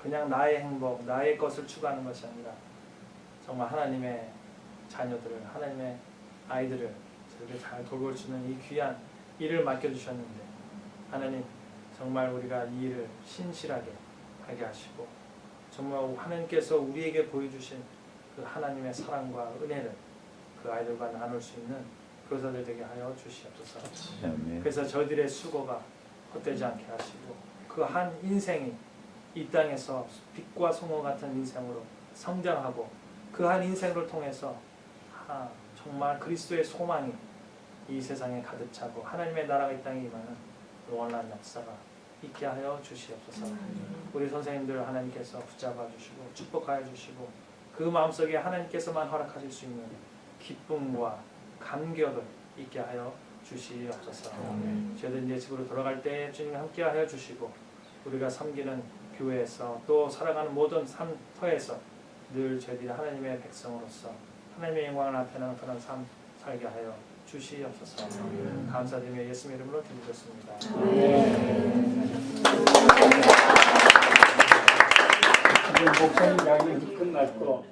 그냥 나의 행복, 나의 것을 추구하는 것이 아니라 정말 하나님의 자녀들을, 하나님의 아이들을 저렇게 잘 돌보시는 이 귀한 일을 맡겨주셨는데 하나님, 정말 우리가 이 일을 신실하게 하게 하시고 정말 하나님께서 우리에게 보여주신 그 하나님의 사랑과 은혜를 그 아이들과 나눌 수 있는 그것을 되게 하여 주시옵소서. 그래서 저희들의 수고가 헛되지 않게 하시고 그 한 인생이 이 땅에서 빛과 송호 같은 인생으로 성장하고 그 한 인생을 통해서 정말 그리스도의 소망이 이 세상에 가득 차고 하나님의 나라가 이 땅에 임하는 영원한 역사가 있게 하여 주시옵소서. 우리 선생님들 하나님께서 붙잡아 주시고 축복하여 주시고 그 마음속에 하나님께서만 허락하실 수 있는 기쁨과 감격을 있게 하여 주시옵소서. 저희들 이제 집으로 돌아갈 때 주님 함께 하여 주시고 우리가 섬기는 교회에서 또 살아가는 모든 삶 터에서 늘 저희들이 하나님의 백성으로서 하나님의 영광을 나타내는 그런 삶 살게 하여 주시옵소서. 감사드리며 예수님 이름으로 드리겠습니다. 목사님 이야기 끝났고